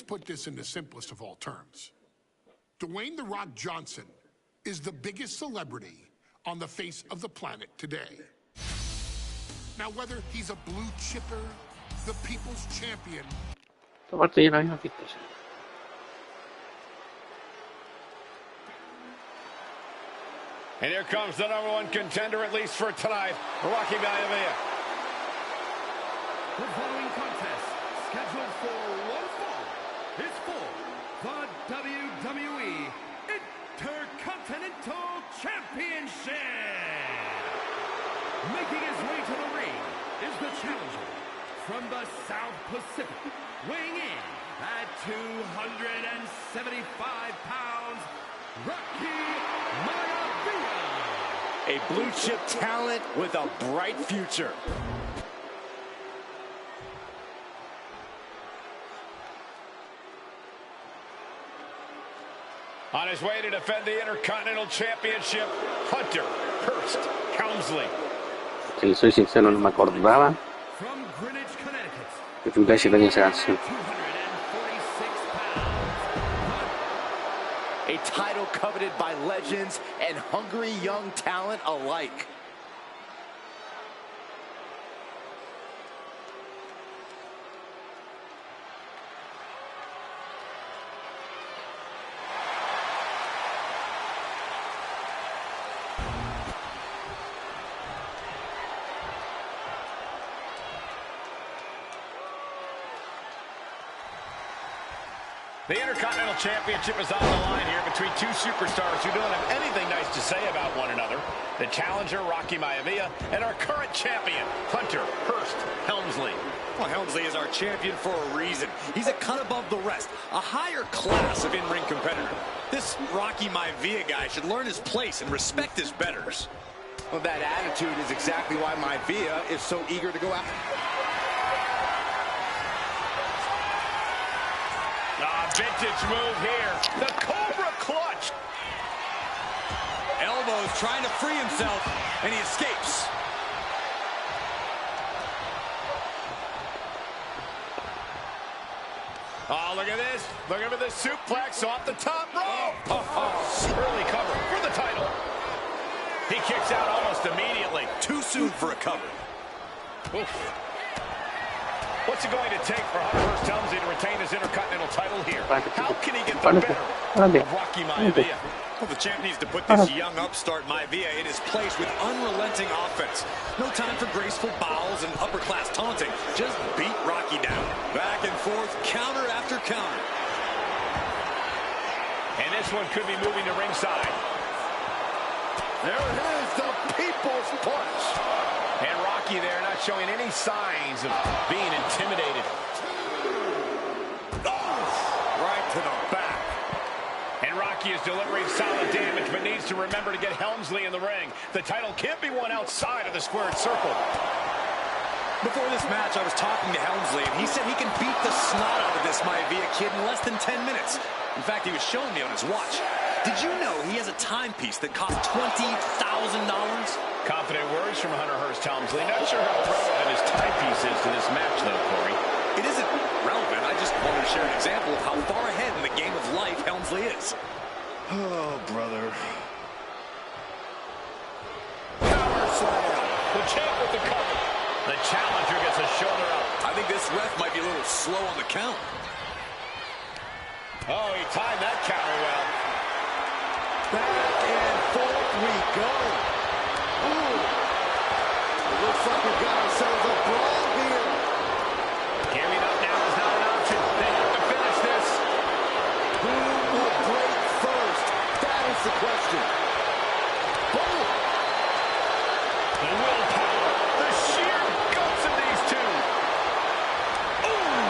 put this in the simplest of all terms. Dwayne "The Rock" Johnson is the biggest celebrity on the face of the planet today. Now, whether he's a blue chipper, the people's champion, and here comes the #1 contender, at least for tonight, Rocky Maivia. The following contest, scheduled for one fall, is for the WWE Intercontinental Championship. Making his way to the ring is the challenger from the South Pacific, weighing in at 275 pounds, Rocky Maivia. A blue chip talent with a bright future. On his way to defend the Intercontinental Championship, Hunter Hearst Helmsley. Si soy sincero, no me acordaba From Greenwich, Connecticut, que tuviese tenía esa canción. 246 pounds. A title coveted by legends and hungry young talent alike. The Intercontinental Championship is on the line here between two superstars who don't have anything nice to say about one another. The challenger, Rocky Maivia, and our current champion, Hunter Hearst Helmsley. Well, Helmsley is our champion for a reason. He's a cut above the rest, a higher class of in-ring competitor. This Rocky Maivia guy should learn his place and respect his betters. Well, that attitude is exactly why Maivia is so eager to go after. Vintage move here. The Cobra Clutch. Elbows trying to free himself, and he escapes. Oh, look at this. Look at this suplex off the top rope. Early cover for the title. He kicks out almost immediately. Too soon for a cover. Oof. What's it going to take for Hunter Hearst Helmsley to retain his Intercontinental title here? How can he get the better of Rocky Maivia? Well, the champ needs to put this young upstart Maivia in his place with unrelenting offense. No time for graceful bows and upper-class taunting. Just beat Rocky down. Back and forth, counter after counter. And this one could be moving to ringside. there it is, the people's punch. And Rocky there not showing any signs of being intimidated. Right to the back. And Rocky is delivering solid damage, but needs to remember to get Helmsley in the ring. The title can't be won outside of the squared circle. Before this match, I was talking to Helmsley, and he said he can beat the snot out of this Maivia kid in less than 10 minutes. In fact, he was showing me on his watch. Did you know he has a timepiece that costs $20,000? Confident words from Hunter Hearst Helmsley. Not sure how relevant his timepiece is to this match, though, Corey. It isn't relevant. I just wanted to share an example of how far ahead in the game of life Helmsley is. Oh, brother. Power slam. The champ with the cover. The challenger gets a shoulder up. I think this ref might be a little slow on the count. Oh, he timed that counter well. Back and forth we go. Ooh. It looks like we got ourselves a brawl here. Giving up now is not an option. They have to finish this. Who will break first? That is the question. Boom. The willpower. The sheer guts of these two. Ooh.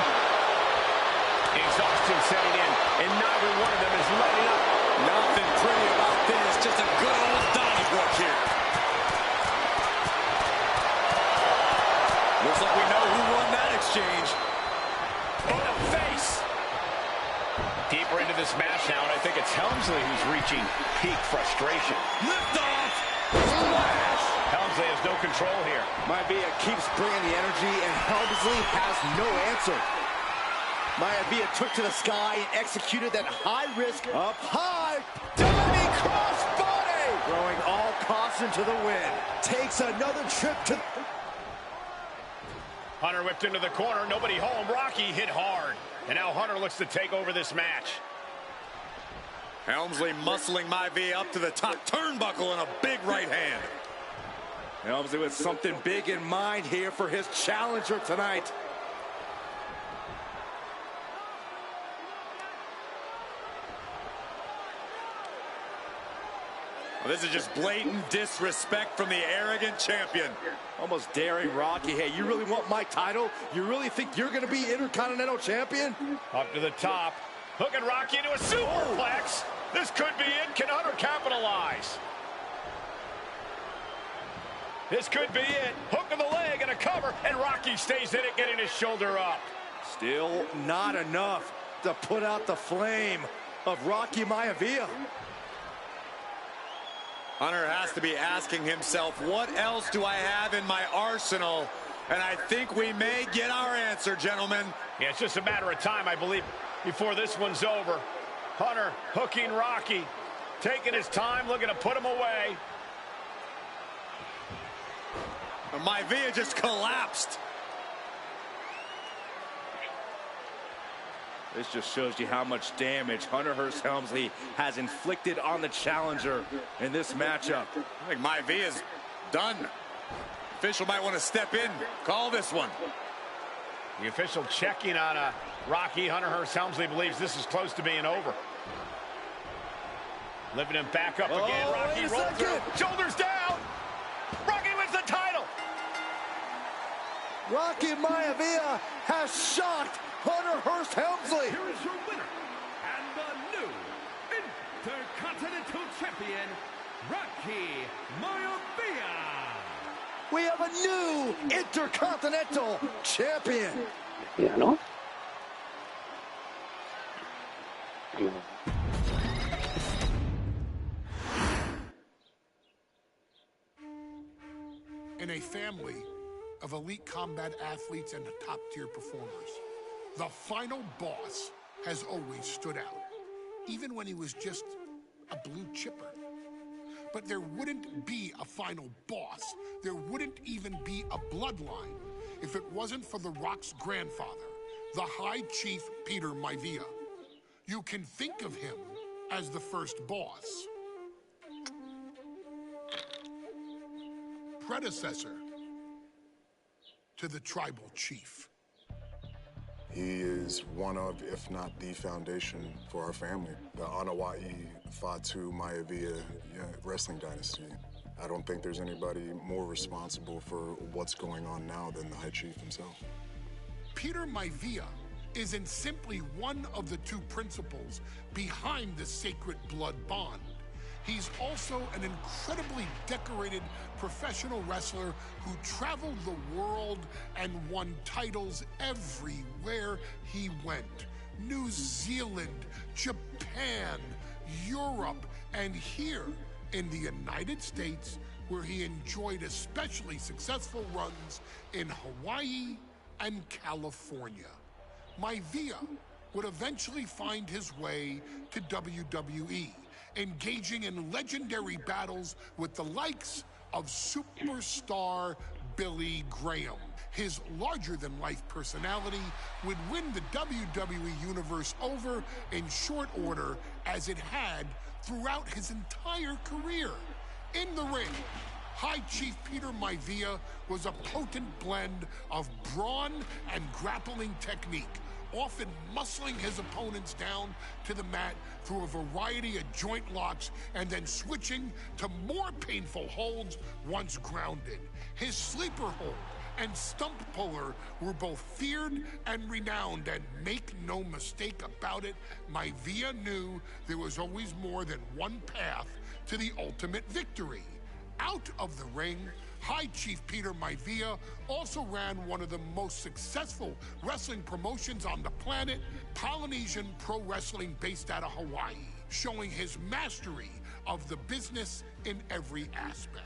Exhaustion setting in, and neither one of them is letting up. Nothing pretty about this. Just a good old Donnybrook here. Looks like we know who won that exchange. In the face. Deeper into this match now, and I think it's Helmsley who's reaching peak frustration. Lift off. Splash. Helmsley has no control here. Maivia keeps bringing the energy, and Helmsley has no answer. Maivia took to the sky and executed that high risk up high. Diving crossbody! Throwing all caution to the wind. Takes another trip to... Hunter whipped into the corner. Nobody home. Rocky hit hard. And now Hunter looks to take over this match. Helmsley muscling Maivia up to the top turnbuckle in a big right hand. Helmsley with something big in mind here for his challenger tonight. Well, this is just blatant disrespect from the arrogant champion. Almost daring Rocky, hey, you really want my title? You really think you're going to be Intercontinental Champion? Up to the top. Hooking Rocky into a superplex. This could be it. Can Hunter capitalize? This could be it. Hook of the leg and a cover, and Rocky stays in it, getting his shoulder up. Still not enough to put out the flame of Rocky Maivia. Hunter has to be asking himself, what else do I have in my arsenal? And I think we may get our answer, gentlemen. Yeah, it's just a matter of time, I believe, before this one's over. Hunter hooking Rocky, taking his time, looking to put him away. Maivia just collapsed. This just shows you how much damage Hunter Hearst Helmsley has inflicted on the challenger in this matchup. I think Maivia's done. Official might want to step in, call this one. The official checking on Rocky. Hunter Hearst Helmsley believes this is close to being over. Lifting him back up again. Rocky rolls through. Shoulders down. Rocky wins the title. Rocky Maivia has shocked Hunter Hearst Helmsley. Here is your winner and the new Intercontinental Champion, Rocky Maivia. We have a new Intercontinental Champion. Ya, ¿no? In a family of elite combat athletes and top-tier performers, the final boss has always stood out, even when he was just a blue chipper. But there wouldn't be a final boss. There wouldn't even be a bloodline if it wasn't for The Rock's grandfather, the High Chief Peter Maivia. You can think of him as the first boss. Predecessor to the tribal chief. He is one of, if not the foundation for our family. The Anawa'i Fatu Maivia wrestling dynasty. I don't think there's anybody more responsible for what's going on now than the High Chief himself. Peter Maivia isn't simply one of the two principles behind the sacred blood bond. He's also an incredibly decorated professional wrestler who traveled the world and won titles everywhere he went. New Zealand, Japan, Europe, and here in the United States, where he enjoyed especially successful runs in Hawaii and California. Maivia would eventually find his way to WWE, engaging in legendary battles with the likes of superstar Billy Graham. His larger-than-life personality would win the WWE Universe over in short order, as it had throughout his entire career. In the ring, High Chief Peter Maivia was a potent blend of brawn and grappling technique, often muscling his opponents down to the mat through a variety of joint locks and then switching to more painful holds once grounded. His sleeper hold and stump puller were both feared and renowned, and make no mistake about it, Maivia knew there was always more than one path to the ultimate victory. Out of the ring, High Chief Peter Maivia also ran one of the most successful wrestling promotions on the planet, Polynesian Pro Wrestling, based out of Hawaii, showing his mastery of the business in every aspect.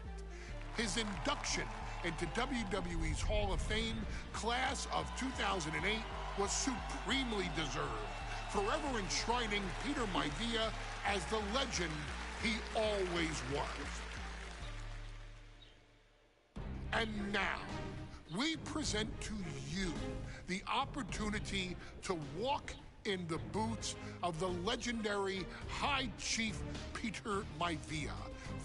His induction into WWE's Hall of Fame class of 2008 was supremely deserved, forever enshrining Peter Maivia as the legend he always was. And now, we present to you the opportunity to walk in the boots of the legendary High Chief Peter Maivia,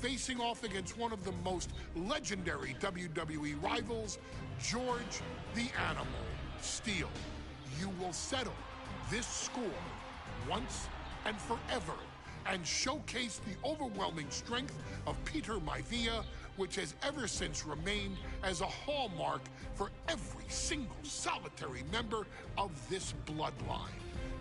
facing off against one of the most legendary WWE rivals, George the Animal Steele. You will settle this score once and forever and showcase the overwhelming strength of Peter Maivia, which has ever since remained as a hallmark for every single solitary member of this bloodline.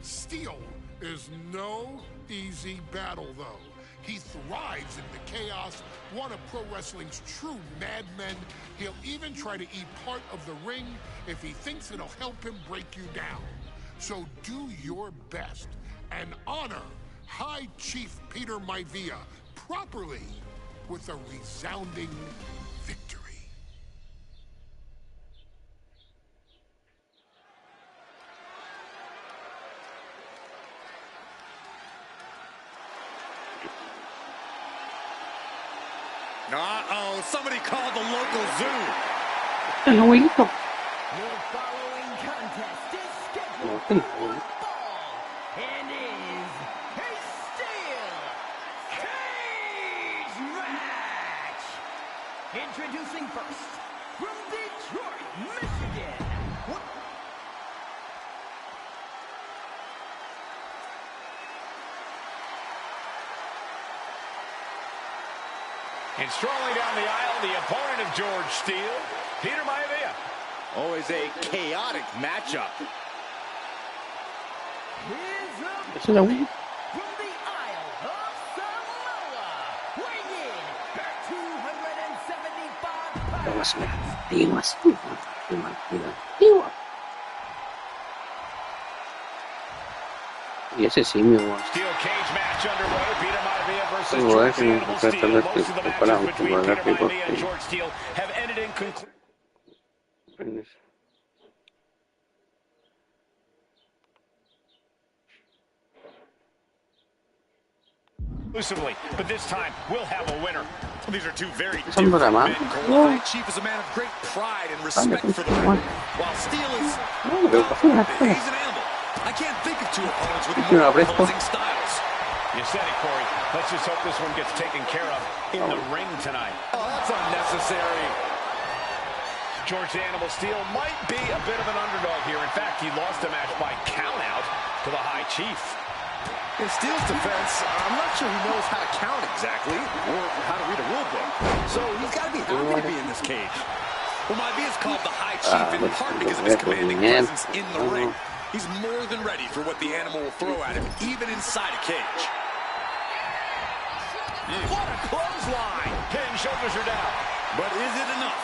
Steele is no easy battle, though. He thrives in the chaos, one of pro wrestling's true madmen. He'll even try to eat part of the ring if he thinks it'll help him break you down. So do your best and honor High Chief Peter Maivia properly with a resounding victory. Uh-oh, somebody called the local zoo. No hizo. Your following contest is scheduled for one fall and is a steel cage match. Introducing first, from Detroit, Michigan. And strolling down the aisle, the opponent of George Steele, Peter Maivia. Always a chaotic matchup. His Eso era opponent, bueno. from the Isle of Samoa, weighing in at 275 pounds. Todas las antiguas. Y ese simio, weón. Steel cage match underway. Peter Maivia versus Bueno, George que the me Animal gusta Steele. estar Most of the preparado matches between para Peter darle Maivia and porque George Steele have ended in conclusion. Exclusively, but this time we'll have a winner. These are two very Son different drama. men. Cole. High Chief is a man of great pride and respect for the ring, while Steele is, well, he's an animal. I can't think of two opponents with more opposing styles. You said it, Corey. Let's just hope this one gets taken care of in the ring tonight. Oh, that's unnecessary. George the Animal Steele might be a bit of an underdog here. In fact, he lost the match by countout to the High Chief. In Steele's defense, I'm not sure he knows how to count exactly, or how to read a rule book. So he's got to be happy to be in this cage. Well, Maivia is called the High Chief in part because of his commanding presence in the ring. He's more than ready for what the animal will throw at him, even inside a cage. What a clothesline! Pin, shoulders are down. But is it enough?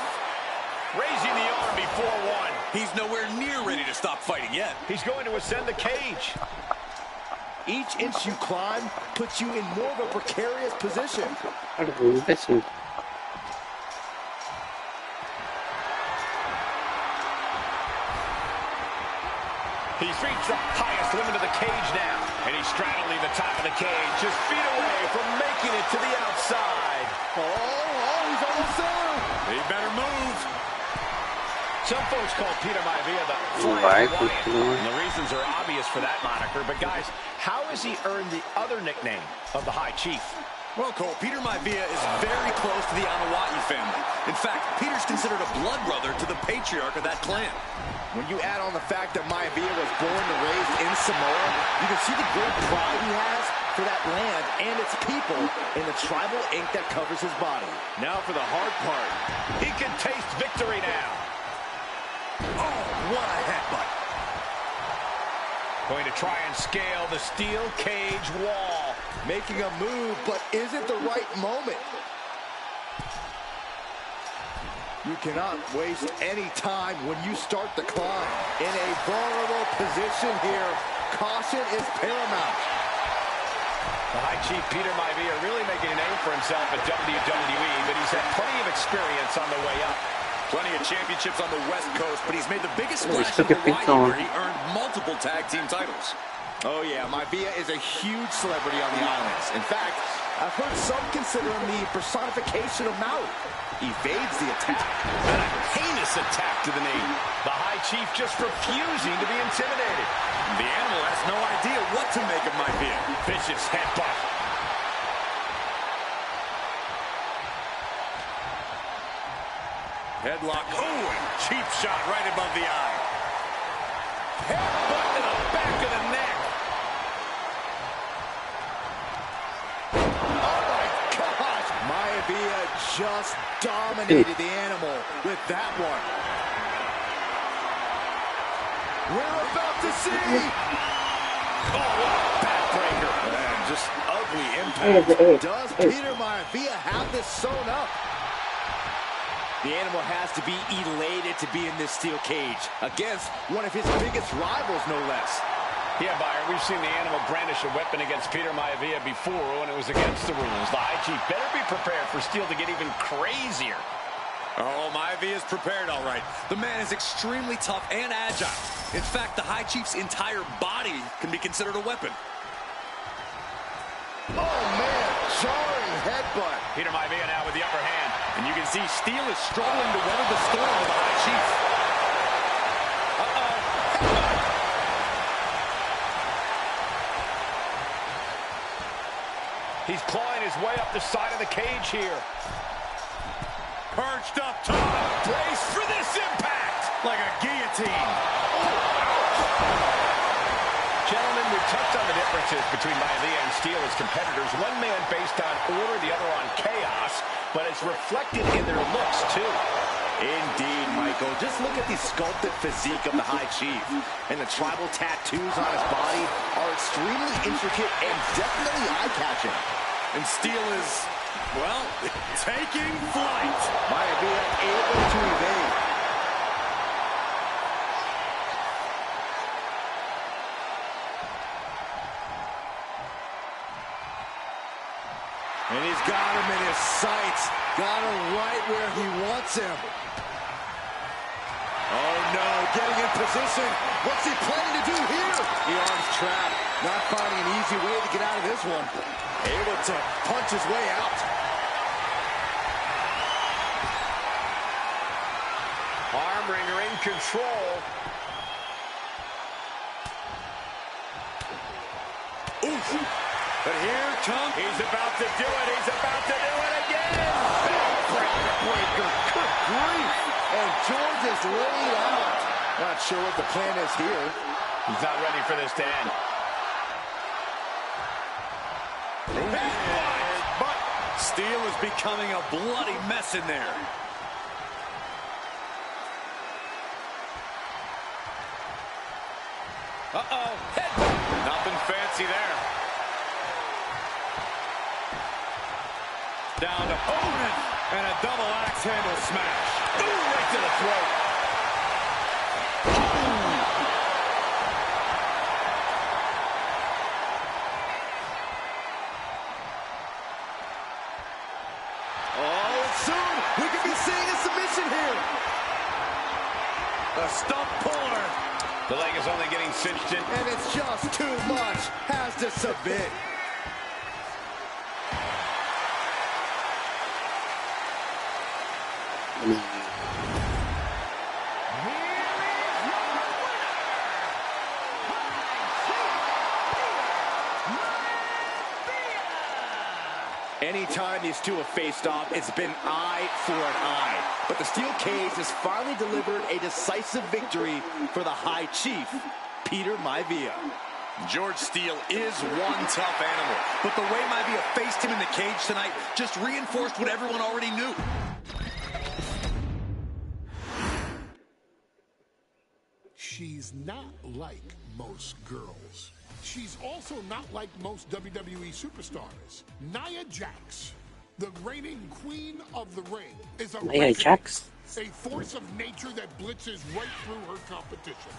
Raising the arm before one. He's nowhere near ready to stop fighting yet. He's going to ascend the cage. Each inch you climb puts you in more of a precarious position. Imbécil. He's reached the highest limit of the cage now. And he's straddling the top of the cage, just feet away from making it to the outside. Oh, he's almost there. He better move. Some folks call Peter Maivia the Right, Flying Hawaiian, and the reasons are obvious for that moniker. But guys, how has he earned the other nickname of the High Chief? Well, Cole, Peter Maivia is very close to the Anawa'i family. In fact, Peter's considered a blood brother to the patriarch of that clan. When you add on the fact that Maivia was born and raised in Samoa, you can see the great pride he has for that land and its people in the tribal ink that covers his body. Now for the hard part. He can taste victory now. Oh, what a headbutt. Going to try and scale the steel cage wall. Making a move, but is it the right moment? You cannot waste any time when you start the climb. In a vulnerable position here, caution is paramount. The High Chief Peter Maivia really making a name for himself at WWE, but he's had plenty of experience on the way up. Plenty of championships on the West Coast, but he's made the biggest Oh, he splash in took a big Hawaii, where on. he earned multiple tag team titles. Oh, yeah, Maivia is a huge celebrity on the islands. In fact, I've heard some consider him the personification of Maui. Evades the attack. And a heinous attack to the knee. The High Chief just refusing to be intimidated. The animal has no idea what to make of Maivia. Vicious headbutt. Headlock. Oh, and cheap shot right above the eye. Headbutt to the back of the neck. Oh, my gosh. Maivia just dominated the animal with that one. We're about to see. Oh, what a backbreaker. And just ugly impact. Does Peter Maivia have this sewn up? The animal has to be elated to be in this steel cage against one of his biggest rivals, no less. Yeah, Byron, we've seen the animal brandish a weapon against Peter Maivia before when it was against the rules. The High Chief better be prepared for Steel to get even crazier. Oh, Maivia's prepared, all right. The man is extremely tough and agile. In fact, the High Chief's entire body can be considered a weapon. Oh, man, jarring headbutt. Peter Maivia now with the upper hand. And you can see Steel is struggling to weather the storm of the High Chief. Uh-oh. He's clawing his way up the side of the cage here. Perched up top. Brace for this impact. Like a guillotine. Gentlemen, we've touched on the differences between Maivia and Steel as competitors. One man based on order, the other on chaos, but it's reflected in their looks, too. Indeed, Michael. Just look at the sculpted physique of the High Chief. And the tribal tattoos on his body are extremely intricate and definitely eye-catching. And Steel is, well, taking flight. Maivia able to evade. And he's got him in his sights. Got him right where he wants him. Oh, no. Getting in position. What's he planning to do here? The arm's trapped. Not finding an easy way to get out of this one. Able to punch his way out. Arm wringer in control. Oof. But here comes... He's about to do it. He's about to do it again. Backbreaker. Good grief. And George is laid out. Not sure what the plan is here. He's not ready for this to end. But Steel is becoming a bloody mess in there. Uh-oh. Nothing fancy there. Down to opponent. And a double axe handle smash. Ooh, right to the throat. Oh, soon we could be seeing a submission here. A stump puller. The leg is only getting cinched in. And it's just too much. Has to submit. Anytime these two have faced off, it's been eye for an eye. But the steel cage has finally delivered a decisive victory for the High Chief, Peter Maivia. George Steel is one tough animal, but the way Maivia faced him in the cage tonight just reinforced what everyone already knew. She's not like most girls. She's also not like most WWE superstars. Nia Jax, the reigning queen of the ring, is a Nia Jax, a force of nature that blitzes right through her competition.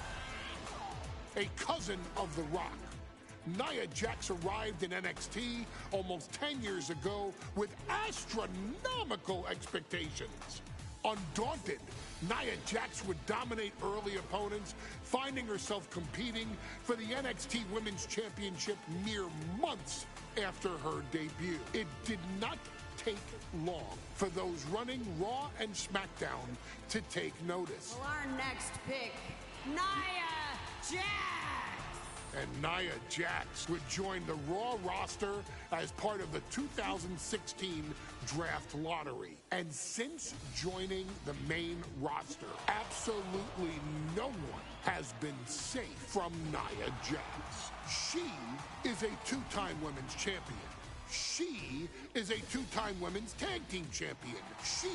A cousin of The Rock, Nia Jax arrived in NXT almost 10 years ago with astronomical expectations. Undaunted, Nia Jax would dominate early opponents, finding herself competing for the NXT Women's Championship mere months after her debut. It did not take long for those running Raw and SmackDown to take notice. Well, our next pick, Nia Jax. And Nia Jax would join the Raw roster as part of the 2016 Draft Lottery. And since joining the main roster, absolutely no one has been safe from Nia Jax. She is a two-time women's champion. She is a two-time women's tag team champion. She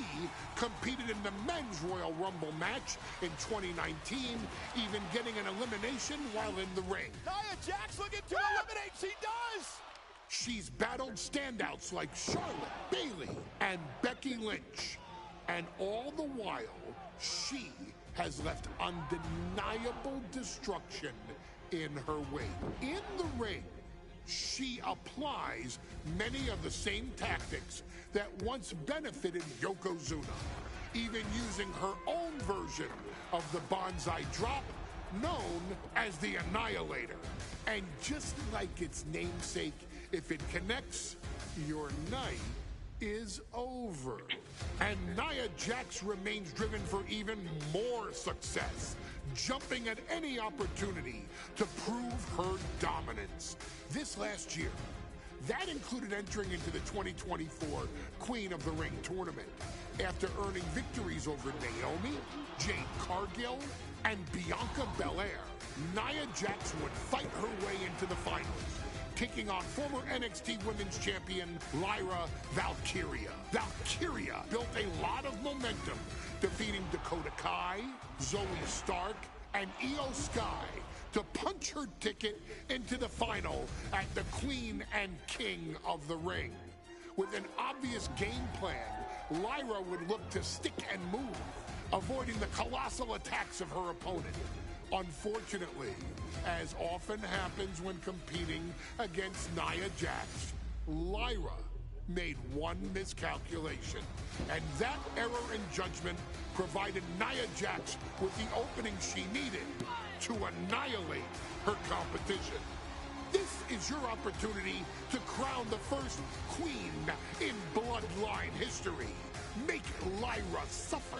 competed in the men's Royal Rumble match in 2019, even getting an elimination while in the ring. Nia Jax looking to eliminate. She does. She's battled standouts like Charlotte, Bayley, and Becky Lynch. And all the while, she has left undeniable destruction in her wake. In the ring, she applies many of the same tactics that once benefited Yokozuna, even using her own version of the Bonsai Drop, known as the Annihilator. And just like its namesake, if it connects, your night is over. And Nia Jax remains driven for even more success, jumping at any opportunity to prove her dominance. This last year, that included entering into the 2024 Queen of the Ring tournament after earning victories over Naomi, Jade Cargill, and Bianca Belair. Nia Jax would fight her way into the finals, taking on former NXT Women's Champion Lyra Valkyria. Valkyria built a lot of momentum, defeating Dakota Kai, Zoe Stark, and Io Sky to punch her ticket into the final at the Queen and King of the Ring. With an obvious game plan, Lyra would look to stick and move, avoiding the colossal attacks of her opponent. Unfortunately, as often happens when competing against Nia Jax, Lyra made one miscalculation, and that error in judgment provided Nia Jax with the opening she needed to annihilate her competition. This is your opportunity to crown the first queen in Bloodline history. Make Lyra suffer.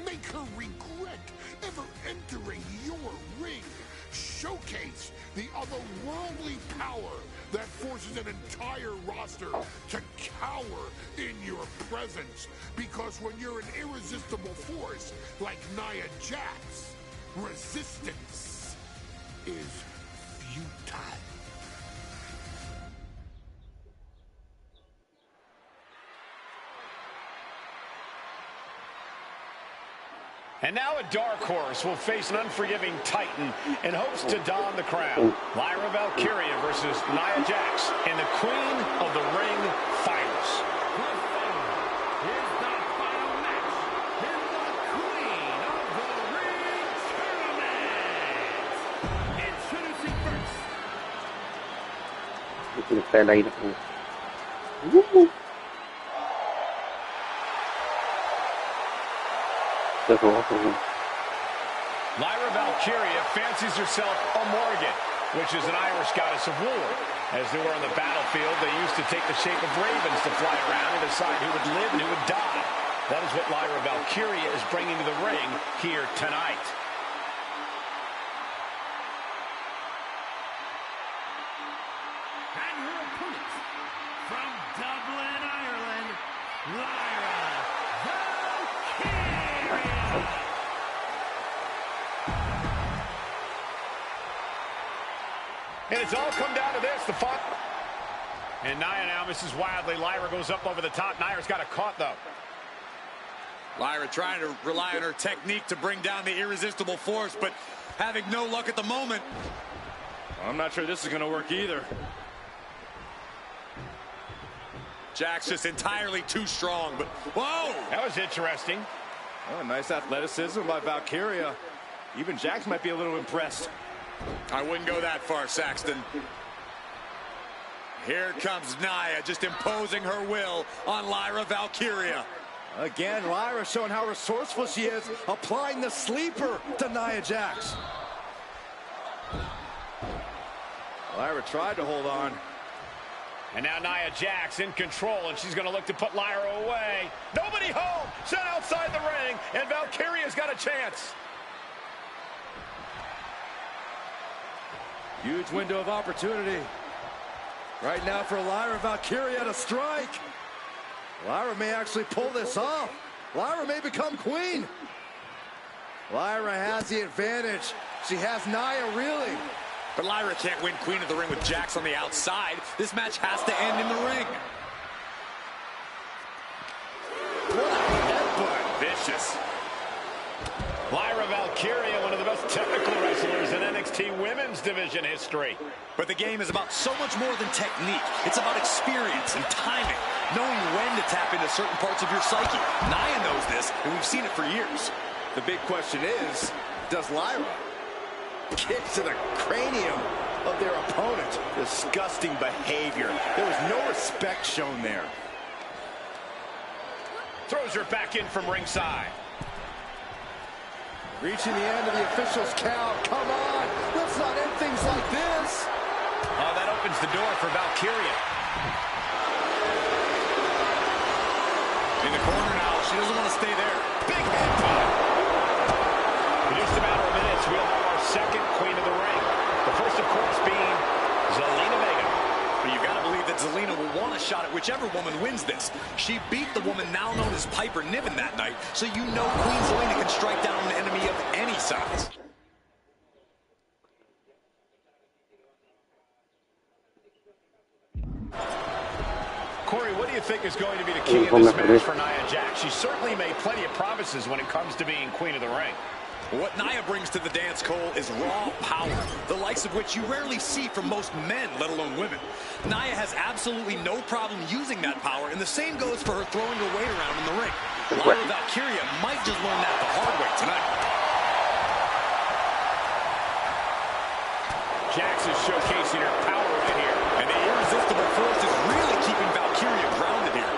Make her regret ever entering your ring. Showcase the otherworldly power that forces an entire roster to cower in your presence. Because when you're an irresistible force like Nia Jax, resistance is futile. And now a dark horse will face an unforgiving titan in hopes to don the crown. Lyra Valkyria versus Nia Jax in the Queen of the Ring finals. Here's the final match in the Queen of the Ring tournament. Introducing first. Mungkin saya lain aku. Lyra Valkyria fancies herself a Morgan, which is an Irish goddess of war. As they were on the battlefield, they used to take the shape of ravens to fly around and decide who would live and who would die. That is what Lyra Valkyria is bringing to the ring here tonight. And her opponent, from Dublin, Ireland, Lyra Valkyria. And it's all come down to this, the fun. And Nia now misses wildly. Lyra goes up over the top. Nia's got it caught, though. Lyra trying to rely on her technique to bring down the irresistible force, but having no luck at the moment. I'm not sure this is going to work either. Jax just entirely too strong, but whoa! That was interesting. Oh, nice athleticism by Valkyria. Even Jax might be a little impressed. I wouldn't go that far, Saxton. Here comes Nia, just imposing her will on Lyra Valkyria. Again, Lyra showing how resourceful she is, applying the sleeper to Nia Jax. Lyra tried to hold on. And now Nia Jax in control, and she's going to look to put Lyra away. Nobody home, sent outside the ring, and Valkyria's got a chance. Huge window of opportunity. Right now for Lyra, Valkyria to strike. Lyra may actually pull this off. Lyra may become queen. Lyra has the advantage. She has Nia reeling. But Lyra can't win Queen of the Ring with Jax on the outside. This match has to end in the ring. What a headbutt. Vicious. Lyra Valkyria, one of the best technical wrestlers in NXT Women's Division history. But the game is about so much more than technique. It's about experience and timing, knowing when to tap into certain parts of your psyche. Nia knows this, and we've seen it for years. The big question is, does Lyra? Kick to the cranium of their opponent. Disgusting behavior. There was no respect shown there. Throws her back in from ringside. Reaching the end of the official's count. Come on, let's not end things like this. Oh, that opens the door for Valkyria. In the corner now, she doesn't want to stay there. Big headbutt. In just a matter of minutes, we'll have our second Queen of the Ring. The first, of course, being Zelina Vega. But you've got to believe that Zelina will want a shot at whichever woman wins this. She beat the woman now known as Piper Niven that night, so you know Queen Zelina can strike down an enemy of any size. Corey, what do you think is going to be the key in this match for Nia Jax? She's certainly made plenty of promises when it comes to being Queen of the Ring. What Nia brings to the dance, Cole, is raw power, the likes of which you rarely see from most men, let alone women. Nia has absolutely no problem using that power, and the same goes for her throwing her weight around in the ring. Lyra Valkyria might just learn that the hard way tonight. Jax is showcasing her power right here. And the irresistible force is really keeping Valkyria grounded here.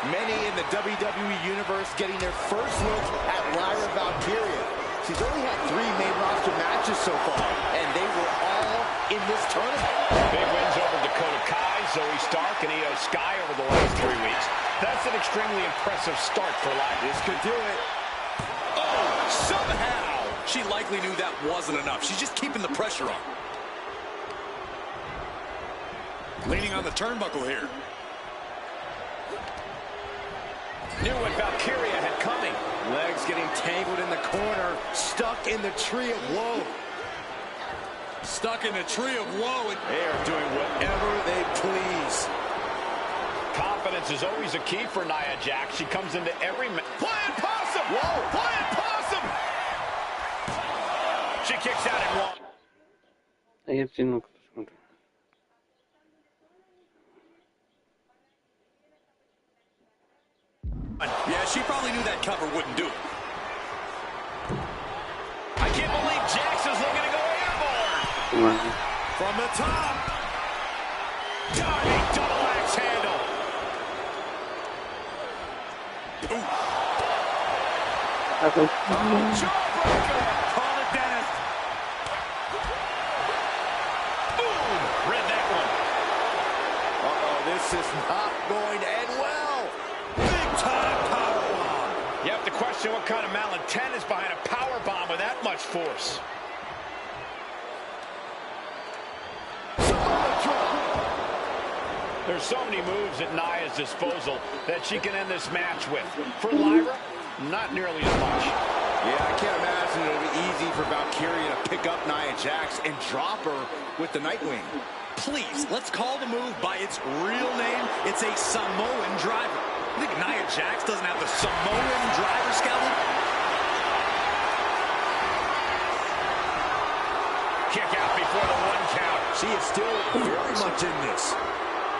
Many in the WWE Universe getting their first look at Lyra Valkyria. She's only had 3 main roster matches so far, and they were all in this tournament. Big wins over Dakota Kai, Zoe Stark, and Io Sky over the last 3 weeks. That's an extremely impressive start for Lyra. This could do it. Oh, somehow! She likely knew that wasn't enough. She's just keeping the pressure on. Leaning on the turnbuckle here. Knew what Valkyria had coming. Legs getting tangled in the corner. Stuck in the tree of woe. Stuck in the tree of woe. They are doing whatever they please. Confidence is always a key for Nia Jax. She comes into every Flying Possum! Whoa! Flying Possum! She kicks out at 1. Ahí el chino. Yeah, she probably knew that cover wouldn't do it. I can't believe Jax is looking to go airborne. From the top. Diving double axe handle. Jawbreaker. Call it dentist. Boom. Read that one. Uh-oh, this is not going to end well. Time powerbomb. You have to question what kind of malintent is behind a powerbomb with that much force. There's so many moves at Nia's disposal that she can end this match with. For Lyra, not nearly as much. Yeah, I can't imagine it would be easy for Valkyria to pick up Nia Jax and drop her with the Nightwing. Please, let's call the move by its real name. It's a Samoan driver. You think Nia Jax doesn't have the Samoan driver scouted? Kick out before the 1 count. She is still very much in this.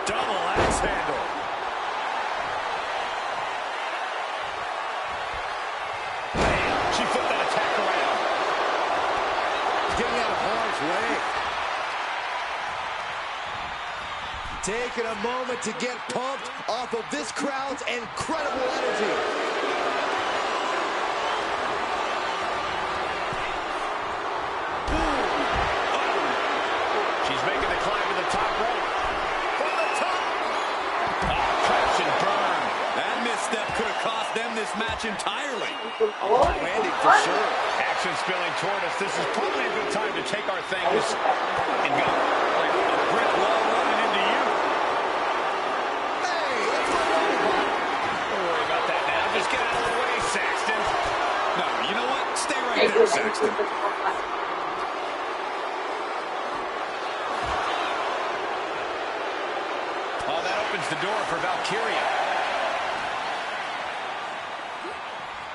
Double axe handle. Bam! She flipped that attack around. Getting out of harm's way. Taking a moment to get pumped off of this crowd's incredible energy. She's making the climb to the top rope. From the top. Crash and burn. That misstep could have cost them this match entirely. Landing for sure. Action spilling toward us. This is probably a good time to take our things and go. Like a brick wall running into you. Hey, let's go. Don't worry about that now. Just get out of the way, Saxton. No, you know what? Stay right there, Saxton. Oh, that opens the door for Valkyria.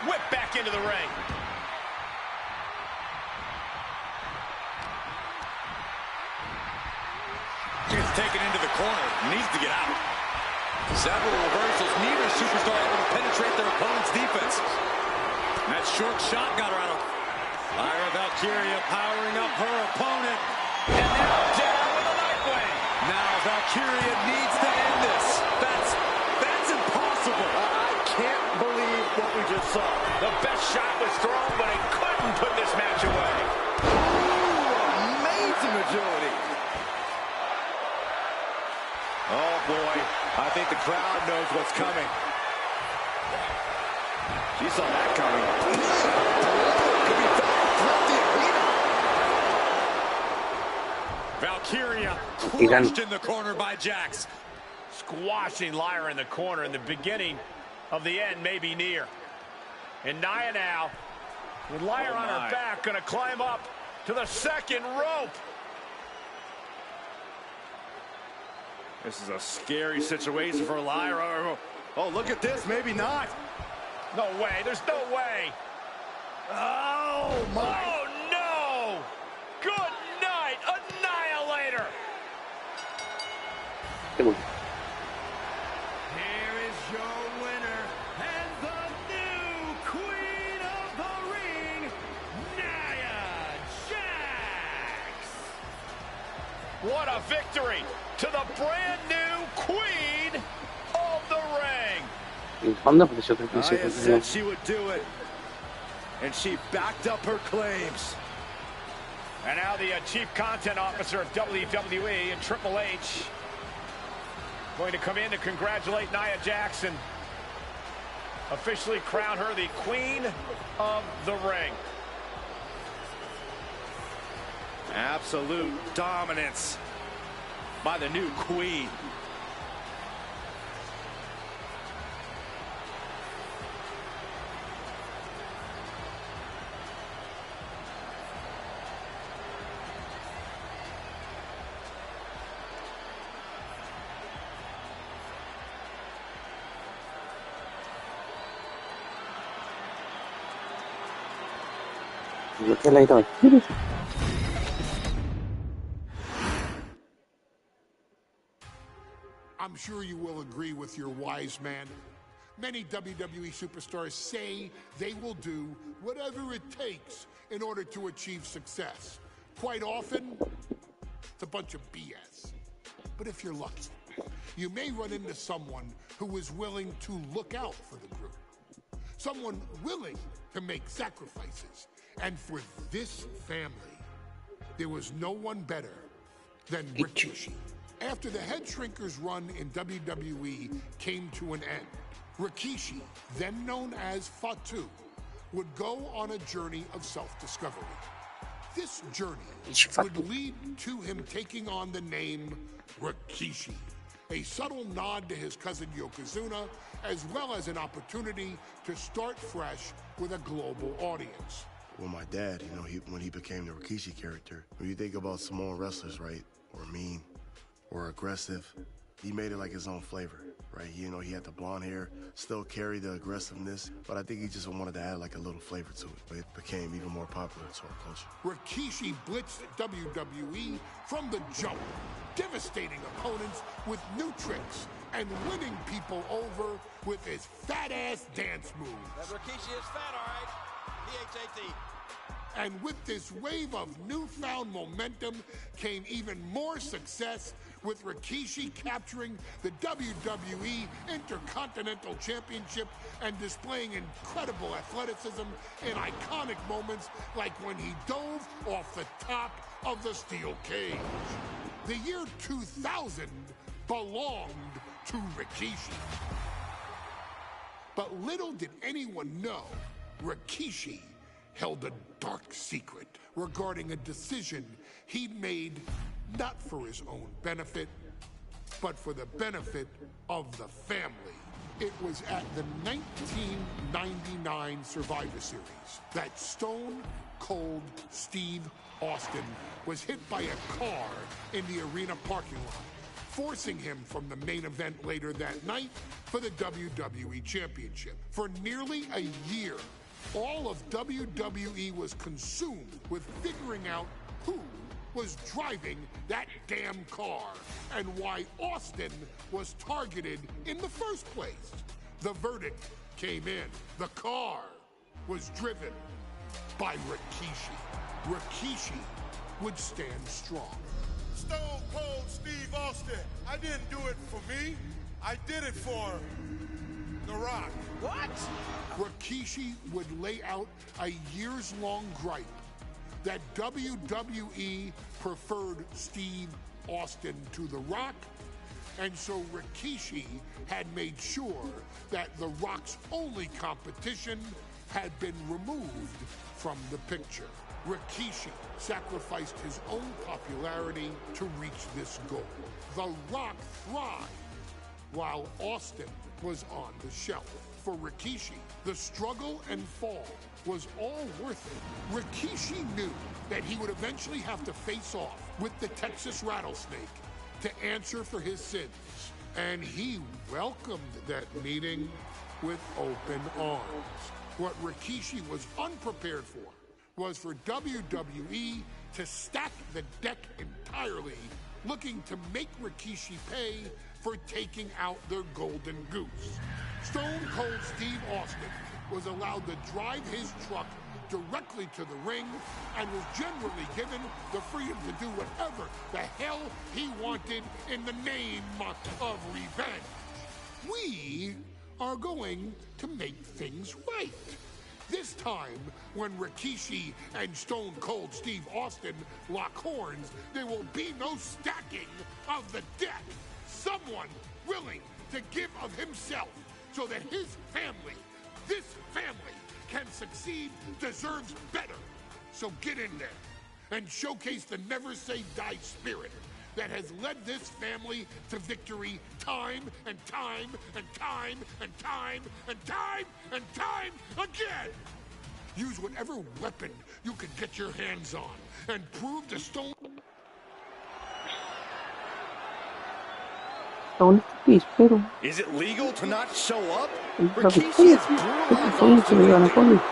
Whip back into the ring. Gets taken into the corner. Needs to get out. Several reversals. Neither superstar able to penetrate their opponent's defense. And that short shot got her out of... Lyra Valkyria powering up her opponent. And now down with a Nightwing. Now Valkyria needs to end this. That's impossible. I can't believe what we just saw. The best shot was thrown, but it couldn't put this match away. Ooh, amazing agility. Oh, boy. I think the crowd knows what's coming. She saw that coming. Could be felt throughout the arena. Valkyria crushed in the corner by Jax. Squashing Lyra in the corner, and the beginning of the end may be near. And Nia now, with Lyra on her back, going to climb up to the second rope. This is a scary situation for Lyra. Oh, look at this. Maybe not. No way. There's no way. Oh, my. Oh, no. Good night, Annihilator. Here is your winner and the new Queen of the Ring, Nia Jax. What a victory to the brand new Queen of the Ring. Nia said she would do it, and she backed up her claims. And now the Chief Content Officer of WWE and Triple H going to come in to congratulate Nia Jax and officially crown her the Queen of the Ring. Absolute dominance by the new queen. I'm sure you will agree with your wise man. Many WWE superstars say they will do whatever it takes in order to achieve success. Quite often, it's a bunch of BS. But if you're lucky, you may run into someone who is willing to look out for the group. Someone willing to make sacrifices. And for this family, there was no one better than Rikishi. After the Head Shrinkers run in WWE came to an end, Rikishi, then known as Fatu, would go on a journey of self-discovery. This journey would lead to him taking on the name Rikishi, a subtle nod to his cousin Yokozuna, as well as an opportunity to start fresh with a global audience. Well, my dad, you know, when he became the Rikishi character, when you think about Samoan wrestlers, right, or mean, or aggressive, he made it like his own flavor, right? You know, he had the blonde hair, still carried the aggressiveness, but I think he just wanted to add like a little flavor to it. But it became even more popular to our culture. Rikishi blitzed WWE from the jump, devastating opponents with new tricks and winning people over with his fat-ass dance moves. That Rikishi is fat, all right. P-H-A-T. And with this wave of newfound momentum came even more success with Rikishi capturing the WWE Intercontinental Championship and displaying incredible athleticism in iconic moments like when he dove off the top of the steel cage. The year 2000 belonged to Rikishi. But little did anyone know, Rikishi held a dark secret regarding a decision he'd made not for his own benefit, but for the benefit of the family. It was at the 1999 Survivor Series that Stone Cold Steve Austin was hit by a car in the arena parking lot, forcing him from the main event later that night for the WWE Championship. For nearly a year, all of WWE was consumed with figuring out who was driving that damn car and why Austin was targeted in the first place. The verdict came in. The car was driven by Rikishi. Rikishi would stand strong. Stone Cold Steve Austin. I didn't do it for me. I did it for The Rock. What? Rikishi would lay out a years-long gripe that WWE preferred Steve Austin to The Rock, and so Rikishi had made sure that The Rock's only competition had been removed from the picture. Rikishi sacrificed his own popularity to reach this goal. The Rock thrived while Austin was on the shelf. For Rikishi, the struggle and fall was all worth it. Rikishi knew that he would eventually have to face off with the Texas Rattlesnake to answer for his sins. And he welcomed that meeting with open arms. What Rikishi was unprepared for was for WWE to stack the deck entirely, looking to make Rikishi pay for taking out their golden goose. Stone Cold Steve Austin was allowed to drive his truck directly to the ring and was generally given the freedom to do whatever the hell he wanted in the name of revenge. We are going to make things right. This time, when Rikishi and Stone Cold Steve Austin lock horns, there will be no stacking of the deck. Someone willing to give of himself so that his family, this family, can succeed, deserves better. So get in there and showcase the never say die spirit that has led this family to victory time and time and time and time and time and time again. Use whatever weapon you can get your hands on and prove to Stone. Is it legal to not show up?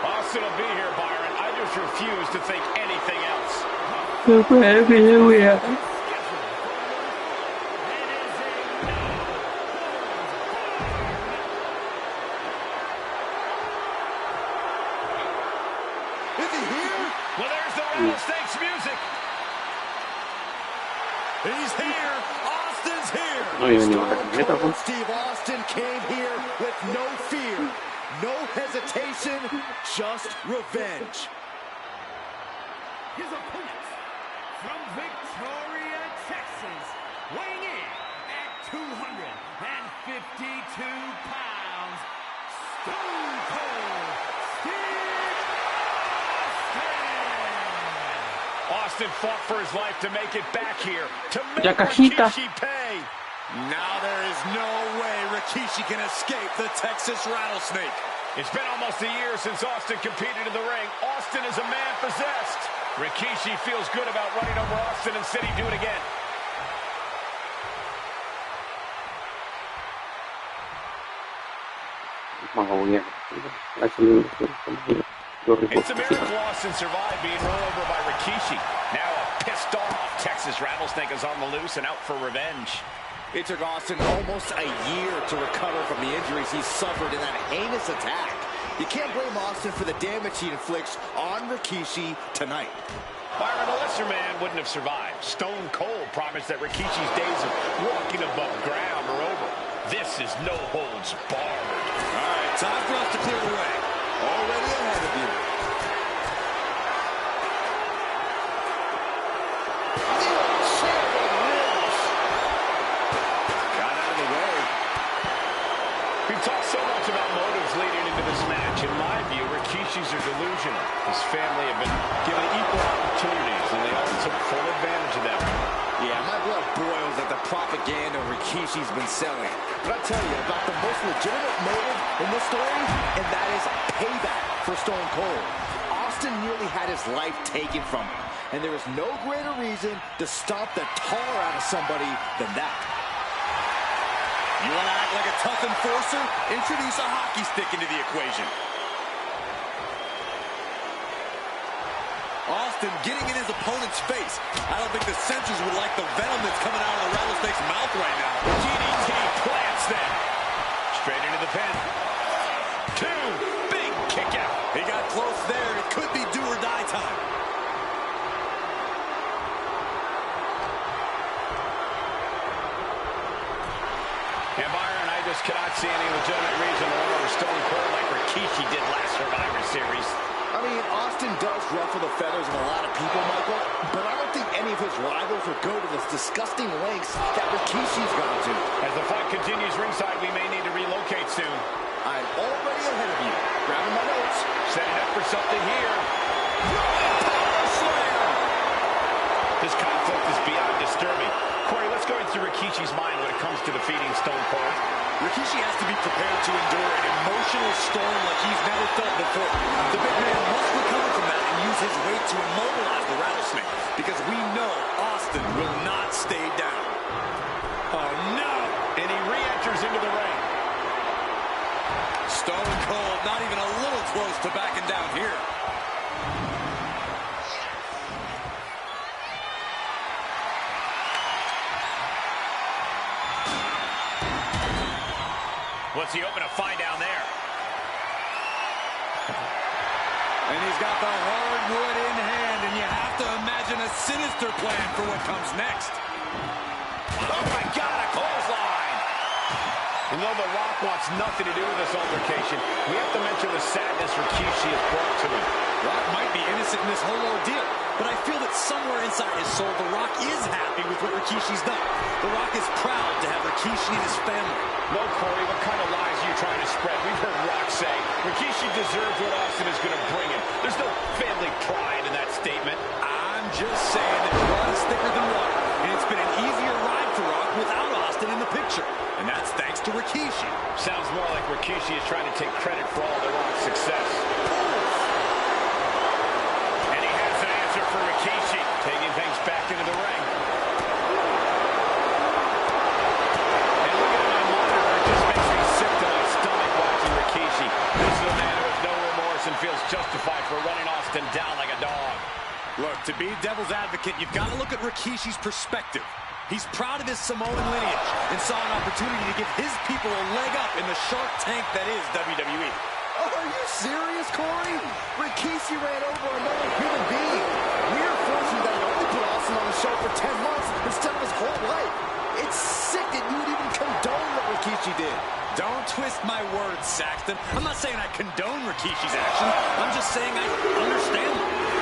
Austin will be here, Byron. I just refuse to think anything else. Is he here? Well, there's the Rattlesnake's music. He's here. Austin's here. Steve Austin came here with no fear, no hesitation, just revenge. His opponent from Victoria, Texas, weighing in at 252 pounds, Stone Cold Steve Austin fought for his life to make it back here, to make Rikishi pay. Now there is no way Rikishi can escape the Texas Rattlesnake. It's been almost a year since Austin competed in the ring. Austin is a man possessed. Rikishi feels good about running over Austin and said he'd do it again. It's a miracle Austin survived being rolled over by Rikishi. Now a pissed off Texas Rattlesnake is on the loose and out for revenge. It took Austin almost a year to recover from the injuries he suffered in that heinous attack. You can't blame Austin for the damage he inflicts on Rikishi tonight. Byron, a lesser man wouldn't have survived. Stone Cold promised that Rikishi's days of walking above ground are over. This is no holds barred. All right, time for us to clear the way. Already ahead of you. Got out of the way. We've talked so much about motives leading into this match. In my view, Rikishi's are delusional. His family have been given equal opportunities, and they all took full advantage of them. Yeah, my blood boils at the propaganda Rikishi's been selling. But I'll tell you about the most legitimate motive in this story, and that is payback for Stone Cold. Austin nearly had his life taken from him, and there is no greater reason to stomp the tar out of somebody than that. You want to act like a tough enforcer? Introduce a hockey stick into the equation. Austin getting in his opponent's face. I don't think the censors would like the venom that's coming out of the rattlesnake's mouth right now. DDT plants them. Straight into the pin. Two, big kick out. He got close there. It could be do or die time. And Byron, I just cannot see any legitimate reason to run over Stone Cold like Rikishi did last Survivor Series. I mean, Austin does ruffle the feathers of a lot of people, Michael, but I don't think any of his rivals would go to the disgusting lengths that Rikishi's gone to. As the fight continues ringside, we may need to relocate soon. I'm already ahead of you. Grabbing my notes. Setting up for something here. Power slam! This conflict is beyond disturbing. Corey, let's go into Rikishi's mind when it comes to defeating Stone Cold. Rikishi has to be prepared to endure an emotional storm like he's never felt before. The big man must recover from that and use his weight to immobilize the rattlesnake, because we know Austin will not stay down. Oh, no! And he re-enters into the ring. Stone Cold not even a little close to backing down here. What's he hoping to find down there? And he's got the hardwood in hand, and you have to imagine a sinister plan for what comes next. Oh my God, a clothesline! And though The Rock wants nothing to do with this altercation, we have to mention the sadness Rikishi has brought to him. Rock might be innocent in this whole ordeal, but I feel that somewhere inside his soul, The Rock is happy with what Rikishi's done. The Rock is proud to have Rikishi and his family. No, Corey, what kind of lies are you trying to spread? We've heard Rock say Rikishi deserves what Austin is going to bring him. There's no family pride in that statement. I'm just saying that blood is thicker than water, and it's been an easier ride for Rock without Austin in the picture. And that's thanks to Rikishi. Sounds more like Rikishi is trying to take credit for all The Rock's success. And he has an answer for Rikishi, taking things back into the ring. And looking at my monitor, it just makes me sick to my stomach watching Rikishi. This is a man who has no remorse and feels justified for running Austin down like a dog. Look, to be devil's advocate, you've got to look at Rikishi's perspective. He's proud of his Samoan lineage and saw an opportunity to give his people a leg up in the Shark Tank that is WWE. Oh, are you serious, Corey? Rikishi ran over another human being. We're fortunate that he only put Austin on the show for 10 months instead of his whole life. It's sick that you would even condone what Rikishi did. Don't twist my words, Saxton. I'm not saying I condone Rikishi's action. I'm just saying I understand them.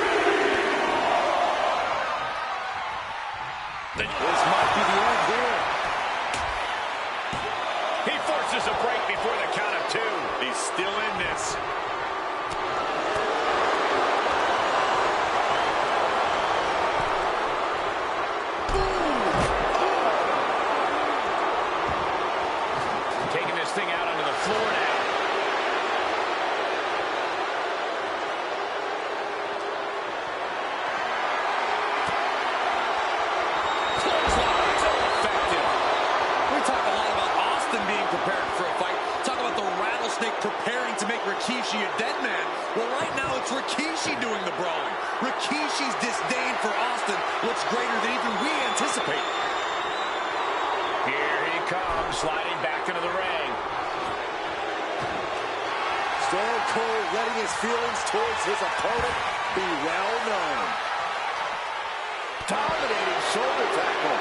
This might be the end here. He forces a break before the count of two. He's still in this. Taking this thing out onto the floor now. Preparing to make Rikishi a dead man. Well, right now it's Rikishi doing the brawling. Rikishi's disdain for Austin looks greater than even we anticipated. Here he comes, sliding back into the ring. Stone Cold letting his feelings towards his opponent be well known. Dominating shoulder tackle.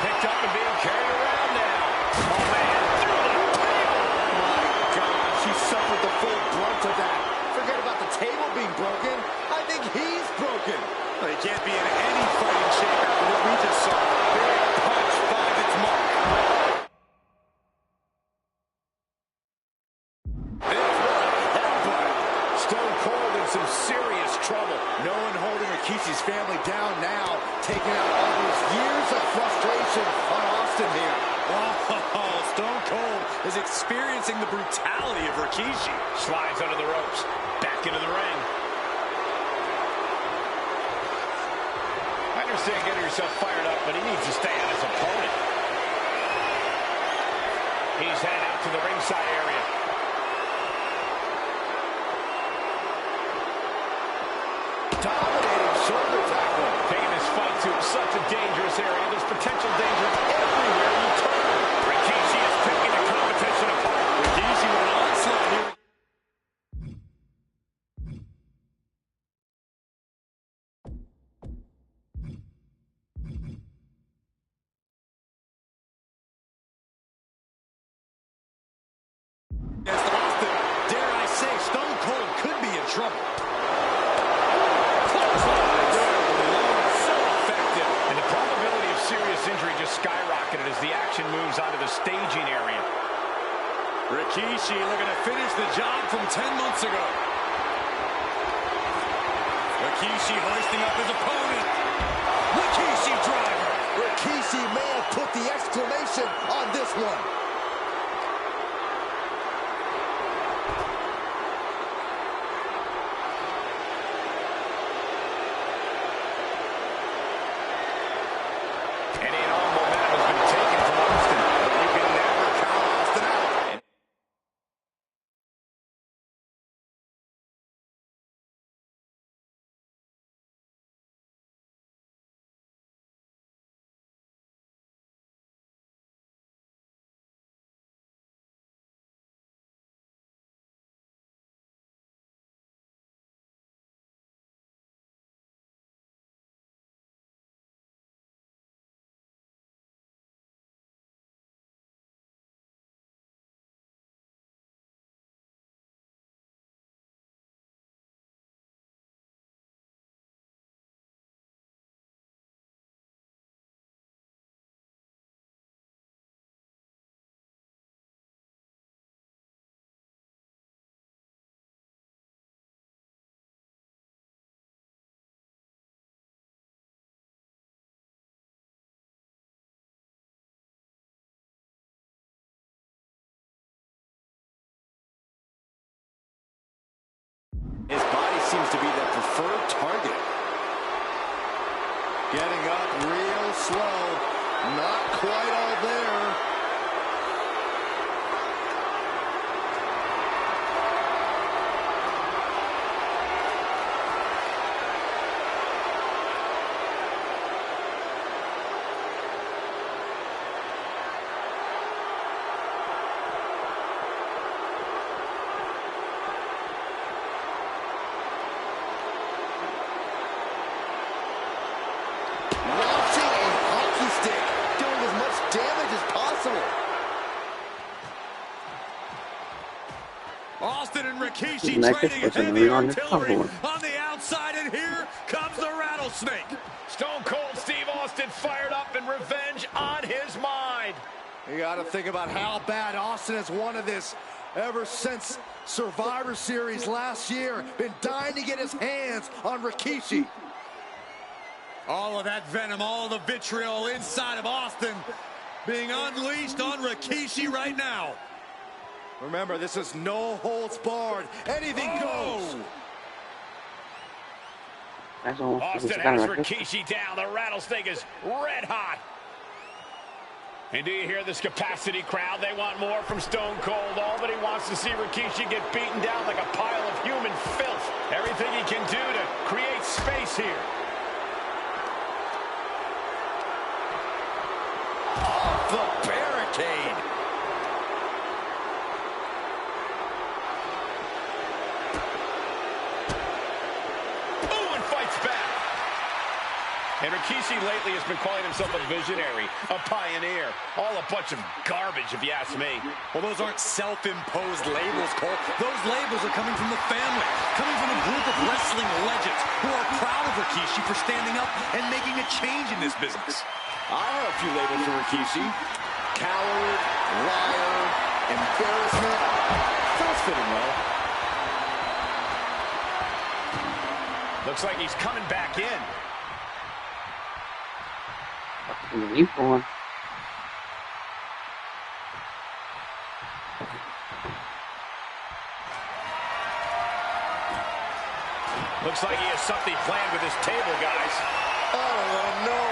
Picked up and being carried around now. Oh, man, through the table. My gosh, he suffered the full brunt of that. Forget about the table being broken. I think he's broken. Well, he can't be in any fighting shape after what we just saw. Big punch finds its mark. Stone Cold in some serious trouble. No one holding Rikishi's family down now, taking out all those years of frustration on Austin here. Oh, Stone Cold is experiencing the brutality of Rikishi. Slides under the ropes. Back into the ring. I understand getting yourself fired up, but he needs to stay on his opponent. He's heading out to the ringside area. Dominating shoulder tackle. Taking this fight to such a dangerous area. There's potential danger everywhere you turn. Rikishi is picking the competition apart. Rikishi with an onslaught here. Against Austin, dare I say, Stone Cold could be in trouble. And the probability of serious injury just skyrocketed as the action moves onto the staging area. Rikishi looking to finish the job from 10 months ago. Rikishi hoisting up his opponent. Rikishi driver. Rikishi may have put the exclamation on this one. Any and all momentum has been taken from Austin, but you can never count Austin out. His body seems to be the preferred target. Getting up real slow. Not quite all there. Austin and Rikishi Next trading is heavy on the artillery cover. on the outside, and here comes the rattlesnake. Stone Cold Steve Austin fired up and revenge on his mind. You got to think about how bad Austin has wanted this ever since Survivor Series last year. Been dying to get his hands on Rikishi. All of that venom, all the vitriol inside of Austin being unleashed on Rikishi right now. Remember, this is no holds barred. Anything goes. Austin has Rikishi down. The rattlesnake is red hot. And do you hear this capacity crowd? They want more from Stone Cold. All that he wants to see Rikishi get beaten down like a pile of human filth. Everything he can do to create space here. Off the barricade. And Rikishi lately has been calling himself a visionary, a pioneer. All a bunch of garbage, if you ask me. Well, those aren't self-imposed labels, Cole. Those labels are coming from the family, coming from a group of wrestling legends who are proud of Rikishi for standing up and making a change in this business. I have a few labels for Rikishi. Coward, liar, embarrassment. Sounds fitting, well. Looks like he's coming back in. You going? Looks like he has something planned with his table, guys. Oh, no.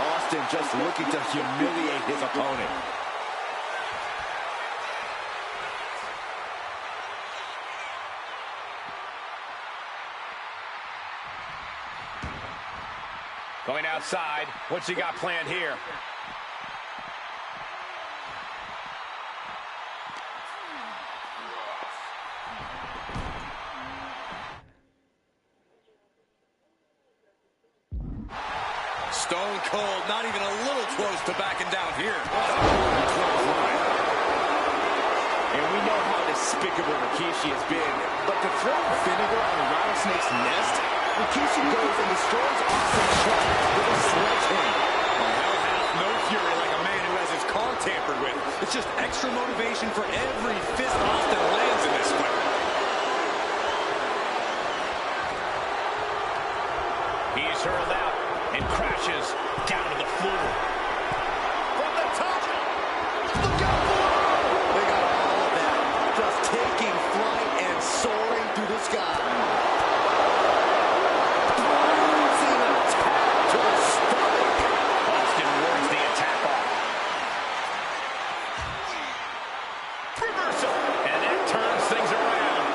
Austin just looking to humiliate his opponent. Going outside. What's he got planned here? Stone Cold, not even a little close to backing down here. And we know how despicable Rikishi has been, but to throw vinegar on a rattlesnake's nest, Rikishi goes and destroys Austin's truck with a sledgehammer. Well, hell hath no fury like a man who has his car tampered with. It's just extra motivation for every fist Austin lands in this fight. He's hurled out and crashes down to the floor. From the top, look out below! They got all of that, just taking flight and soaring through the sky. Bruising attack to the stomach. Austin wards the attack off. Reversal, and that turns things around.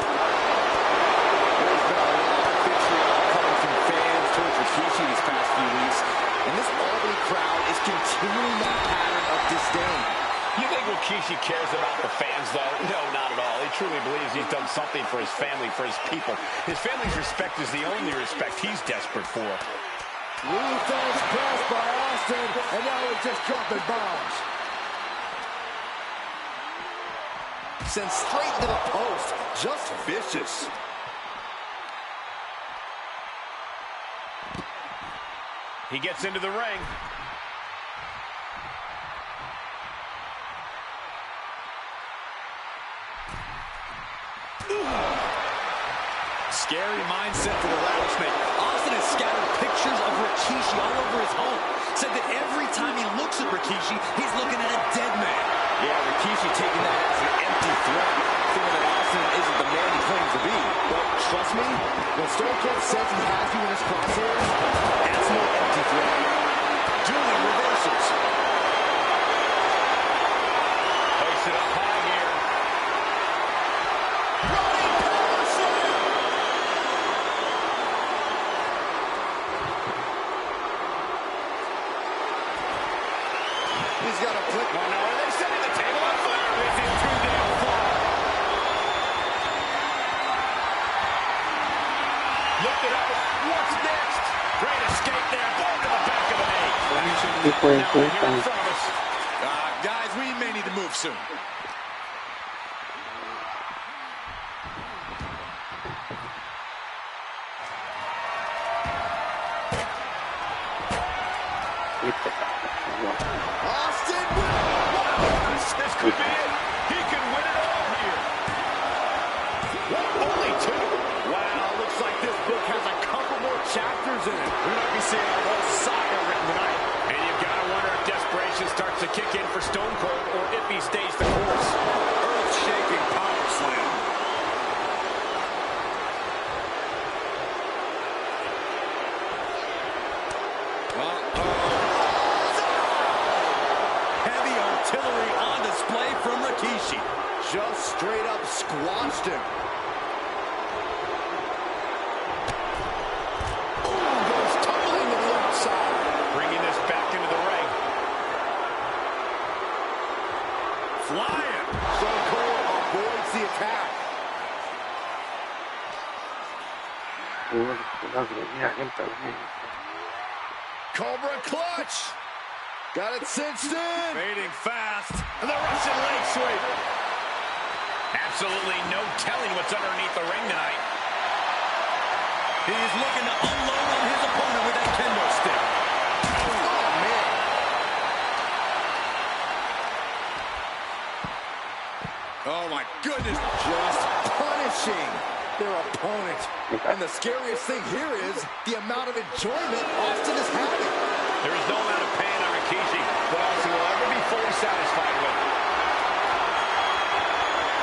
There's been a lot of vitriol coming from fans towards Rikishi these past few weeks, and this Albany crowd is continuing that pattern of disdain. You think Rikishi cares about the fans, though? No, not at all. He truly believes he's done something for his family, for his people. His family's respect is the only respect he's desperate for. Ruthless press by Austin, and now he's just dropping bombs. Sent straight to the post, just vicious. He gets into the ring. Scary mindset for the Rattlesnake. Austin has scattered pictures of Rikishi all over his home. Said that every time he looks at Rikishi, he's looking at a dead man. Yeah, Rikishi taking that as an empty threat, thinking that Austin isn't the man he claims to be. But trust me, when Stone Cold says he has you in his crosshairs, that's no empty threat. Dueling reversals. Takes it up high here. He's got a flip. Oh, no, are they setting the table on fire? This is too damn far. Lift it up. What's next? Great escape there. Ball to the back of the knee. Now here in front of us. Guys, we may need to move soon. Austin This could be it. He can win it all here. What? Only two? Wow, looks like this book has a couple more chapters in it. We might be seeing a whole saga written tonight. And you've got to wonder if desperation starts to kick in for Stone Cold or if he stays the course. Earth-shaking power slam. Heavy artillery on display from Rikishi. Just straight up squashed him. Goes tumbling to the outside. Bringing this back into the ring. Flying. Stone Cold avoids the attack. Cobra clutch. Got it cinched in. Fading fast. And the Russian leg sweep. Absolutely no telling what's underneath the ring tonight. He's looking to unload on his opponent with that kendo stick. Oh, man. Oh, my goodness. Just punishing their opponent. And the scariest thing here is the amount of enjoyment Austin is having. There is no amount of pain on Rikishi that Austin will ever be fully satisfied with.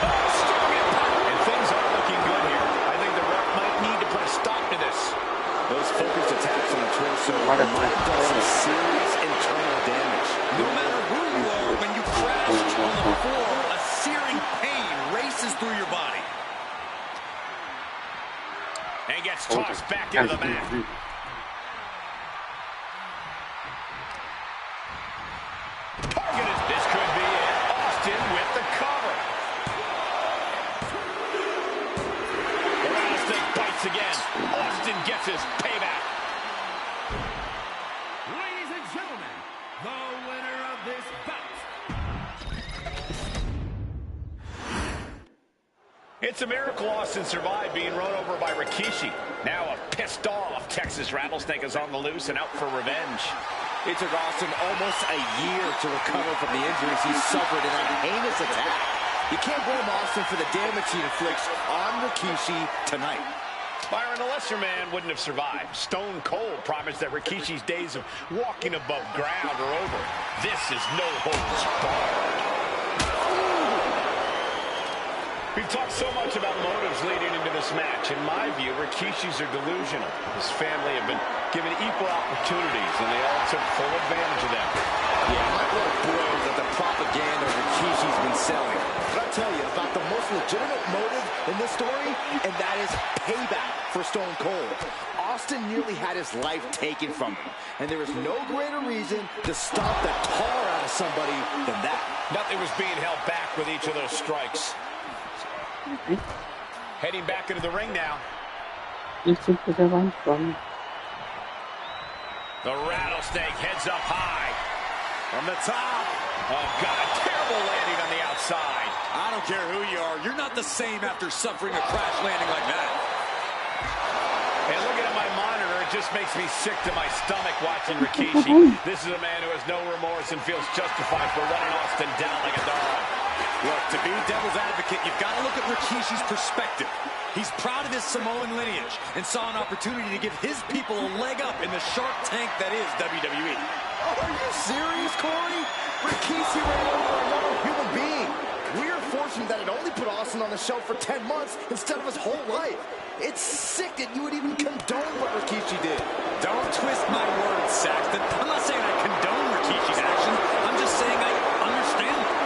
Strong impact. And things aren't looking good here. I think the ref might need to put a stop to this. Those focused attacks on the torso might have done some serious internal damage. No matter who you are, when you crash on the floor, a searing pain races through your body. And gets tossed back into the mat. Targeted. This could be it. Austin with the cover. The rattlesnake bites again. Austin gets his payback. Ladies and gentlemen, the winner of this bout. It's a miracle Austin survived being run over by Rikishi. Now a pissed off Texas Rattlesnake is on the loose and out for revenge. It took Austin almost a year to recover from the injuries he suffered in that heinous attack. You can't blame Austin for the damage he inflicts on Rikishi tonight. Byron, a lesser man wouldn't have survived. Stone Cold promised that Rikishi's days of walking above ground are over. This is no holds barred. We've talked so much about motives leading into this match. In my view, Rikishi's are delusional. His family have been given equal opportunities, and they all took full advantage of them. Yeah, my blood boils at the propaganda Rikishi's been selling. But I'll tell you about the most legitimate motive in this story, and that is payback for Stone Cold. Austin nearly had his life taken from him, and there is no greater reason to stomp the tar out of somebody than that. Nothing was being held back with each of those strikes. Heading back into the ring now. The Rattlesnake heads up high. From the top. Oh, God, terrible landing on the outside. I don't care who you are. You're not the same after suffering a crash landing like that. And looking at my monitor, it just makes me sick to my stomach watching Rikishi. This is a man who has no remorse and feels justified for running Austin down like a dog. Look, to be devil's advocate, you've got to look at Rikishi's perspective. He's proud of his Samoan lineage and saw an opportunity to give his people a leg up in the Shark Tank that is WWE. Are you serious, Corey? Rikishi ran over another human being. We're fortunate that it only put Austin on the shelf for 10 months instead of his whole life. It's sick that you would even condone what Rikishi did. Don't twist my words, Saxton. I'm not saying I condone Rikishi's actions. I'm just saying I understand them.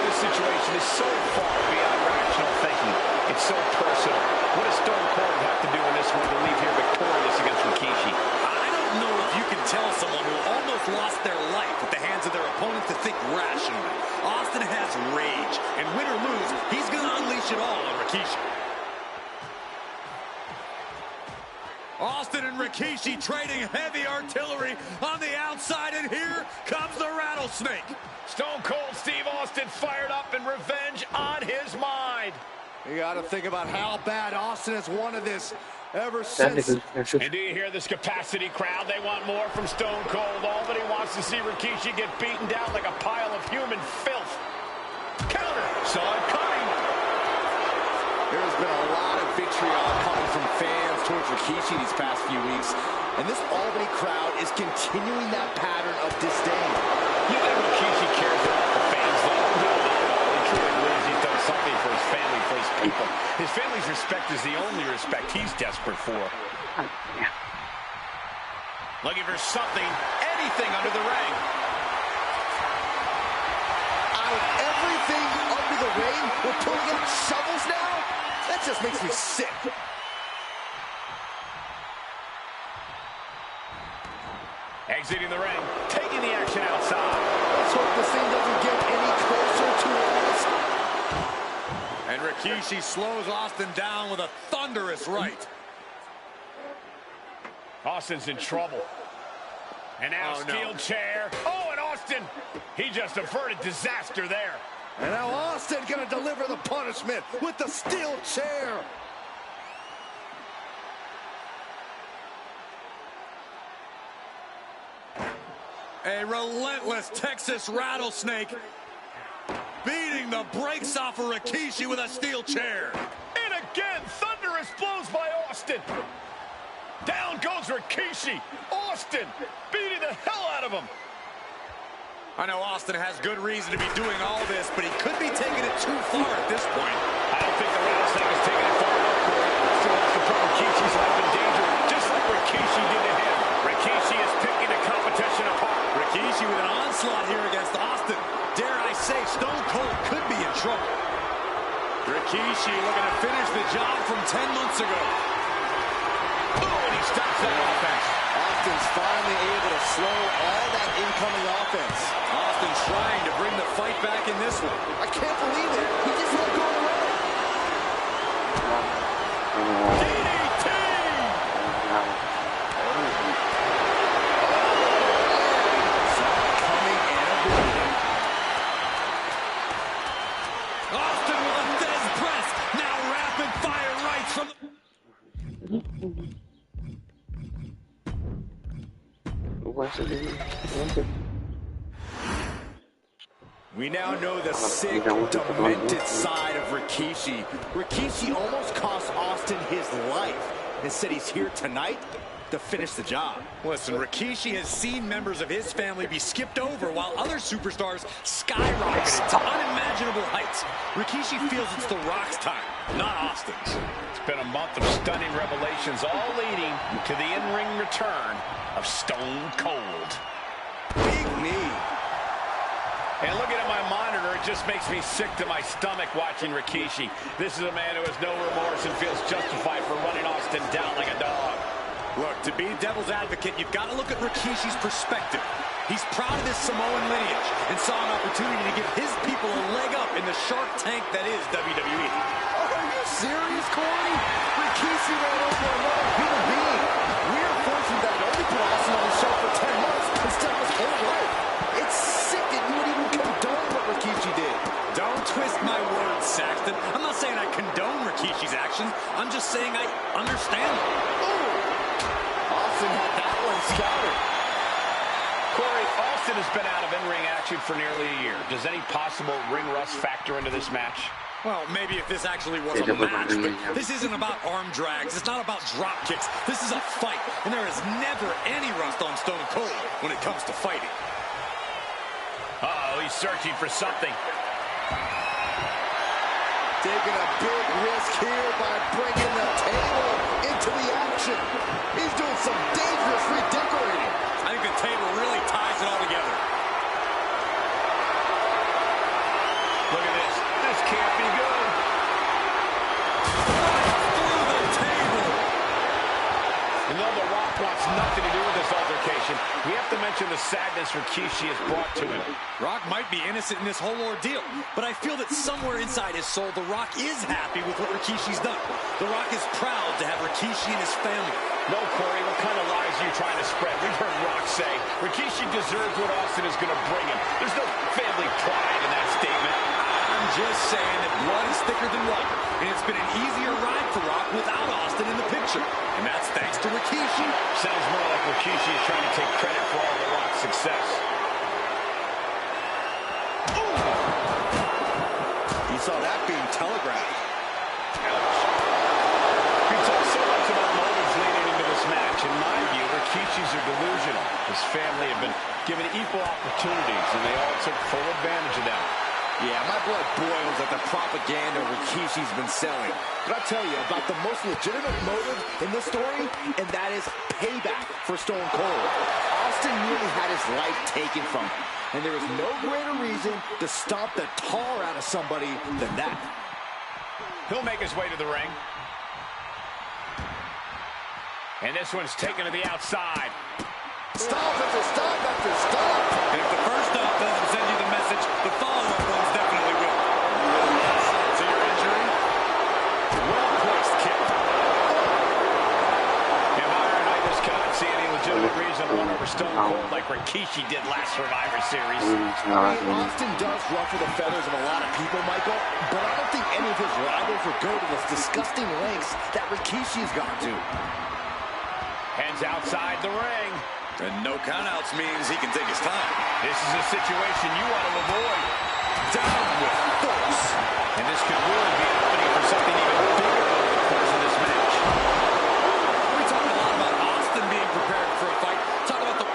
This situation is so far beyond rational thinking. It's so personal. What does Stone Cold have to do in this one to leave here victorious against Rikishi? I don't know if you can tell someone who almost lost their life at the hands of their opponent to think rationally. Austin has rage, and win or lose, he's going to unleash it all on Rikishi. Austin and Rikishi trading heavy artillery on the outside, and here comes the Rattlesnake. Stone Cold Steve Austin fired up and revenge on his mind. You got to think about how bad Austin has wanted this ever since. And do you hear this capacity crowd? They want more from Stone Cold. All that he wants to see Rikishi get beaten down like a pile of human filth. Counter. Saw it coming. There's been a lot of vitriol coming from fans towards Rikishi these past few weeks, and this Albany crowd is continuing that pattern of disdain. You think Rikishi cares about the fans, though? No. He truly believes he's done something for his family, for his people. His family's respect is the only respect he's desperate for. Looking for something, anything under the ring. Out of everything under the ring, we're pulling out shovels now? That just makes me sick. Exiting the ring, taking the action outside. Let's hope this thing doesn't get any closer to us. And Rikishi slows Austin down with a thunderous right. Austin's in trouble. And now steel chair. Oh, and Austin, he just averted disaster there. And now Austin gonna deliver the punishment with the steel chair. A relentless Texas rattlesnake beating the brakes off of Rikishi with a steel chair. And again, thunderous blows by Austin. Down goes Rikishi. Austin beating the hell out of him. I know Austin has good reason to be doing all this, but he could be taking it too far at this point. I don't think the rattlesnake is taking it far enough, Corey. Austin wants to put Rikishi's life in danger, just like Rikishi did to him. Rikishi is picking the competition apart. Rikishi with an onslaught here against Austin. Dare I say, Stone Cold could be in trouble. Rikishi looking to finish the job from 10 months ago. Oh, and he stops that offense. Austin's finally able to slow all that incoming offense. Austin trying to bring the fight back in this one. I can't believe it. He just let go of it. DDT! Coming and avoiding. Austin with a Dez press. Now rapid fire rights from the... We now know the sick, demented side of Rikishi. Rikishi almost cost Austin his life and said he's here tonight to finish the job. Listen, Rikishi has seen members of his family be skipped over while other superstars skyrocketed to unimaginable heights. Rikishi feels it's The Rock's time, not Austin's. It's been a month of stunning revelations, all leading to the in-ring return of Stone Cold. Big knee. And looking at my monitor, it just makes me sick to my stomach watching Rikishi. This is a man who has no remorse and feels justified for running Austin down like a dog. Look, to be devil's advocate, you've got to look at Rikishi's perspective. He's proud of his Samoan lineage and saw an opportunity to give his people a leg up in the Shark Tank that is WWE. Are you serious, Corey? Rikishi ran over another human being. We're fortunate that only put Austin on the show for 10 months instead of his whole life. It's sick that you would even condone what Rikishi did. Don't twist my words, Saxton. I'm not saying I condone Rikishi's actions. I'm just saying I understand them. Austin had that one scouted. Corey, Austin has been out of in-ring action for nearly a year. Does any possible ring rust factor into this match? Well, maybe if this actually was a match, but this isn't about arm drags. It's not about drop kicks. This is a fight, and there is never any rust on Stone Cold when it comes to fighting. Uh-oh, he's searching for something. Taking a big risk here by bringing the table into the action. He's doing some dangerous redecorating. I think the table really ties it all together. Look at this. This can't be good. Right through the table. And though The Rock wants nothing to do with this altercation, we have to mention the sadness Rikishi has brought to him. Rock might be innocent in this whole ordeal, but I feel that somewhere inside his soul, The Rock is happy with what Rikishi's done. The Rock is proud to have Rikishi and his family. No, Corey, what kind of lies are you trying to spread? We've heard Rock say Rikishi deserves what Austin is going to bring him. There's no family pride in that statement. I'm just saying that blood is thicker than water, and it's been an easier ride for Rock without Austin in the picture, and that's thanks to Rikishi. Sounds more like Rikishi is trying to take credit for all the Rock's success. You saw that being telegraphed. Ouch. We talked so much about motives leading into this match. In my view, Rikishis are delusional. His family have been given equal opportunities, and they all took full advantage of them. Yeah, my blood boils at the propaganda Rikishi's been selling. But I'll tell you about the most legitimate motive in this story, and that is payback for Stone Cold. Austin nearly had his life taken from him, and there is no greater reason to stomp the tar out of somebody than that. He'll make his way to the ring. And this one's taken to the outside. Stop after stop after stop. And if the first stop doesn't send you the message, the follow-up ones definitely will. So your injury? Well-placed kick. And Byron, I just cannot see good reason to run over Stone Cold like Rikishi did last Survivor Series. Austin does ruffle the feathers of a lot of people, Michael, but I don't think any of his rivals would go to the disgusting lengths that Rikishi's gone to. Hands outside the ring. And no countouts means he can take his time. This is a situation you want to avoid. Down with force. And this could really be an opening for something even bigger over the course of this match. We talk a lot about Austin being prepared for a fight. Talk about the...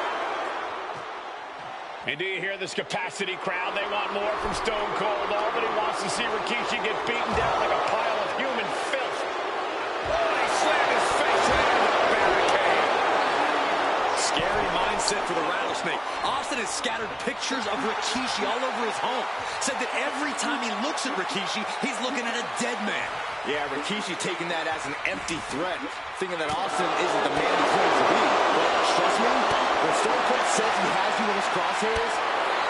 And do you hear this capacity crowd? They want more from Stone Cold. Nobody wants to see Rikishi get beaten down like a pile of human filth. Oh, he slammed his face into the barricade. Scary mindset for the Rattlesnake. Austin has scattered pictures of Rikishi all over his home. Said that every time he looks at Rikishi, he's looking at a dead man. Yeah, Rikishi taking that as an empty threat, thinking that Austin isn't the man he claims to be. But trust me, when Stone Cold says he has you in his crosshairs,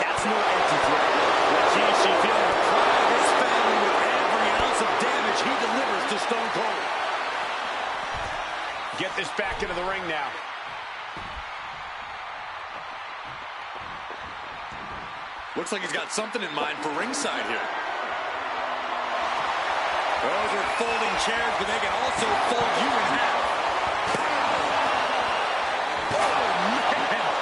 that's no empty threat. Rikishi feeling the pride of his family with every ounce of damage he delivers to Stone Cold. Get this back into the ring now. Looks like he's got something in mind for ringside here. Those are folding chairs, but they can also fold you in half. Oh, man.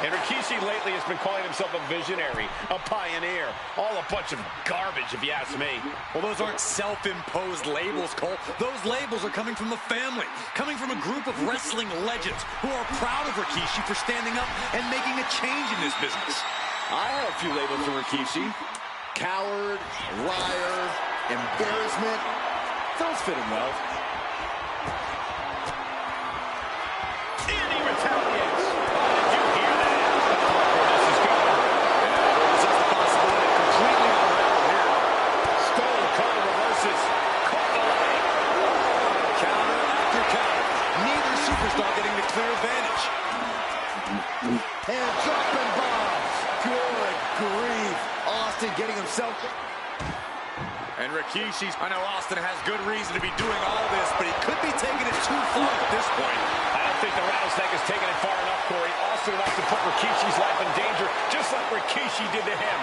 And Rikishi lately has been calling himself a visionary, a pioneer. All a bunch of garbage, if you ask me. Well, those aren't self-imposed labels, Cole. Those labels are coming from the family, coming from a group of wrestling legends who are proud of Rikishi for standing up and making a change in this business. I have a few labels for Rikishi. Coward, liar, embarrassment. Those fit him well. And he retaliates. Oh, did you hear that? Where this is going. This is the possibility of completely unraveled here. Stone Cold reverses. Caught the leg. Counter after counter. Neither superstar getting the clear advantage. And dropping bombs. Good grief. Austin getting himself... And Rikishi's... I know Austin has good reason to be doing all this, but he could be taking it too far at this point. I don't think the Rattlesnake has taken it far enough, Corey. Austin wants to put Rikishi's life in danger, just like Rikishi did to him.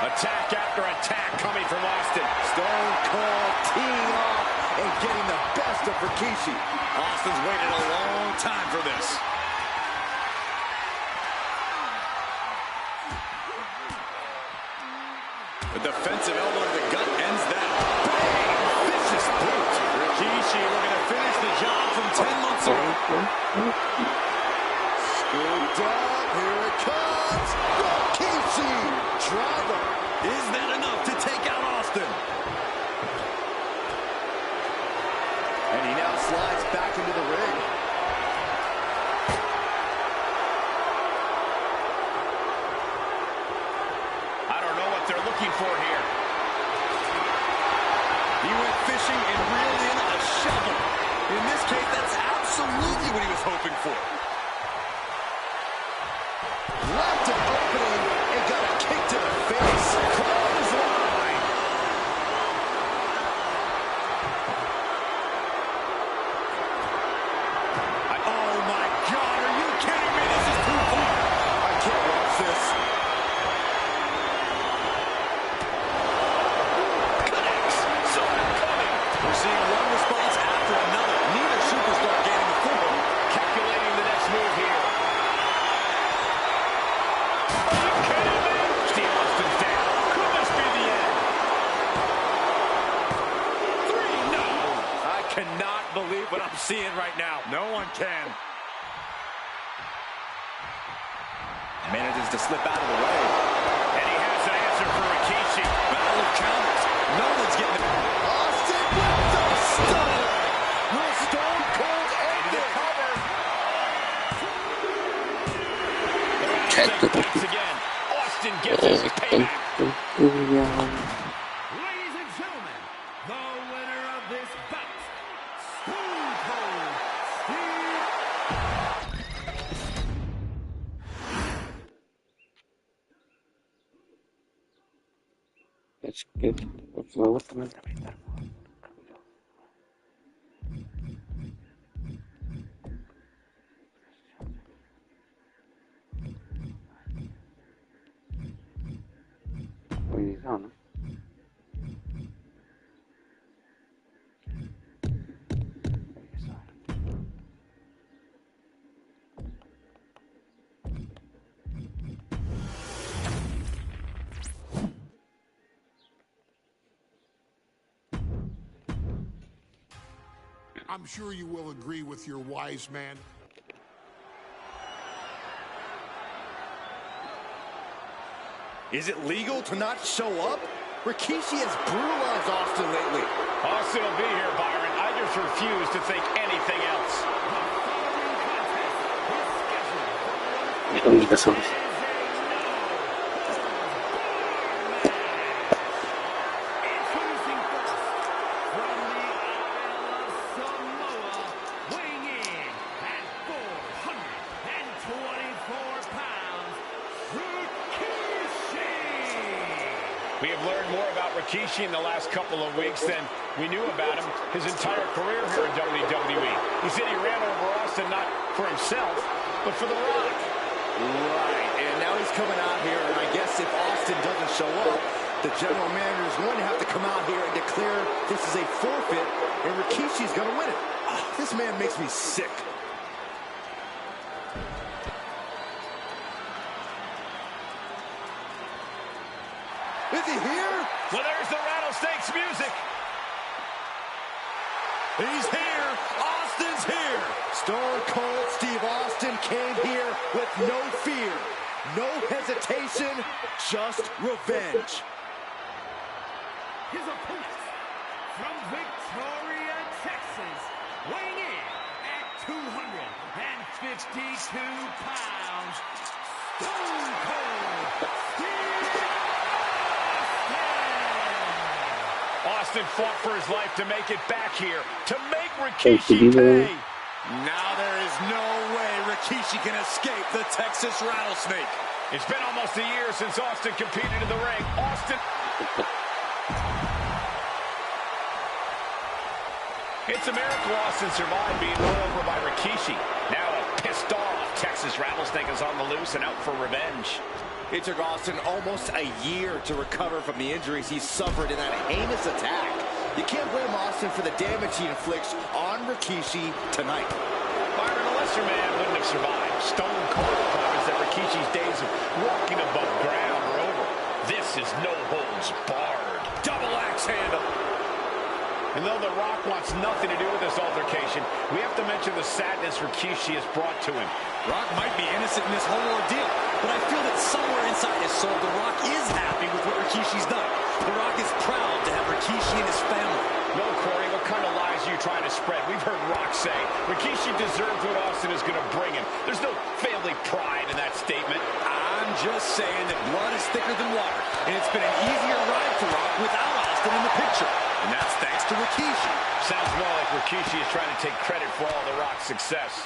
Attack after attack coming from Austin. Stone Cold teeing off and getting the best of Rikishi. Austin's waited a long time for this. A defensive elbow to the gut ends that. Bang! Vicious boot. Rikishi looking to finish the job from 10 months ago. Scooped up. Here it comes. Rikishi. Driver. Is that enough to take out Austin? And he now slides back into the ring. They're looking for here. He went fishing and reeled in a shovel. In this case, that's absolutely what he was hoping for. Left an opening and got a kick to the face. Clothesline. Oh my God, are you kidding me? This is too far. I can't watch this. We're seeing one response after another. Neither superstar gaining the full. Calculating the next move here. Are you kidding me? Steve Austin's down. Could this be the end? 3, no. I cannot believe what I'm seeing right now. No one can. Manages to slip out of the way. And he has an answer for Rikishi. Battle of counters. No one's getting it. Austin with the stunner. Will Stone Cold end the cover? Fights again. Austin gets his payback. Ladies and gentlemen, the winner of this bout, Stone Cold Steve. Let's get what the pesado, ¿no? I'm sure you will agree with your wise man. Is it legal to not show up? Rikishi has brutalized Austin lately. Austin will be here, Byron. I just refuse to think anything else. We have learned more about Rikishi in the last couple of weeks than we knew about him his entire career here in WWE. He said he ran over Austin not for himself, but for The Rock. Right, and now he's coming out here, and I guess if Austin doesn't show up, the general manager is going to have to come out here and declare this is a forfeit, and Rikishi's going to win it. This man makes me sick. Is he here? Well, there's the Rattlesnakes music. He's here. Austin's here. Stone Cold Steve Austin came here with no fear, no hesitation, just revenge. His opponent from Victoria, Texas, weighing in at 252 pounds, Stone Cold Steve Austin fought for his life to make it back here, to make Rikishi pay. Now there is no way Rikishi can escape the Texas Rattlesnake. It's been almost a year since Austin competed in the ring. It's a miracle Austin survived being run over by Rikishi. Now a pissed off Texas Rattlesnake is on the loose and out for revenge. It took Austin almost a year to recover from the injuries he suffered in that heinous attack. You can't blame Austin for the damage he inflicts on Rikishi tonight. Byron, a lesser man wouldn't have survived. Stone Cold promised that Rikishi's days of walking above ground are over. This is no holds barred. Double axe handle. And though The Rock wants nothing to do with this altercation, we have to mention the sadness Rikishi has brought to him. Rock might be innocent in this whole ordeal, but I feel that somewhere inside his soul, The Rock is happy with what Rikishi's done. The Rock is proud to have Rikishi and his family. No, Corey, what kind of lies are you trying to spread? We've heard Rock say Rikishi deserves what Austin is going to bring him. There's no family pride in that statement. I'm just saying that blood is thicker than water, and it's been an easier ride for Rock without Austin in the picture. And that's thanks to Rikishi. Sounds more like Rikishi is trying to take credit for all the Rock's success.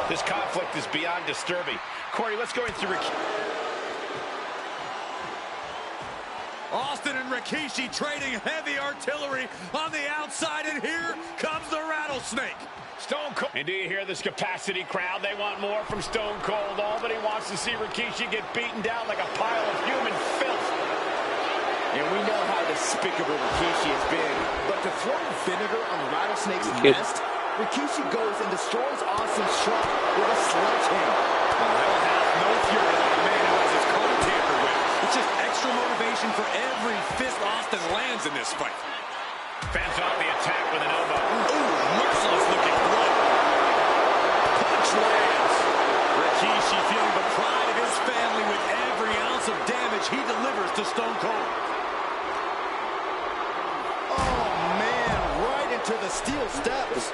This conflict is beyond disturbing. Corey, let's go into Austin and Rikishi trading heavy artillery on the outside, and here comes the Rattlesnake. Stone Cold. And do you hear this capacity crowd? They want more from Stone Cold. All but he wants to see Rikishi get beaten down like a pile of human filth. And we know how despicable Rikishi has been, but to throw vinegar on the Rattlesnake's nest, Rikishi goes and destroys Austin's truck with a sledgehammer. Well, hell has no fury like a man who has his car tampered with. It's just extra motivation for every fist Austin lands in this fight. Fends off the attack with an elbow. Ooh, merciless looking blood. Punch lands. Rikishi feeling the pride of his family with every ounce of damage he delivers to Stone Cold. To the steel steps.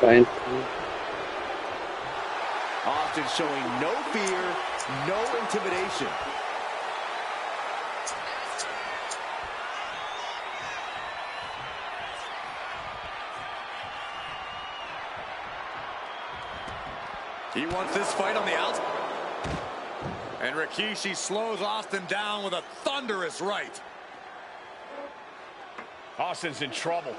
Austin showing no fear, no intimidation. He wants this fight on the outside. And Rikishi slows Austin down with a thunderous right. Austin's in trouble.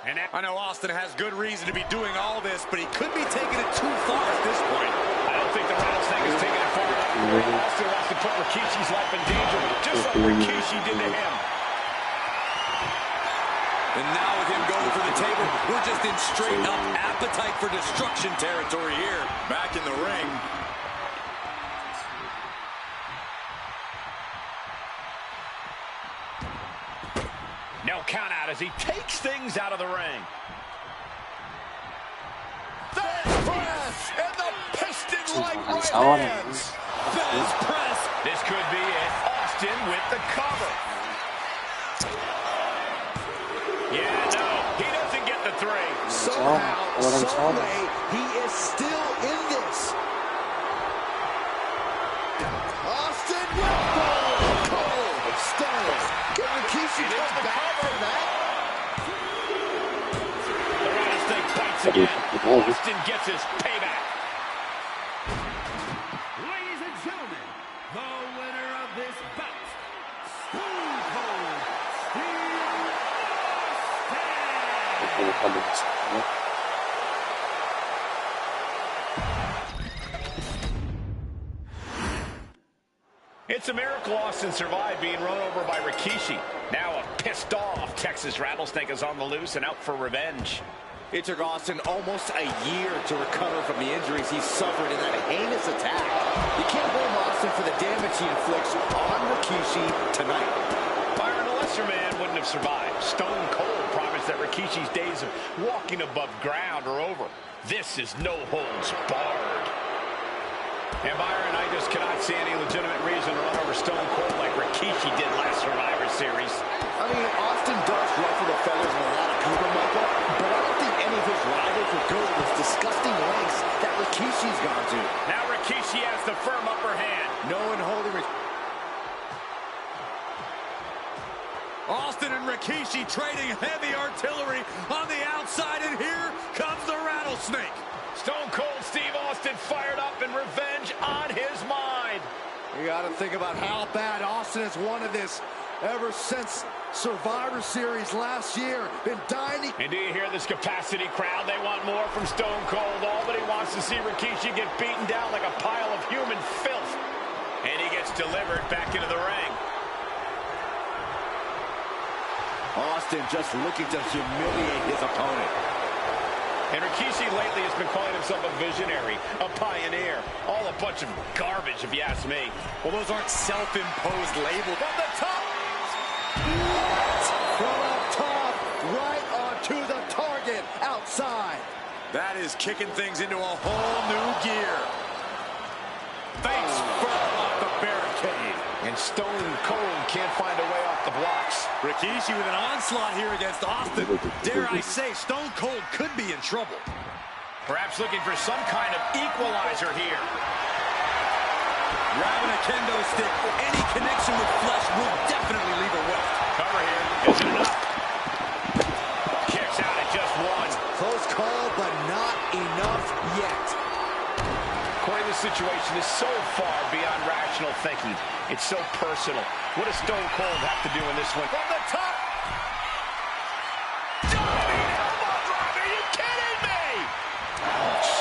And I know Austin has good reason to be doing all this, but he could be taking it too far at this point. I don't think the Rattlesnake is taking it far enough. Austin wants to put Rikishi's life in danger, just like Rikishi did to him. And now with him going for the table, we're just in straight up appetite for destruction territory here. Back in the ring. No count out as he takes things out of the ring. Fez press and the piston-like right hands. Fez press. This could be it. Austin with the cover. Yeah, no, he doesn't get the three. Somehow, some way, he is still in this. Austin with cold stone. Can Rikishi come back from that? The Rattlesnake bites again. Austin gets his payback. Ladies and gentlemen, the winner of this bout, Stone Cold Steve Austin. It's a miracle Austin survived being run over by Rikishi. Now a pissed off Texas Rattlesnake is on the loose and out for revenge. It took Austin almost a year to recover from the injuries he suffered in that heinous attack. You can't blame Austin for the damage he inflicts on Rikishi tonight. Byron, a lesser man wouldn't have survived. Stone Cold promised that Rikishi's days of walking above ground are over. This is no holds barred. And Byron, I just cannot see any legitimate reason to run over Stone Cold like Rikishi did last Survivor Series. I mean, Austin does ruffle the feathers of a lot of people, Michael, but I don't think any of his rivals would go to those disgusting lengths that Rikishi's gone to. Now Rikishi has the firm upper hand. No one holding Austin and Rikishi trading heavy artillery on the outside, and here comes the Rattlesnake. Stone Cold Steve Austin fired up and revenge on his mind. You got to think about how bad Austin has wanted this ever since Survivor Series last year. Been dying. And do you hear this capacity crowd? They want more from Stone Cold. All but he wants to see Rikishi get beaten down like a pile of human filth. And he gets delivered back into the ring. Austin just looking to humiliate his opponent. And Rikishi lately has been calling himself a visionary, a pioneer. All a bunch of garbage, if you ask me. Well, those aren't self-imposed labels. From the top! From up top, right onto the target, outside. That is kicking things into a whole new gear. Face first off the barricade. And Stone Cold can't find a way off the blocks. Rikishi with an onslaught here against Austin. Dare I say, Stone Cold could be in trouble. Perhaps looking for some kind of equalizer here. Grabbing a kendo stick, any connection with flesh will definitely leave a welt. Cover here. Is it enough? Kicks out at just one. Close call, but not enough yet. Corey, this situation is so far beyond rational thinking. It's so personal. What does Stone Cold have to do in this one? From the top! Diving elbow drop! Are you kidding me? Ouch.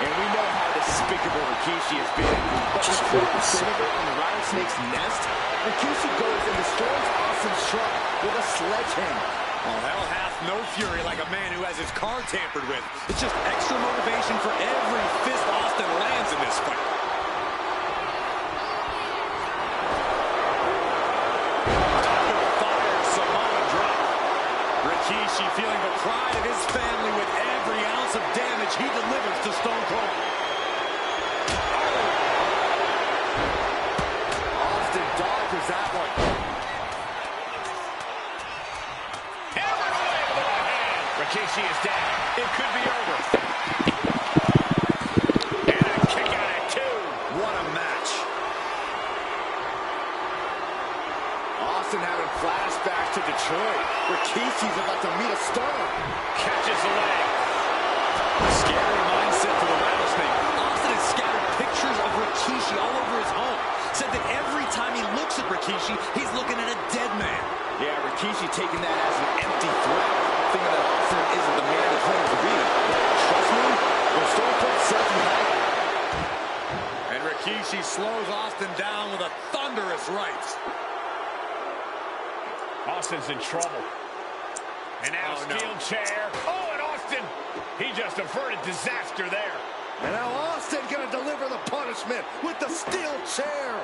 And we know how despicable Rikishi has been. But with Cold Senator on the Rattlesnake's nest, Rikishi goes and destroys Austin's truck with a sledgehammer. Well, hell hath no fury like a man who has his car tampered with. It's just extra motivation for every fist Austin lands in this fight. Fire Samoa drop. Rikishi feeling the pride of his family with every ounce of damage he delivers to Stone Cold. Austin dodges that one. Rikishi is down. It could be over. And a kick out at two. What a match. Austin having flashbacks to Detroit. Rikishi's about to meet a stunner. Catches the leg. Scary mindset for the Rattlesnake. Austin has scattered pictures of Rikishi all over his home. Said that every time he looks at Rikishi, he's looking at a dead man. Yeah, Rikishi taking that as an empty threat, thinking that Austin isn't the man he claims to be. But trust me, when Stone Cold says he has slows Austin down with a thunderous right. Austin's in trouble. And now steel chair. Oh, and Austin, he just averted disaster there. And now Austin gonna deliver the punishment with the steel chair.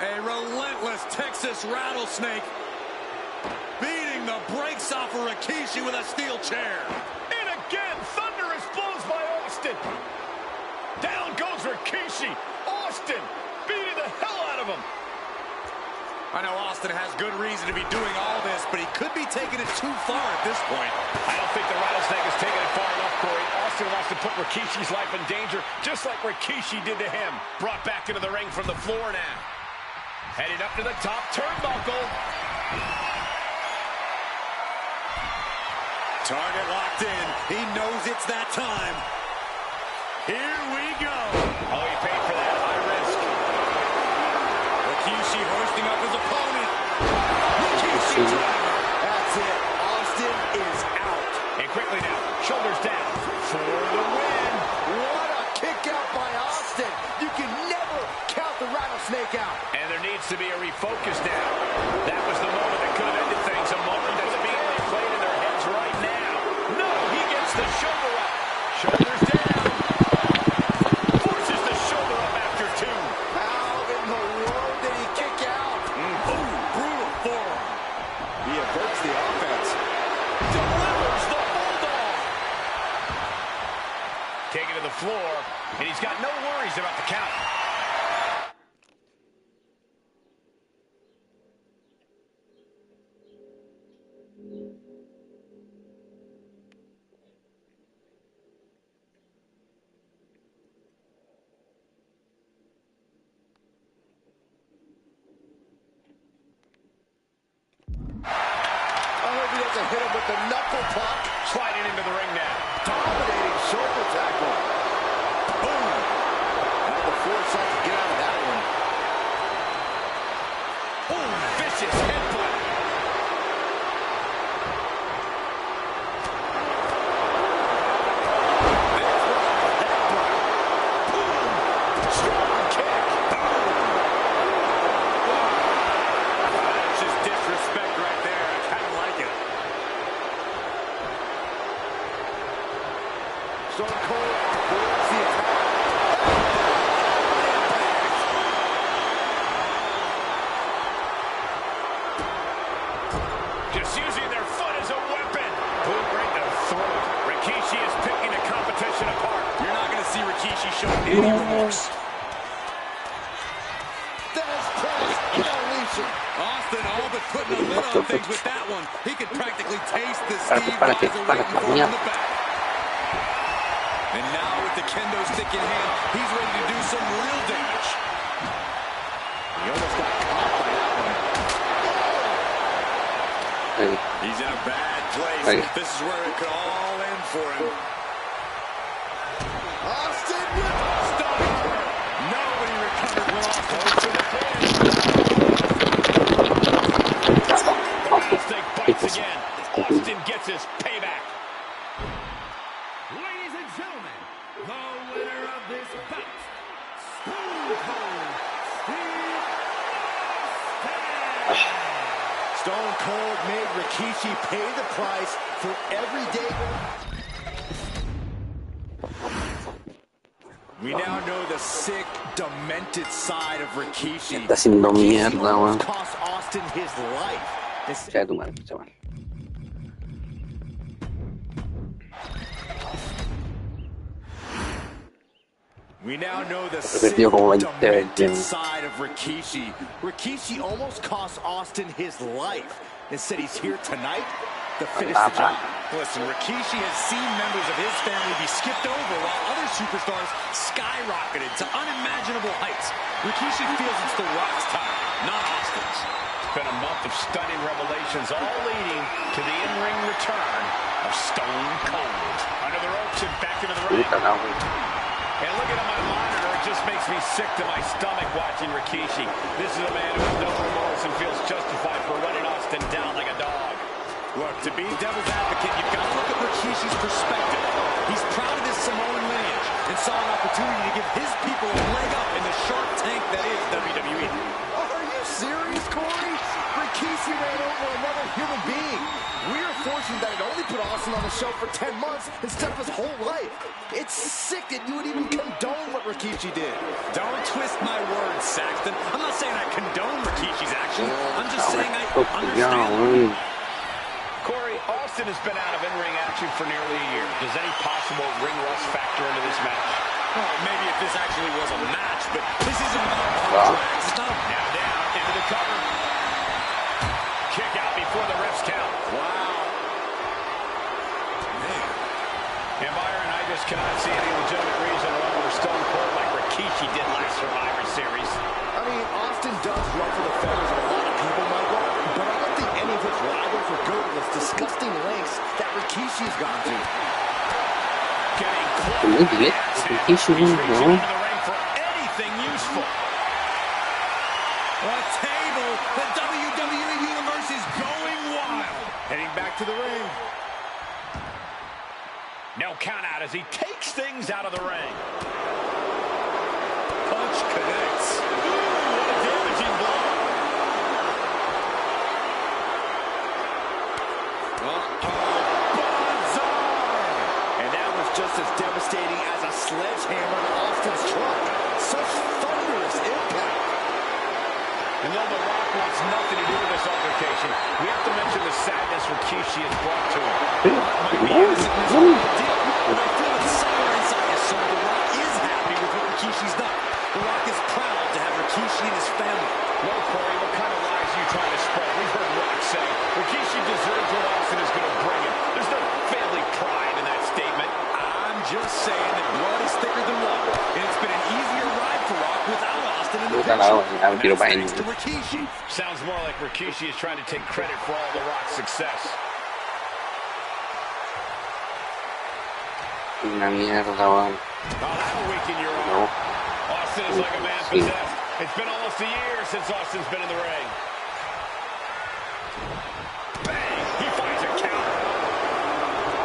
A relentless Texas rattlesnake beating the brakes off of Rikishi with a steel chair. And again, thunderous blows by Austin. Down goes Rikishi. Austin beating the hell out of him. I know Austin has good reason to be doing all this, but he could be taking it too far at this point. I don't think the rattlesnake has taken it far enough, Corey. Austin wants to put Rikishi's life in danger, just like Rikishi did to him. Brought back into the ring from the floor now. Headed up to the top turnbuckle. Target locked in. He knows it's that time. Here we go. Oh, he paid for that high risk. Rikishi hoisting up his opponent. Rikishi driver. That's it. Austin is out. And quickly now, shoulders down for the win. What a kick out by Austin. You can never count the rattlesnake out. And there needs to be a refocus now. That was the moment that could have ended things. A moment that's being replayed in their heads right now. No, he gets the shoulder up. Shoulders down. Forces the shoulder up after two. How in the world did he kick out? Ooh, brutal forearm. He averts the offense. Delivers the bulldog. Taken to the floor, and he's got no worries about the count. Hit him with the knuckle puck. Sliding into the ring now. Dominating shoulder tackle. Boom. Had the foresight to get out of that one. Boom. Vicious headbutt. Boom. Strong kick. Boom. That's just disrespect right there. I kind of like it. Stone Cold boards the attack. Just using their foot as a weapon. Boom right to the throat. Rikishi is picking the competition apart. You're not going to see Rikishi showing any remorse. Dennis Price, unleashing. Austin all but putting a lid on things with that one. He could practically taste the Steve Weiser waiting for him in the back. And now with the kendo stick in hand, he's ready to do some real damage. He almost got caught by that one. He's in a bad place. This is where it could all end for him. Austin with Stunner. Nobody recovered when Austin goes to the pin. Snake bites again. Austin gets his payback. Ladies and gentlemen, the winner of this bout, Stone Cold Steve Austin. Stone Cold made Rikishi pay the price for every day. We now know the sick, demented side of Rikishi. Está haciendo mierda, weón. Cost Austin his life. Ya tu madre, chaval. We now know the Repetido como 20 demented veces. side of Rikishi. Rikishi almost cost Austin his life. Instead, he's here tonight to finish the job. Listen, Rikishi has seen members of his family be skipped over while other superstars skyrocketed to unimaginable heights. Rikishi feels it's The Rock's time, not Austin's. It's been a month of stunning revelations, all leading to the in-ring return of Stone Cold. Under the ropes and back into the ring. And looking at my monitor, it just makes me sick to my stomach watching Rikishi. This is a man who has no remorse and feels justified for running Austin down like a dog. Look, to be devil's advocate, you've got to look at Rikishi's opportunity to give his people a leg up in the shark tank that is WWE. Are you serious, Corey? Rikishi ran over another human being. We're fortunate that it only put Austin on the show for 10 months instead of his whole life. It's sick that you would even condone what Rikishi did. Don't twist my words, Saxton. I'm not saying I condone Rikishi's actions. I'm just saying I understand. Corey, Austin has been out of in-ring action for nearly a year. Does any possible ring rust factor into this match? Oh, maybe if this actually was a match, but this isn't about contracts. It's not. Now down into the cover. Kick out before the ref's count. Wow. Man. And Byron, I just cannot see any legitimate reason to run over Stone Cold like Rikishi did last Survivor Series. I mean, Austin does ruffle the feathers of a lot of people, Michael, but I don't think any of his rivals would go to those disgusting lengths that Rikishi's gone to. Getting close. He's reaching into the ring for anything useful. A table. The WWE Universe is going wild. Heading back to the ring. No count out as he takes things out of the ring. Punch connects. Ooh, what a damaging blow. And that was just as devastating as a sledgehammer to Austin's trunk. Such thunderous impact. And though The Rock wants nothing to do with this altercation, we have to mention the sadness Rikishi has brought to him. Might be innocent in this whole deal, but I feel that somewhere inside his soul, The Rock is happy with what Rikishi's done. The Rock is proud to have Rikishi and his family. Well, Corey, what kind of lies are you trying to spread? We've heard Rock say Rikishi deserves what Austin is going to bring him. There's no family pride in that statement. I'm just saying that blood is thicker than water, and it's been an easier ride for Rock without Austin in the picture. Thanks to Rikishi. Sounds more like Rikishi is trying to take credit for all The Rock's success. Una mierda, weón. Oh, that'll weaken your arm. Austin is like a man possessed. It's been almost a year since Austin's been in the ring. Bang! He finds a counter.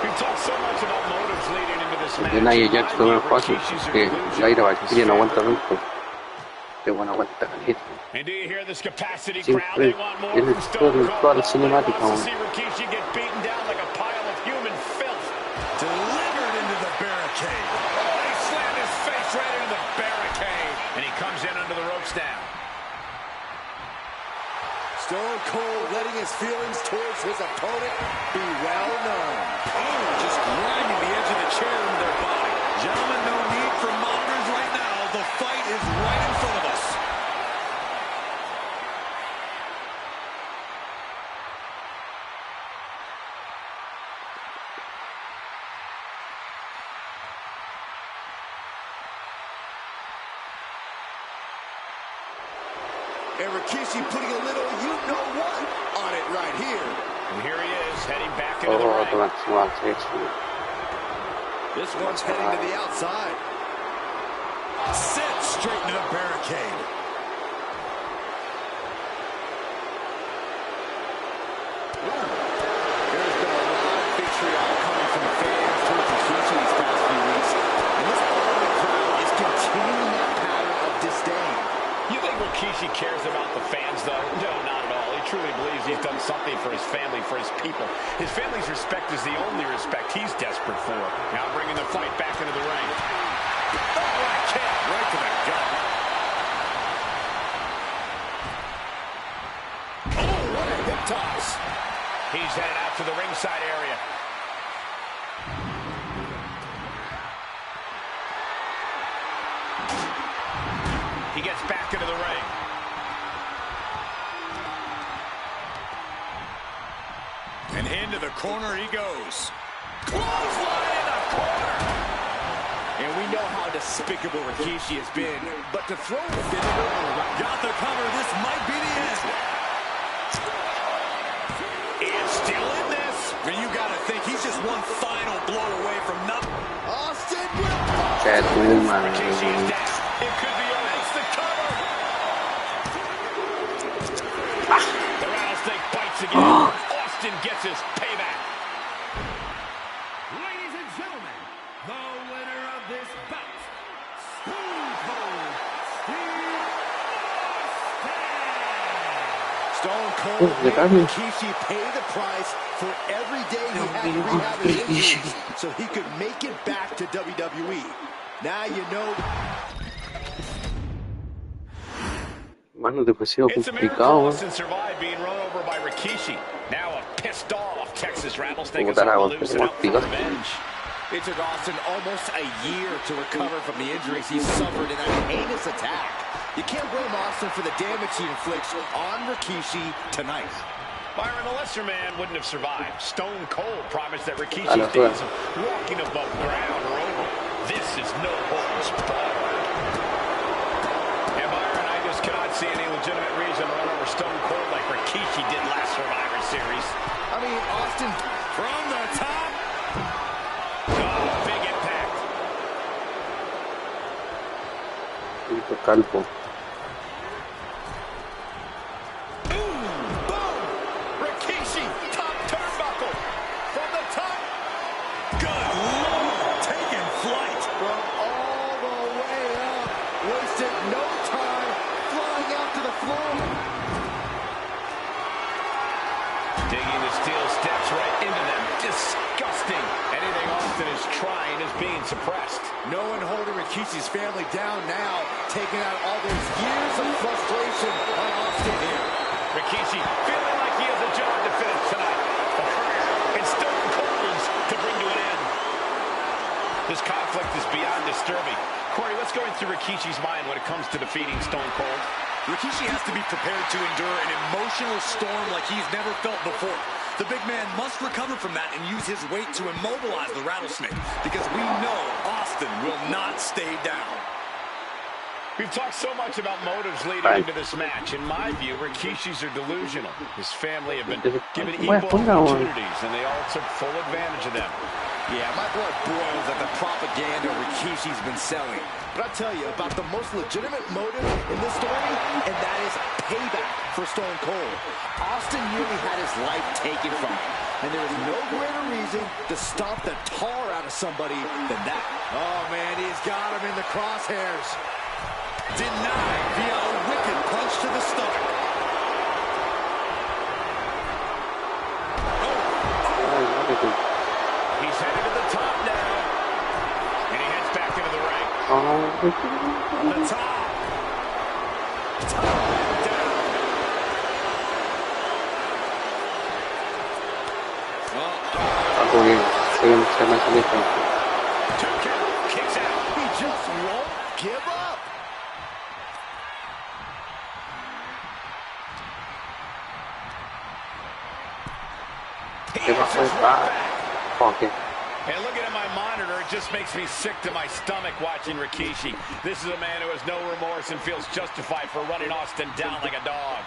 We talked so much about motives leading into this match. Nadie ya estuvo en el espacio, que Laira Valkyria no aguanta tanto. Qué bueno aguanta caleta. And do you hear this capacity crowd? Siempre They want more from Stone Cold. toda la cinemática, Wants to weón. see Rikishi get beaten down like a pile of human filth. Delivered into the barricade. Oh, he slammed his face right into the barricade. And he comes in under the ropes now. Stone Cold letting his feelings towards his opponent be well known. Oh, just grinding the edge of the chair into their body. Gentlemen, no need for monitors right now. The fight is right in front of us. And Rikishi putting a little you-know-what on it right here. And here he is, heading back into the ring. This one's heading to the outside. Set straight into the barricade. There's been a lot of vitriol coming from fans towards Rikishi these past few weeks. And this part of the crowd is continuing that pattern of disdain. You think Rikishi cares about the fans, though? No, not at all. He truly believes he's done something for his family, for his people. His family's respect is the only respect he's desperate for. Now bringing the fight back into the ring. Oh, what a kick! Right to the gut. Oh, what a hip toss. He's headed out to the ringside area. He gets back into the ring. And into the corner he goes. Clothesline in the corner. And we know how despicable Rikishi has been, but to throw the vinegar on the right. Got the cover. This might be the end. It's still in this. And you got to think he's just one final blow away from nothing. Austin Rikishi is down. It could be over. It's the cover. The rattlesnake bites again. Austin gets his payback. Ladies and gentlemen, the winner of this bout, Stone Cold made Rikishi pay the price for every day he had to rehab his injuries so he could make it back to WWE. Now you know. Mano, depois sido It's a miracle complicado. Austin survived being run over by Rikishi. Now a pissed off Texas Rattlesnake is on the loose and out for revenge. It took Austin almost a year to recover from the injuries he suffered in that heinous attack. You can't blame Austin for the damage he inflicts on Rikishi tonight. Byron, the lesser man wouldn't have survived. Stone Cold promised that Rikishi's days of walking above ground are over. This is no holds barred. And Byron, I just cannot see any legitimate reason to run over Stone Cold like Rikishi did last Survivor Series. I mean, Austin from the top. Oh, big impact. Calvo. Digging the steel steps right into them. Disgusting. Anything Austin is trying is being suppressed. No one holding Rikishi's family down now, taking out all those years of frustration on Austin here. Rikishi feeling like he has a job to finish tonight. A career in Stone Cold's to bring to an end. This conflict is beyond disturbing. Corey, what's going through Rikishi's mind when it comes to defeating Stone Cold? Rikishi has to be prepared to endure an emotional storm like he's never felt before. The big man must recover from that and use his weight to immobilize the Rattlesnake, because we know Austin will not stay down. We've talked so much about motives leading into this match. In my view, Rikishi's are delusional. His family have been given equal opportunities, and they all took full advantage of them. Yeah, my blood boils at the propaganda Rikishi's been selling. But I'll tell you about the most legitimate motive in this story, and that is payback for Stone Cold. Austin nearly had his life taken from him, and there is no greater reason to stomp the tar out of somebody than that. Oh, man, he's got him in the crosshairs. Denied via a wicked punch to the stomach. He's headed to the top now. And he heads back into the ring. On the top. Top down. Two count. Kicks out. He just won't give up. And looking at my monitor, it just makes me sick to my stomach watching Rikishi. This is a man who has no remorse and feels justified for running Austin down like a dog.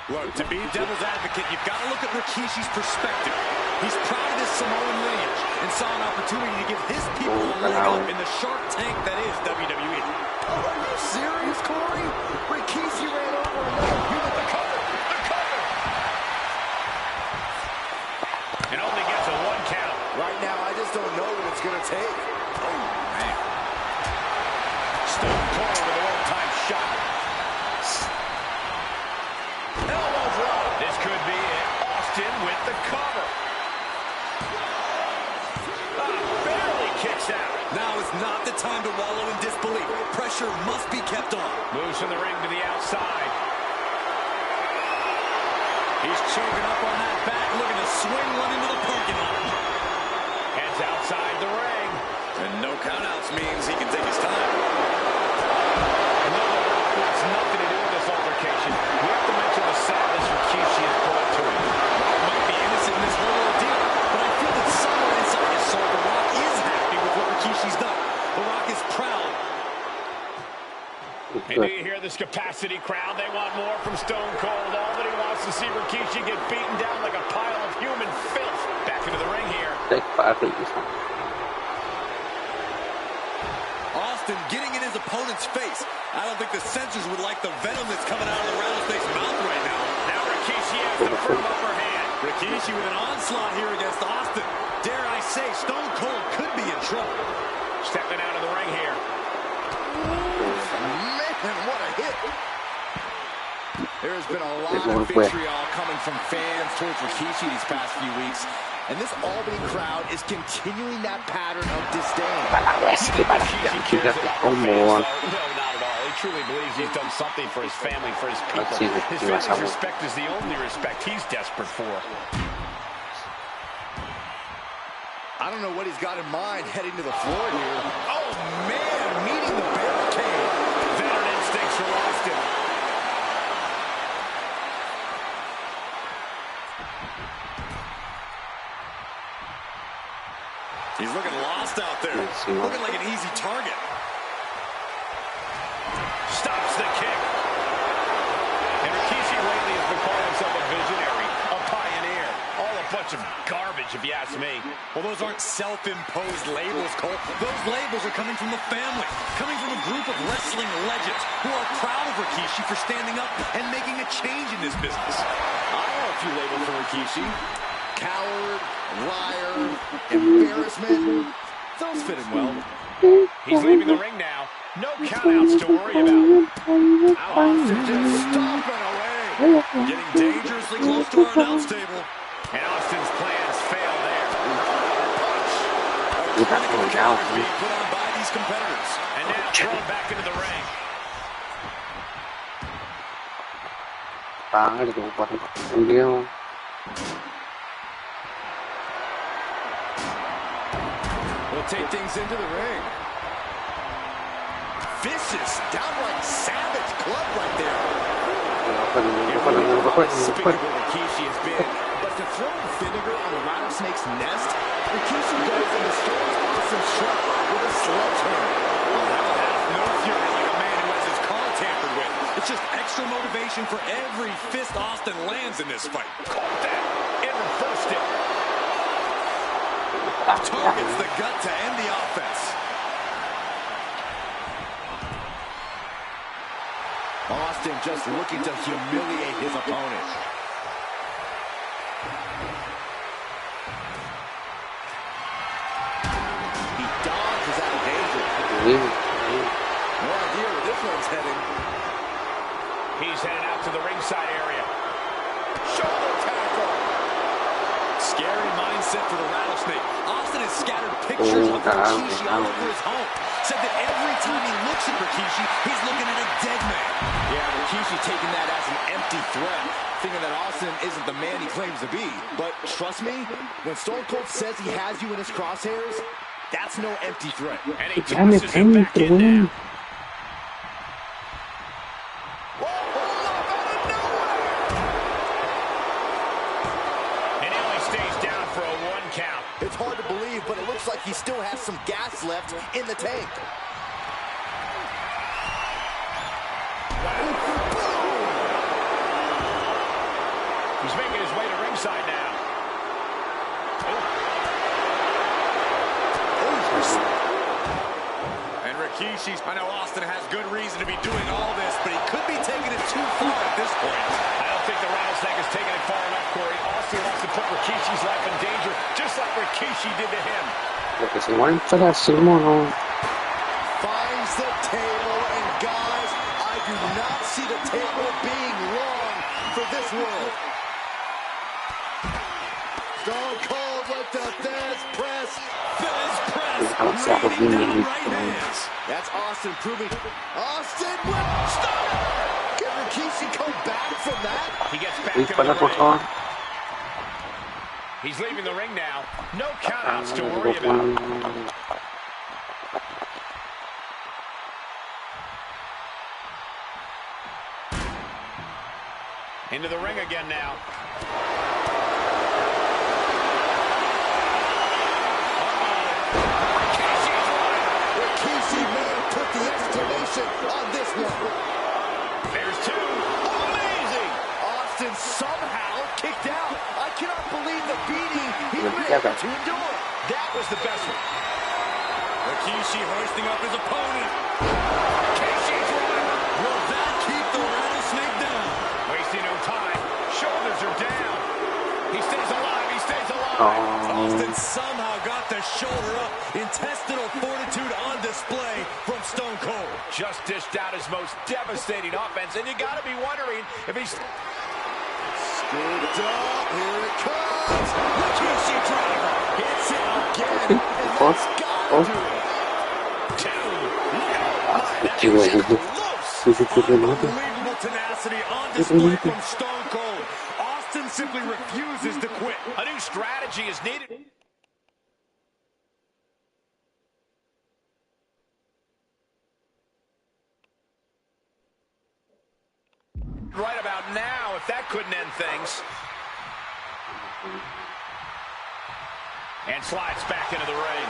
Look, to be devil's advocate, you've got to look at Rikishi's perspective. He's proud of his Samoan lineage and saw an opportunity to give his people a leg up in the shark tank that is WWE. Oh, are you serious, Corey? Rikishi ran over another human. The cover. And only gets a 1 count. Right now, I just don't know what it's going to take. Oh, man. Stone Cold with a one-time shot. Elbow drop. This could be it. Austin with the cover. Barely kicks out. Now is not the time to wallow in disbelief. Pressure must be kept on. Moves from the ring to the outside. He's choking up on that back, looking to swing one into the parking lot. Heads outside the ring. And no countouts means he can take his time. No, that's nothing to do with this altercation. We have to mention the sadness Rikishi has brought to him. Rock might be innocent in this whole ordeal, but I feel that somewhere inside his soul, The Rock is happy with what Rikishi's done. The Rock is proud. And do you hear this capacity crowd? They want more from Stone Cold. All that he wants to see Rikishi get beaten down like a pile of human filth. Back into the ring here. Austin getting in his opponent's face. I don't think the censors would like the venom that's coming out of the Rattlesnake's mouth right now. Now Rikishi has the firm upper hand. Rikishi with an onslaught here against Austin. Dare I say, Stone Cold could be in trouble. Stepping out of the ring here. Man, what a hit. There's been a lot of vitriol coming from fans towards Rikishi these past few weeks, and this Albany crowd is continuing that pattern of disdain. No, not at all. He truly believes he's done something for his family, for his people. His family's respect is the only respect he's desperate for. I don't know what he's got in mind heading to the floor here. Oh, man, meeting the barricade. Veteran instincts for Austin. He's looking lost out there. Looking like an easy target. Stops the kick. And Rikishi lately has been calling himself a visionary, a pioneer. All a bunch of garbage, if you ask me. Well, those aren't self-imposed labels, Cole. Those labels are coming from the family, coming from a group of wrestling legends who are proud of Rikishi for standing up and making a change in this business. I have a few labels for Rikishi. Coward, liar, embarrassment. Those fit him well. He's leaving the ring now. No countouts to worry about. Austin just stomping away. Getting dangerously close to our announce table. And Austin's plans fail there. A critical counter being put on by these competitors. And now thrown back into the ring. We'll take things into the ring. Vicious, downright savage club right there. Despicable Rikishi has been, but to throw vinegar on the rattlesnake's nest, Rikishi goes and destroys Austin's truck with a sledgehammer. Well, that'll have no fury like a man who has his car tampered with. It's just extra motivation for every fist Austin lands in this fight. Caught that and reversed it. Targets the gut to end the offense. Austin just looking to humiliate his opponent. He dodges out of danger. No idea where this one's heading. He's headed out to the ringside area. Shoulder tackle. Scary mindset for the rattlesnake. Austin has scattered pictures of Rikishi all over his home. Said that every time he looks at Rikishi, he's looking at a dead man. Yeah, Rikishi taking that as an empty threat, thinking that Austin isn't the man he claims to be. But trust me, when Stone Cold says he has you in his crosshairs, that's no empty threat. And he tosses him back in now. It's hard to believe, but it looks like he still has some gas left in the tank. He's making his way to ringside now. And Rikishi's, I know Austin has good reason to be doing all this, but he could be taking it too far at this point. I don't think the rattlesnake is taking it far enough, Corey. Austin wants to put Rikishi's life in danger, just like Rikishi did to him. Porque se mueren todas, sí, mono. Finds the table, and guys, I do not see the table being long for this world. Stone Cold with the Fez press. Fez press. Raining down right hands. That's Austin proving. Austin will stop. Can Rikishi come back from that? He gets back into the ring. He's leaving the ring now. No countouts to worry about. Into the ring again now. Rikishi may have put the exclamation on this one. There's two. Amazing! Austin somehow kicked out. I cannot believe the beating he was able to endure. That was the best one. Rikishi hoisting up his opponent. Rikishi's running. Will that keep the rattlesnake down? Wasting no time. Shoulders are down. He stays alive. He stays alive. Austin somehow got the shoulder up. Intestinal fortitude on display from Stone Cold. Just dished out his most devastating offense, and you got to be wondering if he's... Scooped up. Here it comes. Rikishi driver. Hits it again. And that's got to do it. Unbelievable tenacity on display from Stone Cold. Austin simply refuses to quit. A new strategy is needed. Right about now, if that couldn't end things. And slides back into the ring.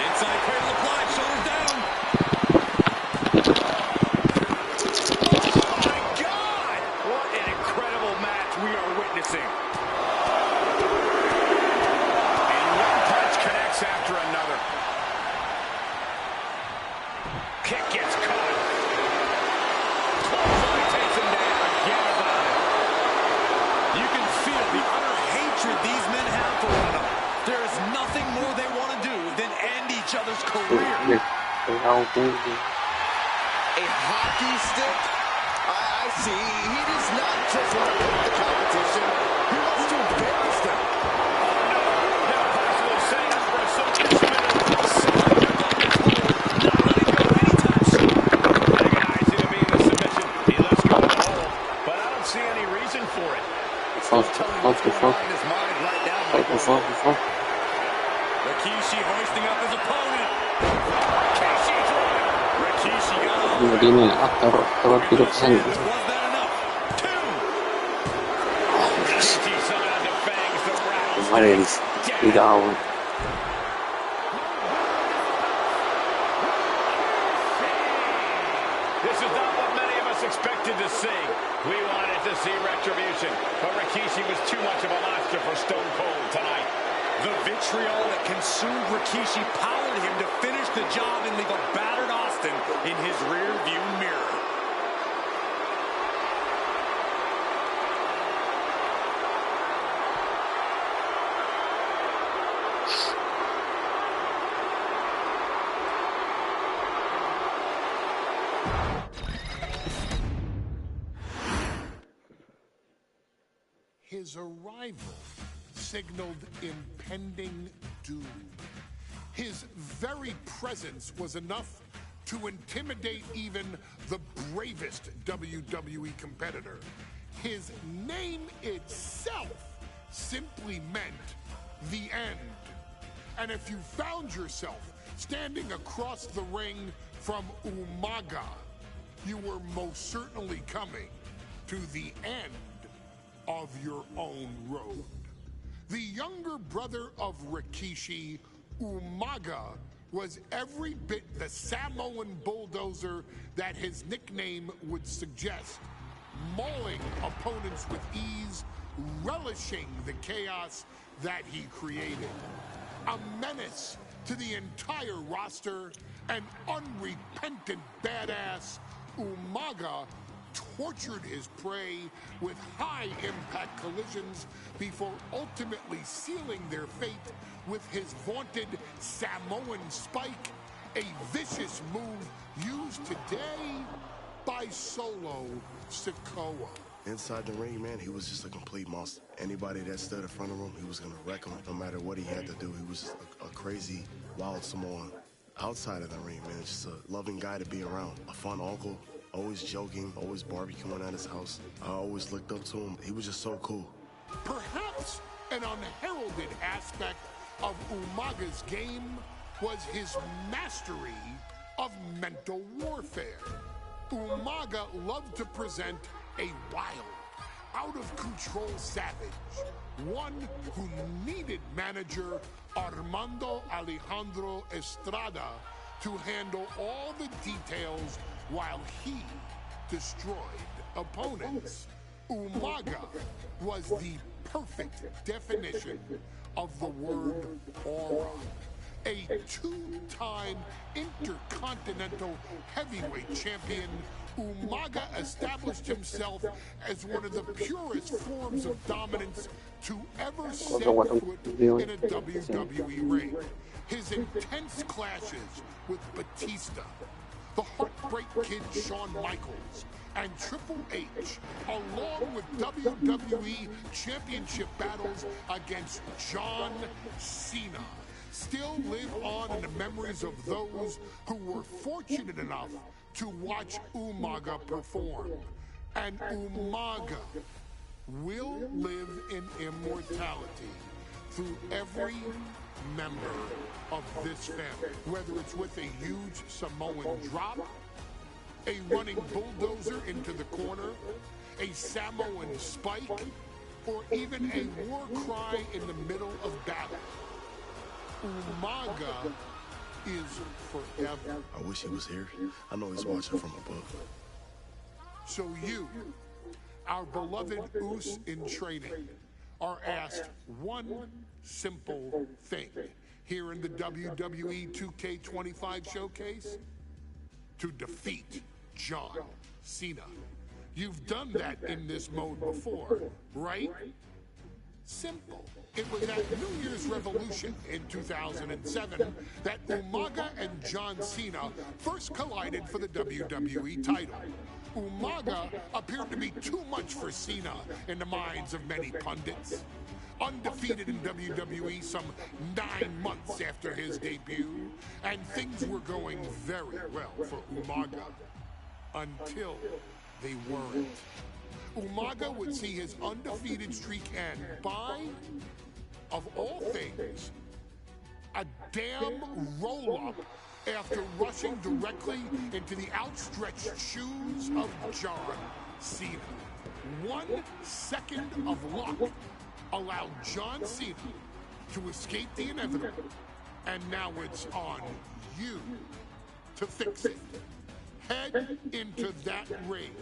Inside cradle applied, shoulders down. Oh my God! What an incredible match we are witnessing. And one punch connects after another. Kick gets caught. Clothesline takes him down. Forget about it. You can feel the utter hatred these men have for one another. There is nothing more they want to do than end each other's career. A hockey stick? I see. He does not just want to win the competition. He wants to embarrass them. Now possibly setting up for a submission. Not letting go anytime soon. Agonizing to be in the submission. He lets go of the hole, but I don't see any reason for it. Rikishi hoisting up his opponent. Rikishi driver. Rikishi got on. Was that enough? Two. Rikishi summoned the fangs that rattles. This is not what many of us expected to see. We wanted to see retribution, but Rikishi was too much of a monster for Stone Cold tonight. The vitriol that consumed Rikishi powered him to finish the job and leave a battered Austin in his rear-view mirror. His arrival signaled impending doom. His very presence was enough to intimidate even the bravest WWE competitor. His name itself simply meant the end. And if you found yourself standing across the ring from Umaga, you were most certainly coming to the end of your own road. The younger brother of Rikishi, Umaga, was every bit the Samoan bulldozer that his nickname would suggest, mauling opponents with ease, relishing the chaos that he created. A menace to the entire roster, an unrepentant badass, Umaga tortured his prey with high-impact collisions before ultimately sealing their fate with his vaunted Samoan spike, a vicious move used today by Solo Sikoa. Inside the ring, man, he was just a complete monster. Anybody that stood in front of him, he was going to wreck him no matter what he had to do. He was a crazy, wild Samoan. Outside of the ring, man, just a loving guy to be around. A fun uncle, always joking, always barbecuing at his house. I always looked up to him. He was just so cool. Perhaps an unheralded aspect of Umaga's game was his mastery of mental warfare. Umaga loved to present a wild, out-of-control savage, one who needed manager Armando Alejandro Estrada to handle all the details while he destroyed opponents. Umaga was the perfect definition of the word aura. A two-time Intercontinental Heavyweight Champion, Umaga established himself as one of the purest forms of dominance to ever set foot in a WWE ring. His intense clashes with Batista, the Heartbreak Kid Shawn Michaels, and Triple H, along with WWE Championship battles against John Cena, still live on in the memories of those who were fortunate enough to watch Umaga perform. And Umaga will live in immortality through every member of this family, whether it's with a huge Samoan drop, a running bulldozer into the corner, a Samoan spike, or even a war cry in the middle of battle. Umaga is forever. I wish he was here. I know he's watching from above. So you, our beloved Us in training, are asked one simple thing here in the WWE 2K25 Showcase: to defeat John Cena. You've done that in this mode before, right? Simple. It was at New Year's Revolution in 2007 that Umaga and John Cena first collided for the WWE title. Umaga appeared to be too much for Cena in the minds of many pundits. Undefeated in WWE some 9 months after his debut, and things were going very well for Umaga. Until they weren't. Umaga would see his undefeated streak end by, of all things, a damn roll-up after rushing directly into the outstretched shoes of John Cena. 1 second of luck allowed John Cena to escape the inevitable, and now it's on you to fix it. Head into that ring.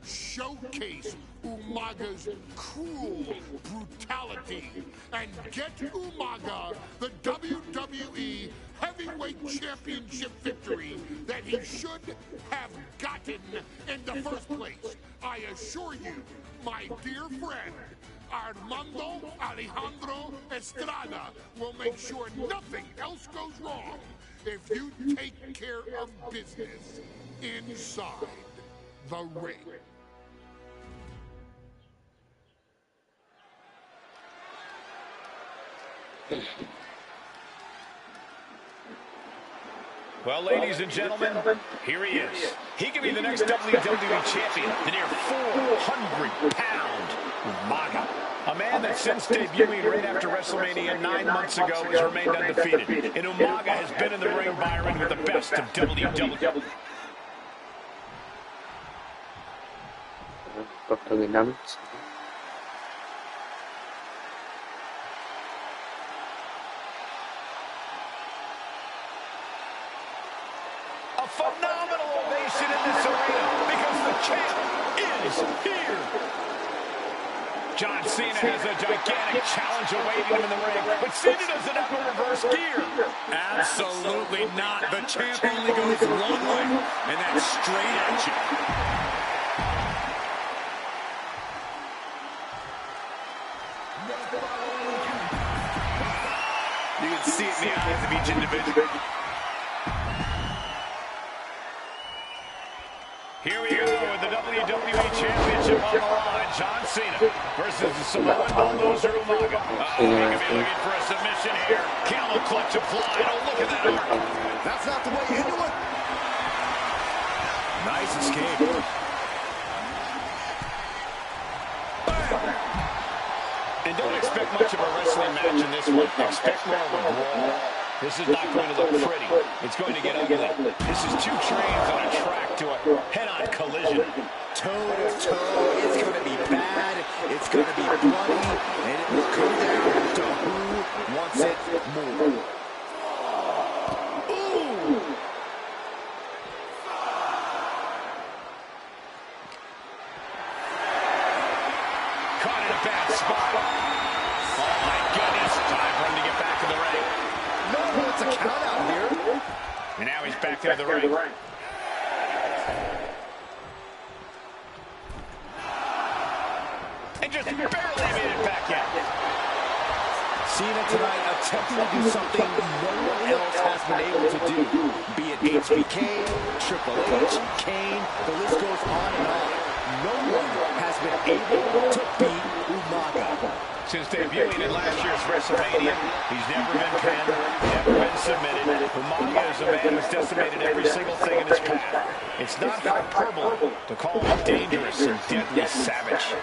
Showcase Umaga's cruel brutality and get Umaga the WWE Heavyweight Championship victory that he should have gotten in the first place. I assure you, my dear friend, Armando Alejandro Estrada will make sure nothing else goes wrong if you take care of business inside the ring. Well, ladies and gentlemen, here he is. He can be the next WWE champion, the near 400-pound Umaga. A man that since debuting right after WrestleMania 9 months ago has remained undefeated. And Umaga has been in the ring, Byron, with the best of WWE. Dynamics. A phenomenal ovation in this arena because the champ is here. John Cena has a gigantic challenge awaiting him in the ring, but Cena doesn't have a reverse gear. Absolutely not. The champ only goes one way, and that's straight at you. You can see it in the eyes of each individual. Here we go with the WWE Championship on the line. John Cena versus the Samoan Bulldozer Umaga. He could be looking for a submission here. Camel clutch applied. Oh, look at that arc. That's not the way into it. Nice escape. And don't expect much of a wrestling match in this one. Expect more of a brawl. This is not going to look pretty. It's going to get ugly. This is 2 trains on a track to a head-on collision. Toe-to-toe. It's going to be bad. It's going to be bloody. And it will come down to who wants it more. Ooh! Caught in a bad spot. Oh, my goodness. Time for him to get back in the ring. No, it's a count out here. And now he's back into the ring. and just barely made it back in. Cena tonight attempting to do something no one else has been able to do. Be it HBK, Triple H, Kane, the list goes on and on. No one has been able to beat Umaga. Since debuting in last year's WrestleMania, he's never been pinned, never been submitted. Umaga is a man who's decimated every single thing in his path. It's not hyperbole to call him a dangerous and deadly savage.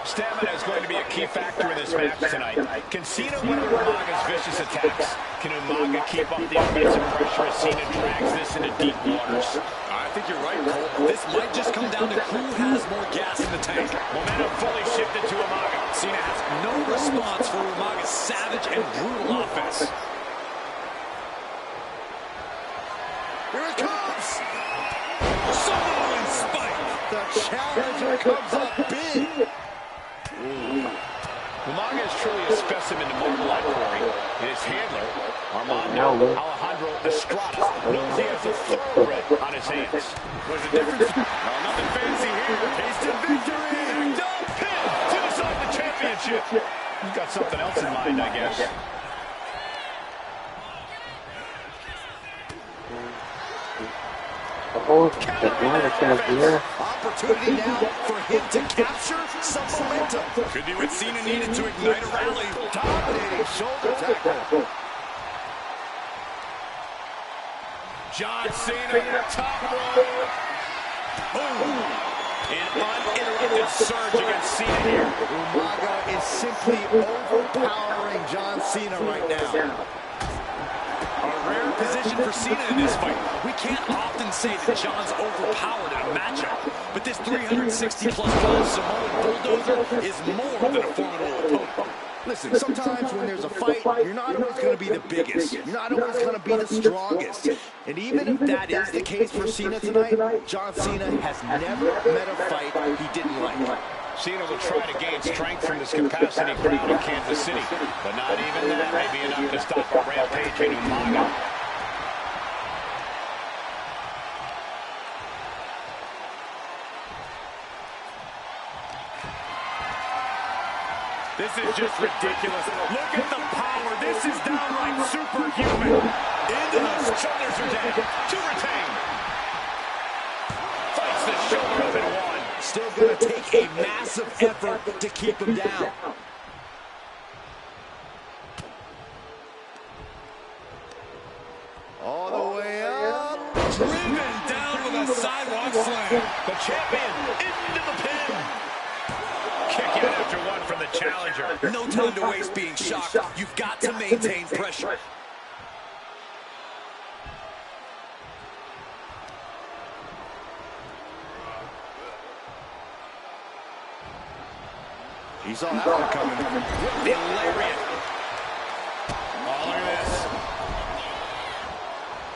Stamina is going to be a key factor in this match tonight. Can Cena weather Umaga's vicious attacks? Can Umaga keep up the offensive pressure as Cena drags this into deep waters? I think you're right, Cole. This might just come down to who has more gas in the tank. Momentum fully shifted to Umaga. Cena has no response for Umaga's savage and brutal offense. Here it comes! Samoan Spike! The challenger comes up big! Umaga is truly a specimen to marvel at, Corey. And his handler, Armando Alejandro Estrada, knows he has a thoroughbred on his hands. What's the difference? Nothing fancy here. Taste of victory! Don't pin to decide the championship. He's got something else in mind, I guess. Opportunity now for him to capture some momentum. Could be what Cena needed to ignite a rally. Dominating shoulder tackle. John Cena, top rope. Boom. An uninterrupted surge against Cena here. Umaga is simply overpowering John Cena right now. A rare position for Cena in this fight. We can't often say that John's overpowered in a matchup, but this 360-plus-pound Samoan bulldozer is more than a formidable opponent. Listen, sometimes when there's a fight, you're not always going to be the biggest. You're not always going to be the strongest. And even if that is the case for Cena tonight, John Cena has never met a fight he didn't like. Cena will try to gain strength from this capacity crowd in Kansas City, but not even that may be enough to stop a rampaging Umaga. This is just ridiculous. Look at the power. This is downright superhuman. Into the shoulders are down. To retain. Fights the shoulder up in one. Still going to take a massive effort to keep him down. All the way up. Driven down with a sidewalk slam. The champion into the pin. Kick out after one from the challenger. No time to waste being shocked. You've got to maintain pressure. He saw that one coming. The lariat. Oh, look at this.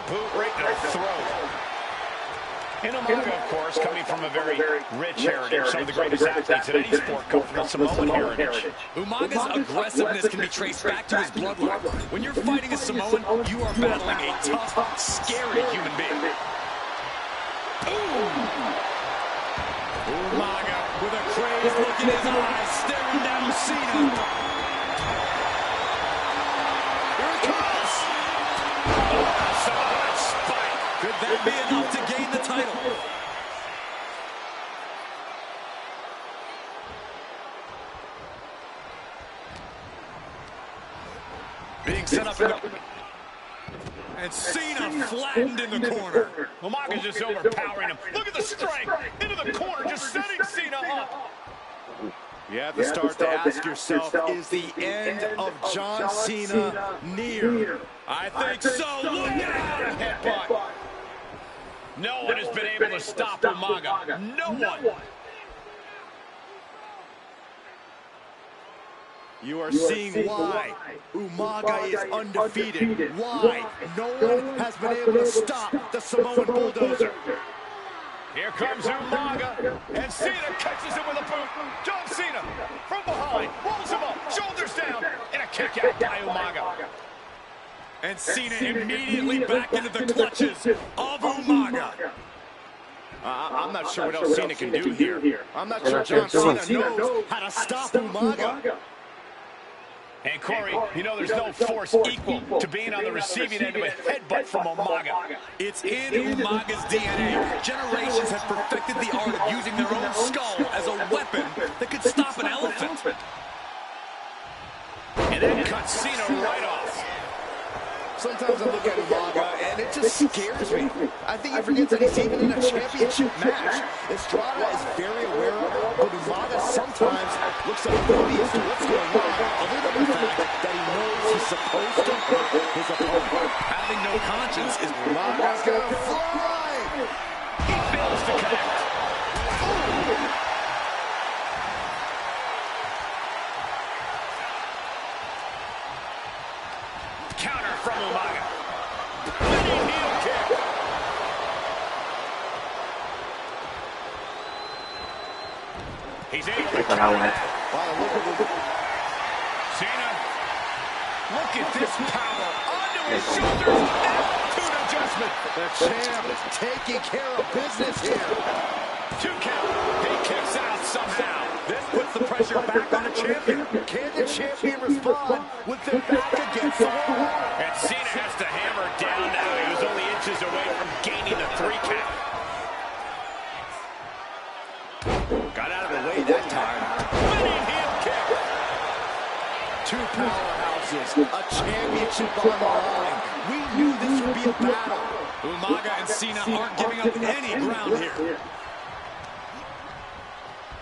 Boot right to the throat. And Umaga, of course, coming from a very rich heritage. Some of the greatest athletes in any sport come from the Samoan heritage. Umaga's aggressiveness can be traced back to his bloodline. When you're fighting a Samoan, you are battling a tough, scary human being. Umaga with a crazed look in his eyes, staring down Cena. Here it comes! Samoan spike. Could that be enough to gain the title? Being set up in the... And Cena flattened in the corner. Umaga's just overpowering him. Look at the strike. Into the corner, just setting Cena up. You have to start to ask yourself, is the end of John Cena near? I think so. Look out! Headbutt. No one has been able to stop Umaga. No one. You are seeing why Umaga is undefeated. Why no one has been able to stop the Samoan bulldozer. Here comes Umaga, and Cena catches him with a boot. John Cena from behind, rolls him up, shoulders down, and a kick out by Umaga. And Cena immediately back into the clutches of Umaga. I'm not sure what else Cena can do here. I'm not sure John Cena knows how to stop Umaga. And Corey, you know there's no force equal to being on the receiving end of a headbutt from Umaga. It's in Umaga's DNA. Generations have perfected the art of using their own skull as a weapon that could stop an elephant. And that cuts Cena right off. Sometimes I look at Umaga and it just scares me. I think he forgets that he's even in a championship match. Estrada is very aware of it, but Umaga sometimes looks oblivious to what's going on, other than the fact that he knows he's supposed to hurt his opponent. Having no conscience is Umaga's gonna fly! He fails to connect. Counter from Umaga. Spinning heel kick. He's able to counter that. Cena, look at this power. Onto his shoulders. Attitude adjustment. The champ is taking care of business here. 2 count. He kicks out somehow. This puts the pressure back on the champion. Can the champion respond with their back against the wall? And Cena has to hammer down now. He was only inches away from gaining the 3 count. Got out of the way that time. Spinning heel kick. 2 powerhouses, a championship on the line. We knew this would be a battle. Umaga and Cena aren't giving up any ground here.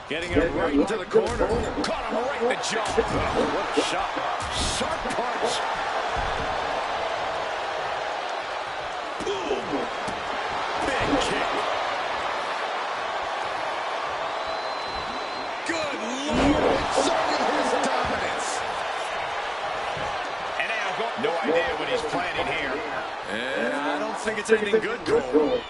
Getting it right into the corner. Caught him right in the jaw. What a shot. Sharp punch. Boom. Big kick. Good Lord. Exerting his dominance. And now, no idea what he's planning here. And I don't think it's anything good, Cole.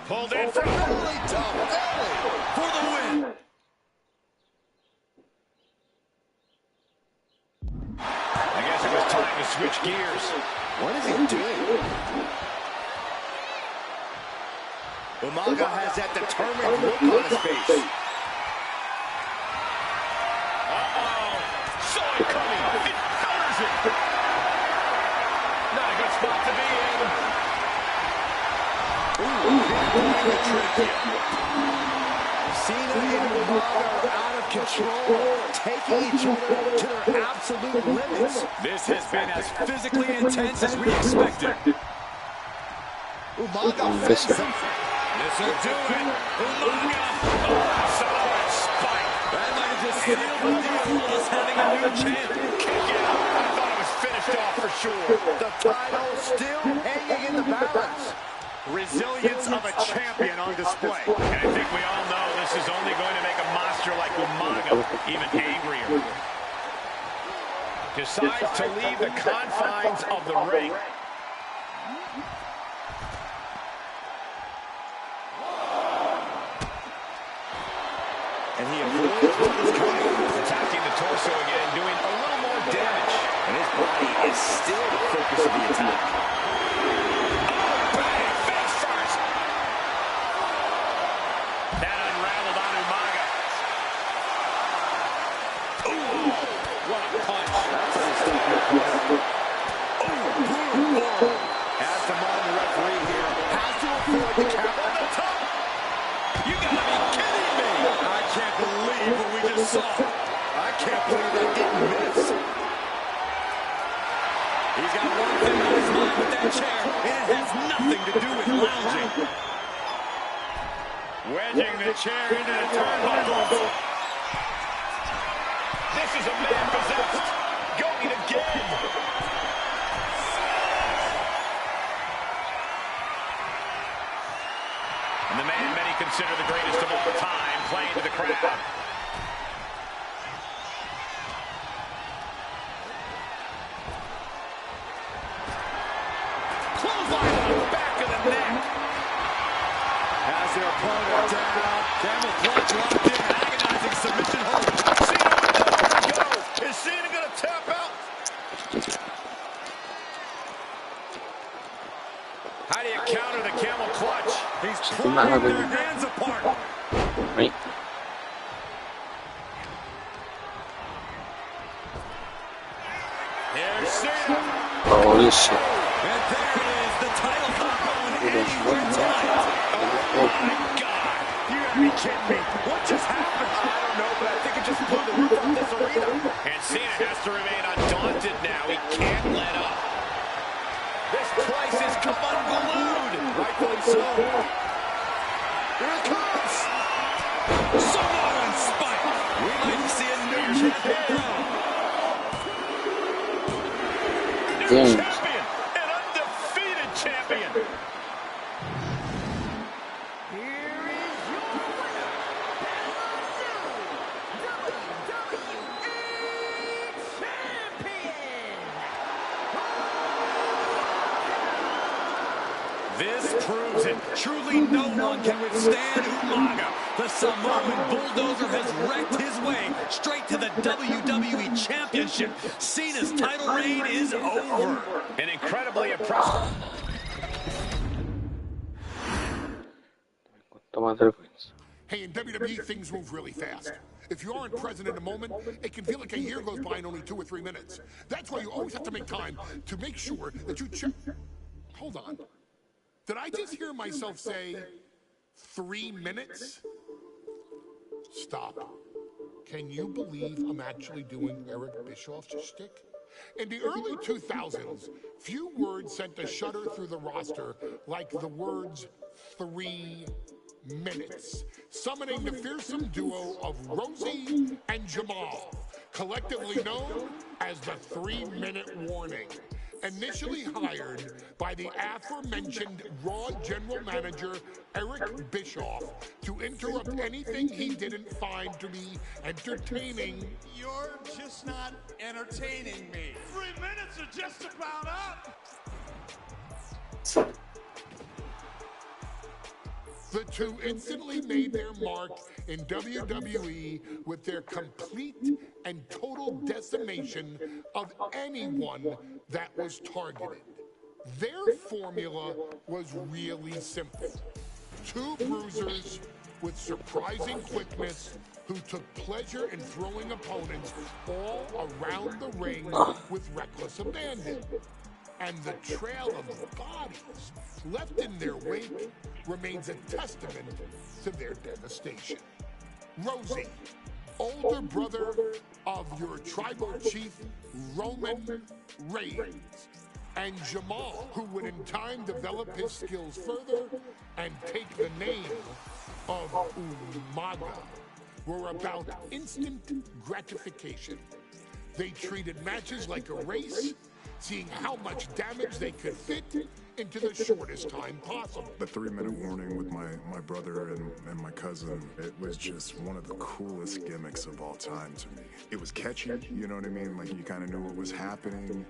Pulled in from Belly to belly for the win. I guess it was time to switch gears. What is he doing? Umaga has that determined look on his face. Saw it coming. It counters it. Not a good spot to be in. Cena and Umaga are out of control, taking each other to their absolute limits. This has been as physically intense as we expected. Umaga fends him. This'll do it. Umaga. Oh, saw that spike. That might have just sealed the deal with us having a new champ. Kick out. I thought it was finished off for sure. The title still hanging in the balance. Resilience of a champion on display. And I think we all know this is only going to make a monster like Umaga even angrier. Decides to leave the confines of the ring. And he avoids what was coming. Attacking the torso again, doing a little more damage. And his body is still the focus of the attack. That unraveled on Umaga. Ooh, what a punch. Has to monitor the referee here. Has to avoid the count on the top. You gotta be kidding me. I can't believe what we just saw. I can't believe that didn't miss. He's got one thing on his mind with that chair, and it has nothing to do with lounging. Wedging the chair into the turnbuckle. This is a man possessed. Going again. And the man many consider the greatest of all time playing to the crowd. Clothesline on the back of the neck. Has their opponent down. Camel clutch locked in. Agonizing submission hold. Cena with nowhere to go. Is Cena going to tap out? How do you counter the camel clutch? He's pulling their hands apart. Right. Here's Cena. Holy shit. And there it is, the title not going anywhere tonight. Oh my God. You gotta be kidding me. What just happened? I don't know, but I think it just blew the roof off this arena. And Cena has to remain undaunted now. He can't let up. This place is come unglued. Rightfully so. Here it comes. Samoan spike. We might see a new champion. New champion. An undefeated champion. Here is your winner, WWE Champion. This proves it. Truly no one can withstand Umaga. The Samoan bulldozer has wrecked his way straight to the WWE Championship. Cena's title reign is over. An incredibly impressive. Hey, in WWE, things move really fast. If you aren't present in a moment, it can feel like a year goes by in only 2 or 3 minutes. That's why you always have to make time to make sure that you check. Hold on. Did I just hear myself say 3 minutes? Stop. Can you believe I'm actually doing Eric Bischoff's shtick? In the early 2000s, few words sent a shudder through the roster like the words 3 minutes, summoning the fearsome duo of Rosie and Jamal, collectively known as the 3-minute warning. Initially hired by the aforementioned Raw General Manager Eric Bischoff to interrupt anything he didn't find to be entertaining. You're just not entertaining me. 3 minutes are just about up. The two instantly made their mark in WWE with their complete and total decimation of anyone that was targeted. Their formula was really simple. 2 bruisers with surprising quickness who took pleasure in throwing opponents all around the ring with reckless abandon. And the trail of bodies left in their wake remains a testament to their devastation. Rosie, older brother of your tribal chief, Roman Reigns, and Jamal, who would in time develop his skills further and take the name of Umaga, were about instant gratification. They treated matches like a race, seeing how much damage they could fit into the shortest time possible. The 3-minute warning with my brother and my cousin, it was just one of the coolest gimmicks of all time to me. It was catchy, you know what I mean? Like, you kind of knew what was happening,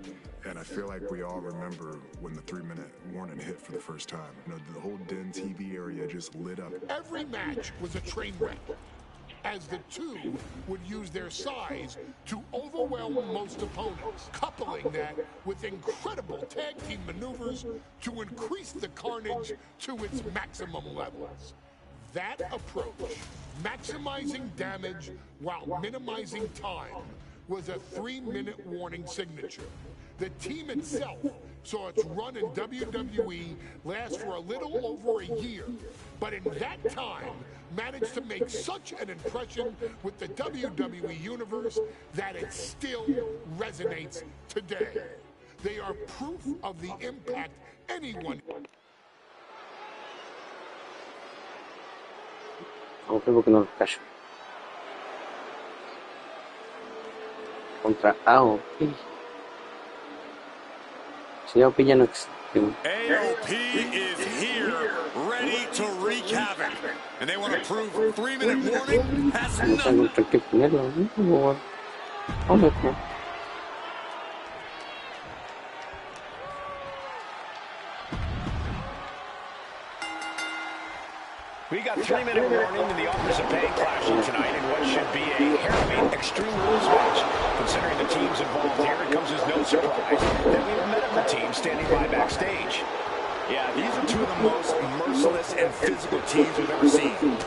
and I feel like we all remember when the 3-minute warning hit for the first time. You know, the whole Den TV area just lit up. Every match was a train wreck, as the two would use their size to overwhelm most opponents, coupling that with incredible tag team maneuvers to increase the carnage to its maximum levels. That approach, maximizing damage while minimizing time, was a 3-minute warning signature. The team itself saw its run in WWE last for a little over a year, but in that time managed to make such an impression with the WWE Universe that it still resonates today. They are proof of the impact anyone... Contra AOP. Si AOP ya no existe. AOP is here, ready to wreak havoc. And they want to prove 3-minute warning has nothing. We got 3-minute warning in the Office of Pain clashing tonight in what should be a harrowing Extreme Rules match. Considering the teams involved here, it comes as no surprise that we have medical teams standing by backstage. Yeah, these are two of the most merciless and physical teams we've ever seen.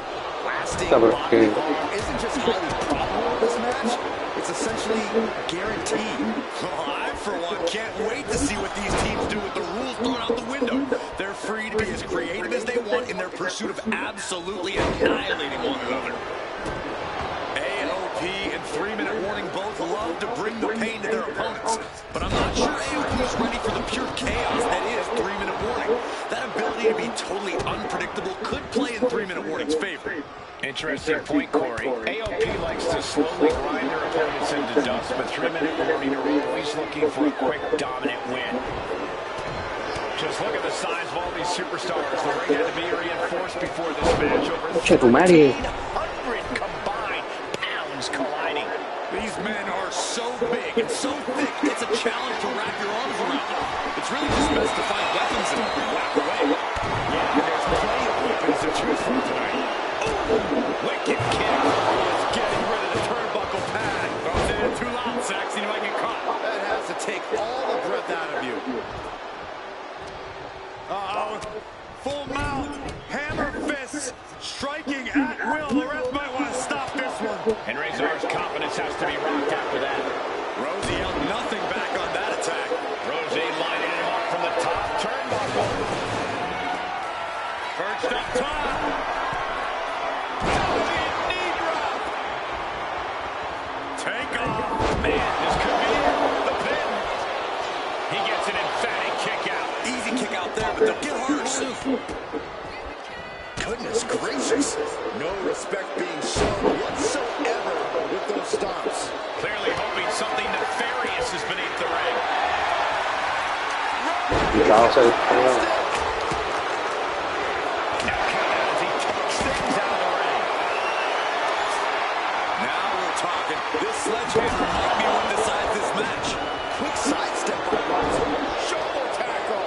Lasting body harm isn't just highly probable in this match, it's essentially guaranteed. Oh, I, for one, can't wait to see what these teams do with the rules thrown out the window. They're free to be as creative as they want in their pursuit of absolutely annihilating one another. AOP and 3-minute warning both love to bring the pain to their opponents, but I'm not sure AOP's ready for the pure chaos that is 3-minute warning. That ability to be totally unpredictable could play in 3-minute warning's favor. Interesting point, Corey. AOP likes to slowly grind their opponents into dust, but 3-minute warning are always looking for a quick, dominant win. Just look at the size of all these superstars. The ring had to be reinforced before this match. Over 1,300 combined pounds colliding. These men are so big and so thick, it's a challenge to wrap your arms around them. It's really just best to find weapons and whack away. Yeah, there's plenty of weapons to choose from tonight. Wicked kick. He's getting rid of the turnbuckle pad. Throws it in too loud, Saxon. You might get caught. That has to take all the breath out of you. Uh-oh. Full mount. Hammer fists. Striking at will. The ref might want to stop this one. And Razor's confidence has to be rocked after that. Rosie held nothing back on that attack. Rosie lining him up from the top turnbuckle. Perched up top. Take off. Man, this could be it. The pin. He gets an emphatic kick out. Easy kick out there, but they'll get harder soon. Goodness gracious. No respect being shown whatsoever with those stomps. Clearly hoping something nefarious is beneath the ring. Now as he takes things out of the ring. Now we're talking. This sledgehammer might be what decides this match. Quick sidestep by Rosen. Shoulder tackle.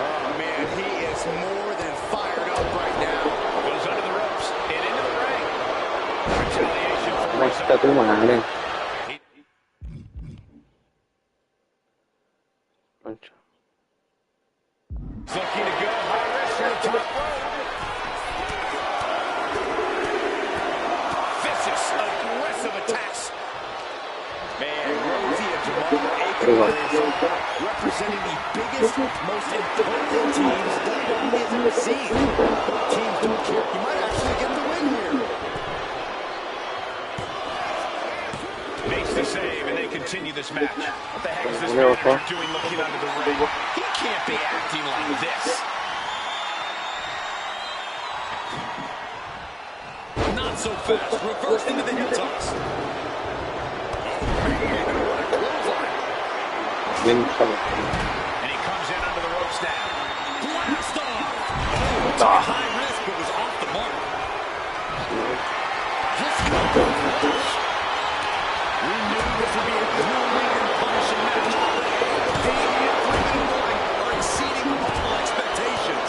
Oh, man, he is more than fired up right now. Goes under the ropes and into the ring. Retaliation for looking to go high risk from the top rope. Vicious, aggressive attacks. Man, Rosie and Jamal representing the biggest, most important teams WWE has ever seen. Both teams don't care. You might actually get the win here. Makes the save, and they continue this match. What the heck is this manager doing looking under the ring? He can't be acting like this. Not so fast. Reversed into the heel toss. And he comes in under the ropes now. Blast off! Oh, high risk, but was off the mark. Just got the finish. We knew this would be a grueling and punishing match. The and are exceeding all expectations.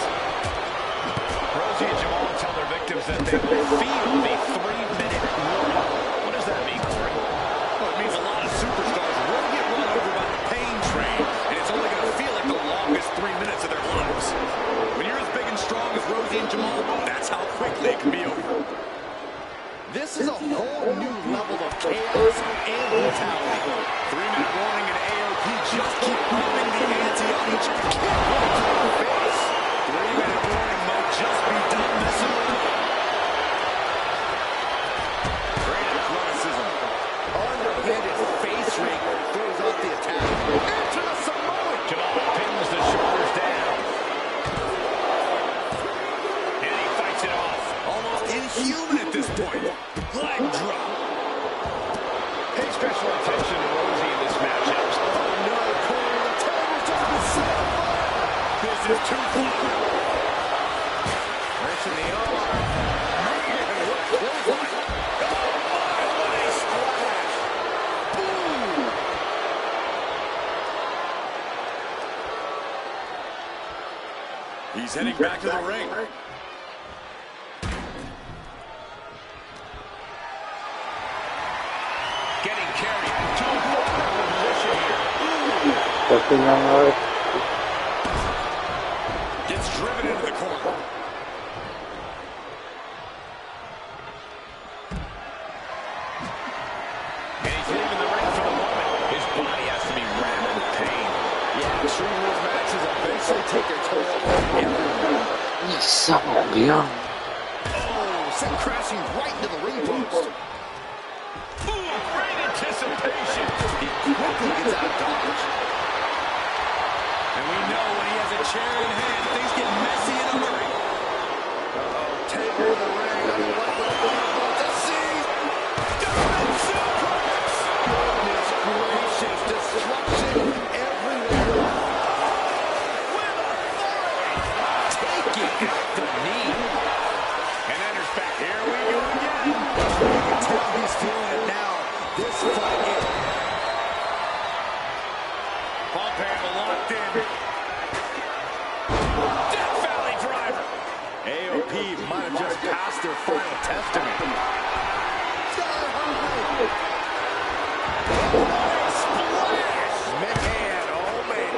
Rosie and Jamal tell their victims that they will feel the 3-minute warning. What does that mean, Corey? Well, it means a lot of superstars will get run over by the pain train, and it's only going to feel like the longest 3 minutes of their lives. When you're as big and strong as Rosie and Jamal, that's how quickly it can be over. This is a whole new level of chaos and brutality. 3-minute warning and AOP just keep upping the ante on each kick right to the face. 3-minute warning might just be done messing around. Great athleticism. Underhanded face rake throws off the attack. Into the Samoan. Jamal pins the shoulders down. And he fights it off. Almost inhuman at this point. Leg drop. Pay special attention to Rosie in this matchup. Oh no, Corey, the table's just been set on fire. This is too far. Wrench in the arm. Man, what a clothesline. Oh my, what a splash. Boom. He's heading back to the ring. Getting carried to a vulnerable position here. gets driven into the corner. And he's leaving the ring for the moment. His body has to be wrapped with pain. Yeah, Extreme Rules matches eventually take their toll on everyone. Oh, sent crashing right into the ring post. Ooh, great anticipation. He quickly gets out of dodge. And we know when he has a chair in hand, things get messy in a hurry. Uh-oh, taker in the ring. I don't like what I'm about to see. Diamond suplex. Goodness gracious, destruction everywhere. With authority. Taking out the knee. And enters back. Here we go again. You can tell he's feeling it now. This fight is... Bump handle locked in. Death Valley driver. AOP might have just passed their final testament. Splash. Man, oh man.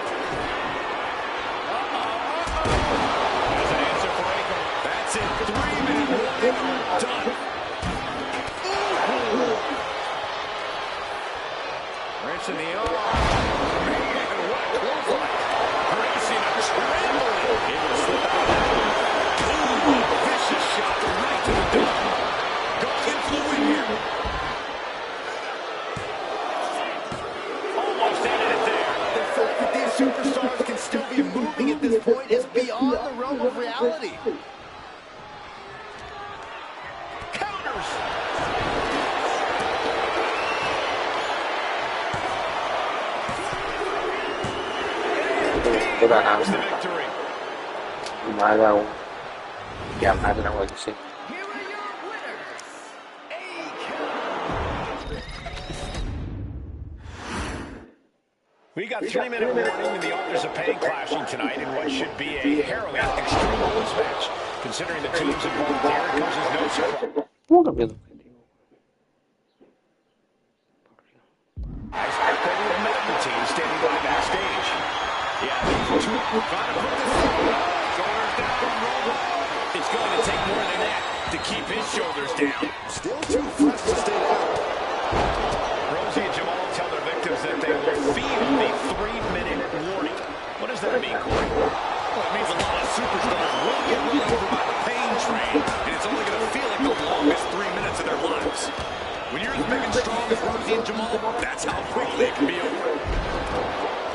There's an answer for Akam. That's it. 3-minute warning. Done. Wrench in the arm. Man, what a clothesline. Gracing a trembling. Able to slip out of that one. Ooh, vicious shot right to the dome. Going in for the win here. Almost ended it there. The fact that these superstars can still be moving at this point is beyond the realm of reality. Counters. Cái bà nào Grabs the victory. mà đâu giảm hai cái đâu rồi xem. Here are your winners. We got 3-minute warning and the authors of pain clashing tonight in what should be a harrowing Extreme Rules match. Considering the teams involved here, it comes as no surprise. I expect they will have met the team standing by backstage. Yeah, these two trying to put this on. Shoulders down, roll up. It's going to take more than that to keep his shoulders down. Still too fresh to stay out. Rosie and Jamal tell their victims that they will feel the 3-minute warning. What does that mean, Corey? Well, it means a lot of superstars will get run over by the pain train, and it's only going to feel like the longest 3 minutes of their lives. When you're as big and strong as Rosie and Jamal, that's how quickly it can be over.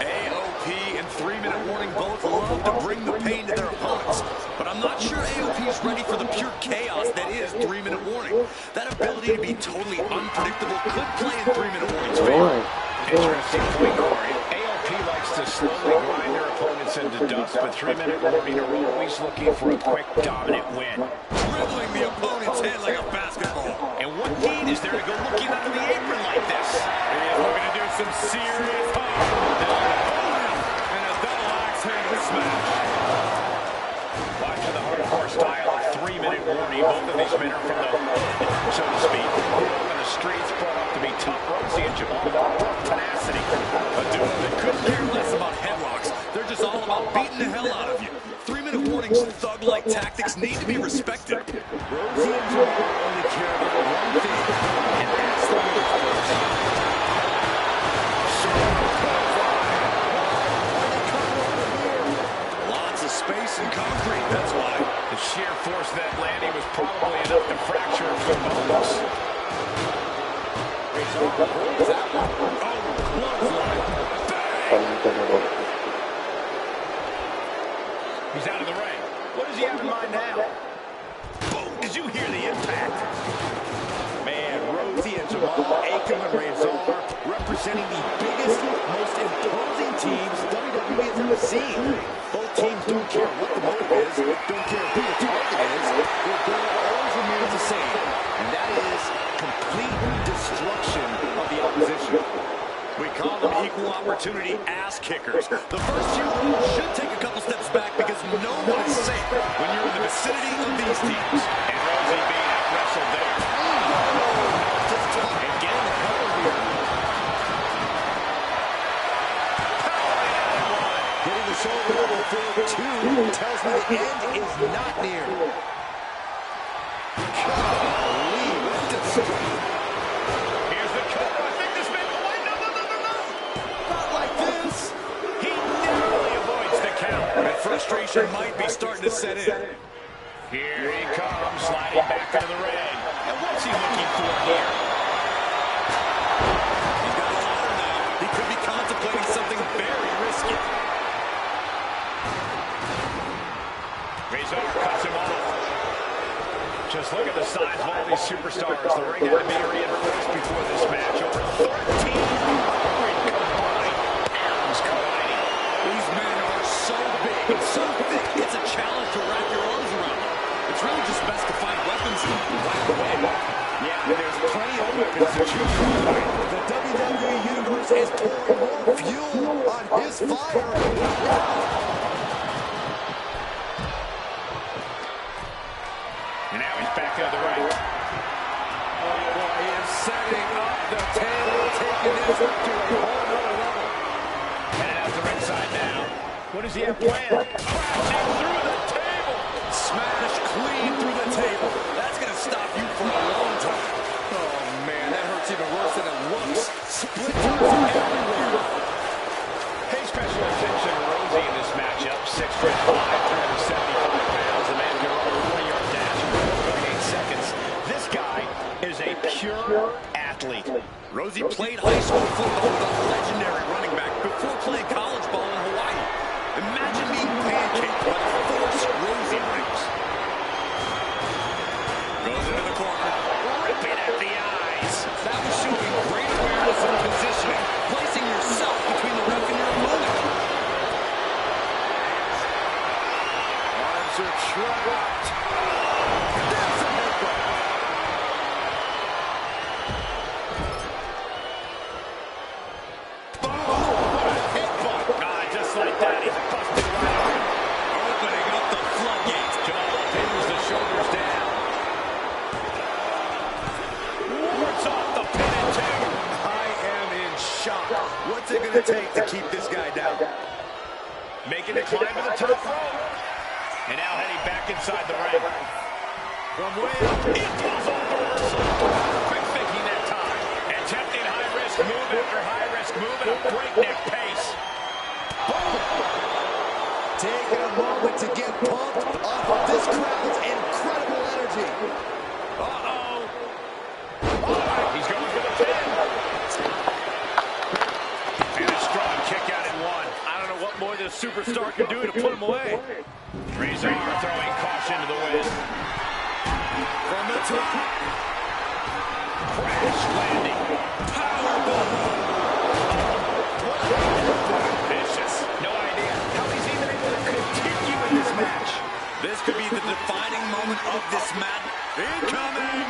AOP and 3-minute warning both love to bring the pain to their opponents, but I'm not sure AOP's ready for the pure chaos that is 3-minute warning. That ability to be totally unpredictable could play in 3-minute warning's favor. Interesting point, Corey. AOP likes to slowly grind their opponents into dust, but 3-minute warning are always looking for a quick, dominant win. Dribbling the opponent's head like a basketball. And what need is there to go looking under the apron like this? He is looking to do some serious harm. And a double axe handle smash. Watching the hardcore style of 3-minute warning. Both of these men are from the hood, so to speak. On the streets, brought up to be tough. Rosie and Jamal, tenacity. A duo that couldn't care less about headlocks. They're just all about beating the hell out of you. 3-minute warnings, thug-like tactics need to be respected. Rosie and Jamal only care about one thing, and that's the win. Lots of space and concrete, that's why. The sheer force of that landing was probably enough to fracture a few bones. He's out of the ring. What does he have in mind now? Oh, did you hear the impact? Man, Rosie and Jamal, Akam and Razor, representing the biggest, most imposing teams WWE has ever seen. Both teams don't care what the motive is, don't care who the target is. Their goal always remains the same, and that is complete destruction of the opposition. We call them equal opportunity ass kickers. The first few rules should take a couple steps back because no one is safe when you're in the vicinity of these teams. And Rosie being out-wrestled there. And getting the cover here. Hitting the shoulder for 2. tells me the end is not near. Golly, what Here's the cover. I think this may be away. No. not like this. He narrowly avoids the count. And frustration might be starting to set in. Here he comes, sliding back into the ring. And what's he looking for here? He's got a ladder now. He could be contemplating something very risky. Razor cuts him off. Just look at the size of all these superstars. The ring had to be reinforced before this match. Over 1,300 combined pounds colliding. These men are so big and so thick, it's a challenge to wrap your arms around them. It's really just best to find weapons right away. Yeah, there's plenty of weapons to choose from. The WWE Universe is pouring more fuel on his fire. And now he's back into the ring. Oh boy, he is setting up the table, taking this up to a whole nother level. Headed out the ringside now. What does he have planned? Crashing through the table. Smash clean through the table. That's going to stop you for a long time. Oh man, that hurts even worse than it looks. Splinters everywhere. Pay special attention to Rosie in this matchup. 6'5", 375 pounds. The man can run a 20-yard dash in 8 seconds. This guy is a pure athlete. Rosie played high school football with a legendary running back before playing college ball in Hawaii. Imagine being pancaked by the force Rosie brings. Goes into the corner. Ripping at the eyes. That was showing great awareness and positioning, placing yourself between the ref and your opponent. Arms are trapped. There's a headbutt. Boom! What a headbutt. Just like that, he's busted right open. Opening up the floodgates. Jamal pins the shoulders down. Wards off the pin and two. I am in shock. What's it going to take to keep this guy down? Making the climb to the top rope. And now heading back inside the ring. From way up. Impossible reversal. Quick thinking that time. Attempting high-risk move after high-risk move at a breakneck pace. Taking a moment to get pumped off of this crowd's incredible energy. Uh-oh. He's going for the pin. And a strong kick out in one. I don't know what more this superstar can do to put him away. Razor throwing caution to the wind. From the top. Crash landing. Powerbomb. Vicious. No idea how he's even able to continue in this match. This could be the defining moment of this match. Incoming!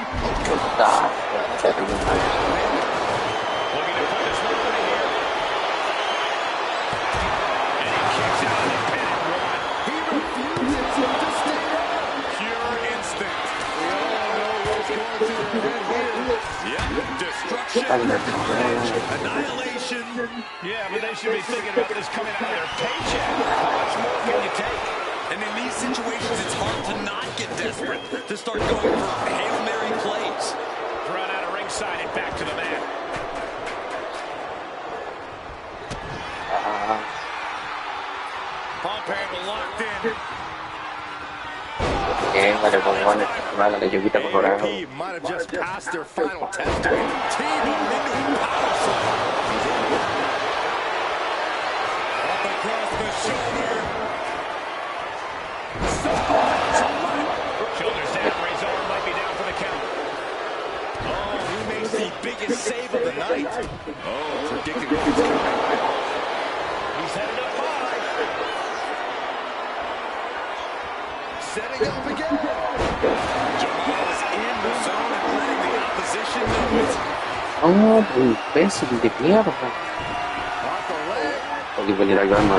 Looking to put this one away here. And he kicks out of the pin at one. He refuses to stay down. Pure instinct. We all know what's going through their head here. Yep, destruction, revenge, annihilation. Yeah, but they should be thinking about this coming out of their paycheck. How much more can you take? And in these situations, it's hard to not get desperate, to start going for Hail Mary plays. Run out of ringside and back to the mat. Pump handle locked in. AAP might have just passed their final test. T-bone into a power slam. Up across the shoulder. Shoulders down, Razor might be down for the count. Oh, he makes the biggest save of the night. Oh, predicting what's coming. He's headed up high. Setting up again. Jamal is in the zone and letting the opposition know it. Oh, imbécil de mierda. Off the leg. Pode venir a grama.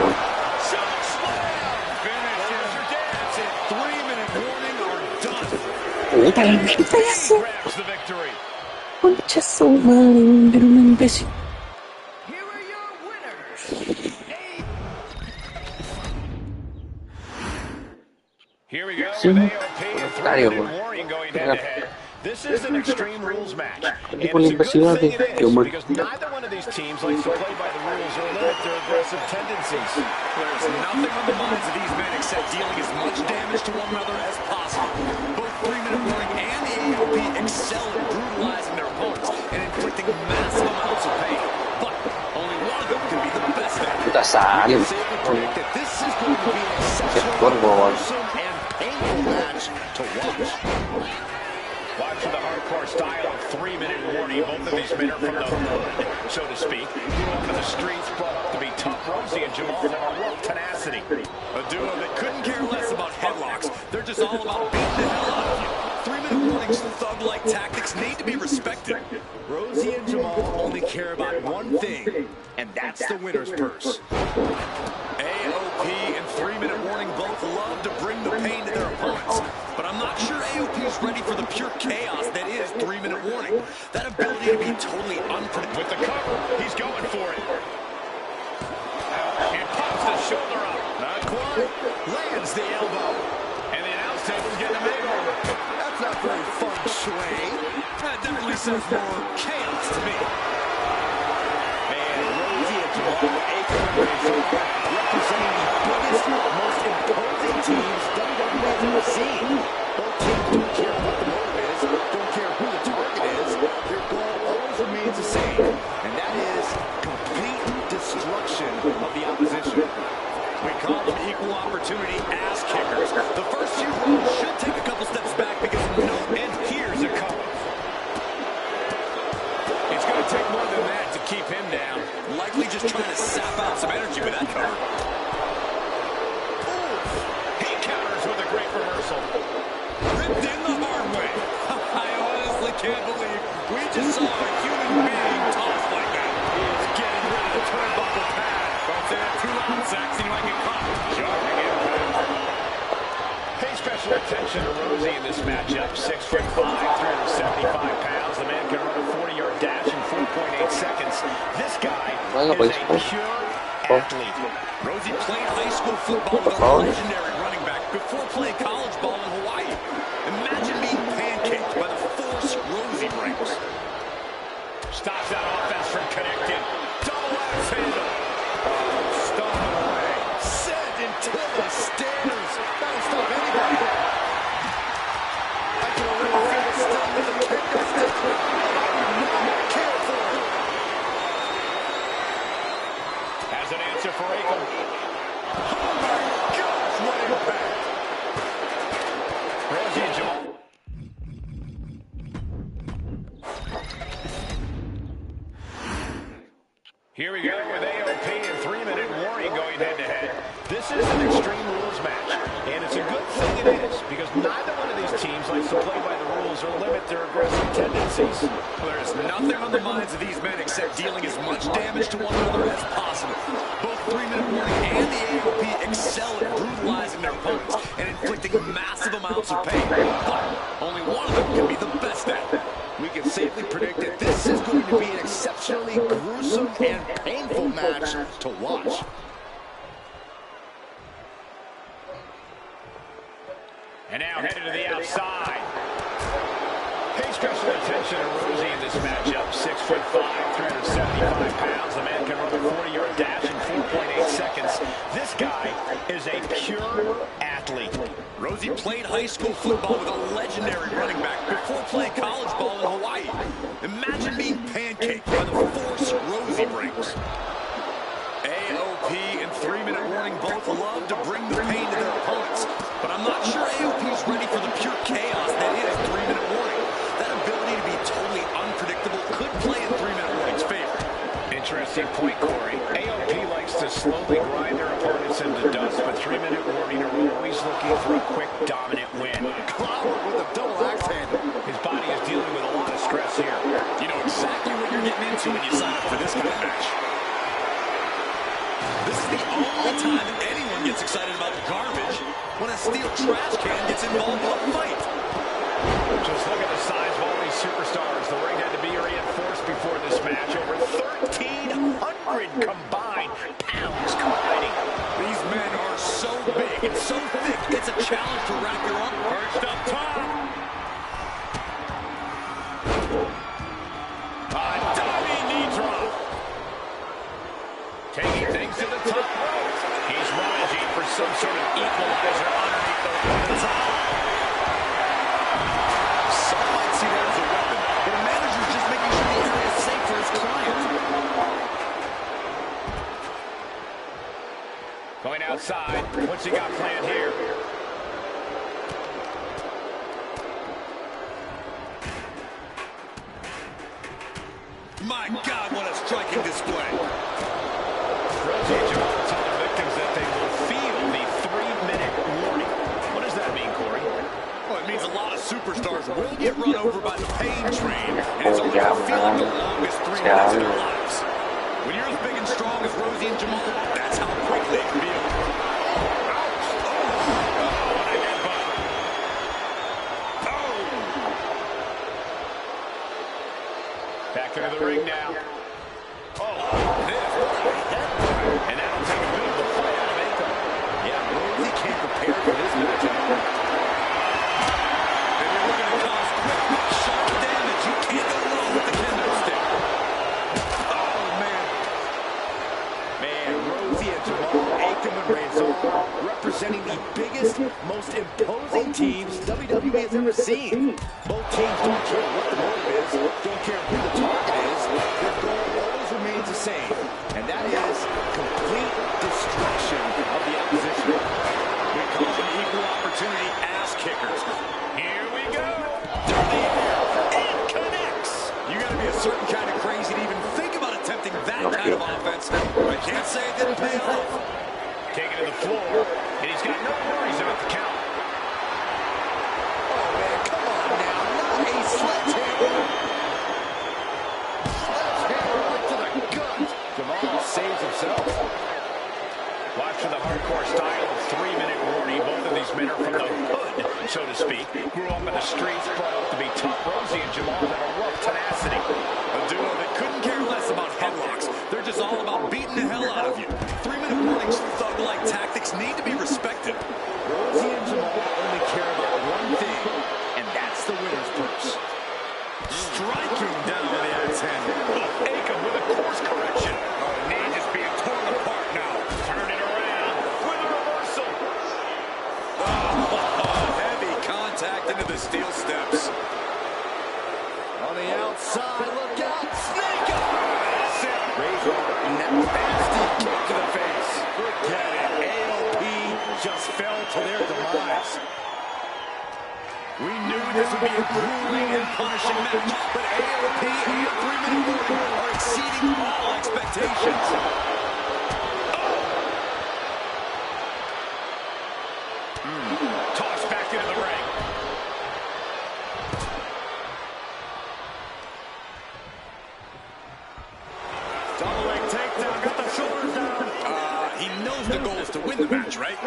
Finishes your dance at 3-minute warning or done. Puta, imbécil. Grabs the victory. Concha su madre, era un imbécil. Here are your winners. Here we go Sí, with AOP and comentario, 3-minute warning going head-to-head. This is an Extreme Rules match, and tipo la it's a good impresión thing it de is, humor. because neither one of these teams likes to play by the rules or limit their aggressive tendencies. There's nothing on the minds of these men except dealing as much damage to one another as possible. Both 3-minute warning and the AOP excel at brutalizing their opponents and inflicting massive amounts of pain. But only one of them can be the best at it. Puta sale. Predict that this is going to be an exceptionally gruesome and painful match to watch. Watch for the hardcore style of 3-minute warning. Both of these men are from the hood, so to speak. Grew up in the streets, brought up to be tough. Rosie and Jamal have a real tenacity. A duo that couldn't care less about headlocks. They're just all about beating the hell out of you. 3-minute warning's thug-like tactics need to be respected. Rosie and Jamal only care about one thing, and that's the winner's purse. AOP and 3-minute warning both love to bring the pain to their opponents, but I'm not sure AOP's ready for the pure chaos that is 3-minute warning. That ability to be totally unpredictable. With the cover, he's going for it. And pops the shoulder up. Not quite. Lands the elbow. And the announce table's getting a makeover. That's not very fun sway. That definitely says more chaos to me. And Rosie and Jamal representing the biggest, most imposing teams WWE's ever seen. Both teams don't care what the motive is, don't care who the target is. Their goal always remains the same, and that is complete destruction of the opposition. We call them equal opportunity ass kickers. The first few rounds should take a couple steps back because no, and here's a cover. It's going to take more than that to keep him down. Likely just trying to sap out some energy with that cover. Ooh, he counters with a great reversal. Ripped in the hard way. I honestly can't believe we just saw a human being tossed like that. He is getting rid of the turnbuckle pad. Don't say that too loud, Saxon. You might get caught. Jarring impact. Pay special attention to Rosie in this matchup. 6'5", 375 pounds. The man can run a 40-yard dash in 4.8 seconds. This guy is a pure athlete. Rosie played high school football with a legendary running back before playing college ball in Hawaii. Imagine being pancaked by the force Rosie brings. Stops that offense from connecting. Double axe handle. Stomping away. Sent into the stairs. That'll stop anybody. I can already feel the sting of the kick of stick. Not care for it. As an answer for Akam. Oh my gosh, what impact. Rosie and Jamal. Here we go with AOP and 3-minute warning going head-to-head. This is an Extreme Rules match, and it's a good thing it is, because neither one of these teams likes to play by the rules or limit their aggressive tendencies. There's nothing on the minds of these men except dealing as much damage to one another as possible. Both 3-minute warning and the AOP excel at brutalizing their opponents and inflicting massive amounts of pain. But only one of them can be the best at it. We can safely predict that this is going to be an exceptionally gruesome and painful match to watch. And now headed to the outside. Pay special attention to Rosie in this matchup. 6'5", 375 pounds. The man can run a 40-yard dash in 4.8 seconds. This guy is a pure athlete. Rosie played high school football with a legendary running back before playing college ball in Hawaii. Imagine being pancaked by the force Rosie brings. AOP and 3-minute warning both love to bring the pain to their opponents, but I'm not sure AOP's ready for the pure chaos that is 3-minute warning. That ability to be totally unpredictable could play in 3-minute warning's favor. Interesting point, Corey. AOP likes to slowly grind their opponents into dust, but 3-minute warning are always looking for a quick, dominant win. Clobbered with a double axe handle. His body is dealing with a lot of stress here. You know exactly what you're getting into when you sign up for this kind of match. This is the only time that anyone gets excited about garbage, when a steel trash can gets involved in a fight. Just look at the size of all these superstars. The ring had to be reinforced before this match. Over 1,300 800 combined pounds colliding. These men are so big and so thick, it's a challenge to wrap your arm. Perched up top. A diving knee drop. Taking things to the top rope. He's rummaging for some sort of equalizer underneath the top. Some might see that as a weapon, but a manager's just making sure the area is safe for his client. Going outside. What's he got planned here? My God, what a striking display. Rosie and Jamal tell their victims that they will feel the 3-minute warning. What does that mean, Corey? Well, it means a lot of superstars will get run over by the pain train, and it's only going to feel like the longest 3 minutes in their lives. When you're as big and strong as Rosie and Jamal, that's how quickly it can be over. Back into the ring now. Oh, and that'll take a bit of the play out of Aiko. Yeah, Rosie can't prepare for this matchup. And you're looking to cause quick, sharp damage. You can't go wrong with the kendo stick. Oh, man. Man, Rosie and Jamal, Aiko and Razor, representing the biggest, most imposing teams WWE has ever seen. Both teams don't care what the motive is, don't care who the target is. Their goal always remains the same, and that is complete destruction of the opposition. We call them equal opportunity ass kickers. Here we go. It connects. You got to be a certain kind of crazy to even think about attempting that kind of offense. I can't say it didn't pay off. Taking to the floor, and he's got no worries about the count. Oh, man, come on now. Not a sledgehammer. Sledgehammer right to the gut. Jamal saves himself. Watch for the hardcore style of 3-minute warning. Both of these men are from the hood, so to speak. Grew up in the streets, brought up to be tough. Rosie and Jamal have a rough tenacity. A duo that couldn't care less about headlocks. They're just all about beating the hell out of you. 3-minute warnings, thug-like tactics need to be respected. Rosie and Jamal only care about one thing, and that's the winner's purse. Striking down with the axe handle. Aiko with a course correction. Oh, knee just being torn apart now. Turn it around with a reversal. Oh, heavy contact into the steel steps. On the outside, look out, snake up! That's it. Razor, nasty kick to the face. Look at it, AOP just fell to their demise. We knew this would be a grueling and punishing match, but AOP and 3-minute warning are exceeding all expectations. Tossed back into the ring. Double leg takedown, got the shoulders down. He knows the goal is to win the match, right?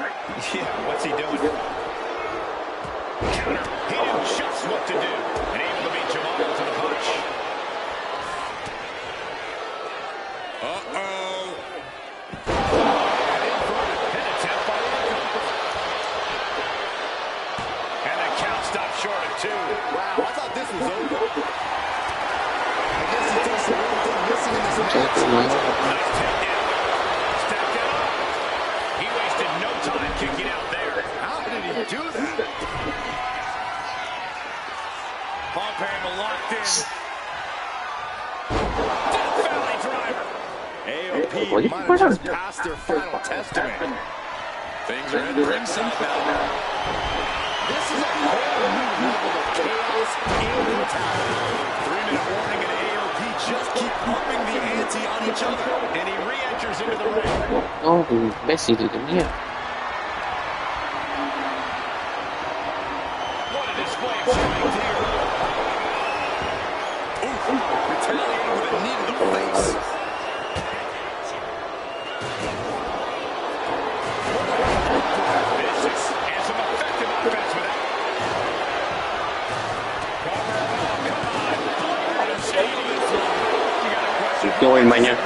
Yeah, what's he doing? Counter. He knew just what to do. And able to beat Jamal to the punch. Uh-oh. Pin attempt by Aiko. And the count stopped short of 2. Wow, I thought this was over. I guess he thinks the one thing missing in this match. Nice takedown. Stepped it up. He wasted no time kicking out there. How did he do that? Pump handle locked in. Death Valley driver. AOP might have just passed their final testament. Things are heading ringside now. This is a whole new level of chaos and brutality. 3-minute warning and AOP just keep upping the ante on each other. And he re-enters into the ring. Oh, imbécil de mierda. What a display of strength here. Retaliating with a knee to the face. Vicious and some effective offense with that. Come on. Keep going, mañana.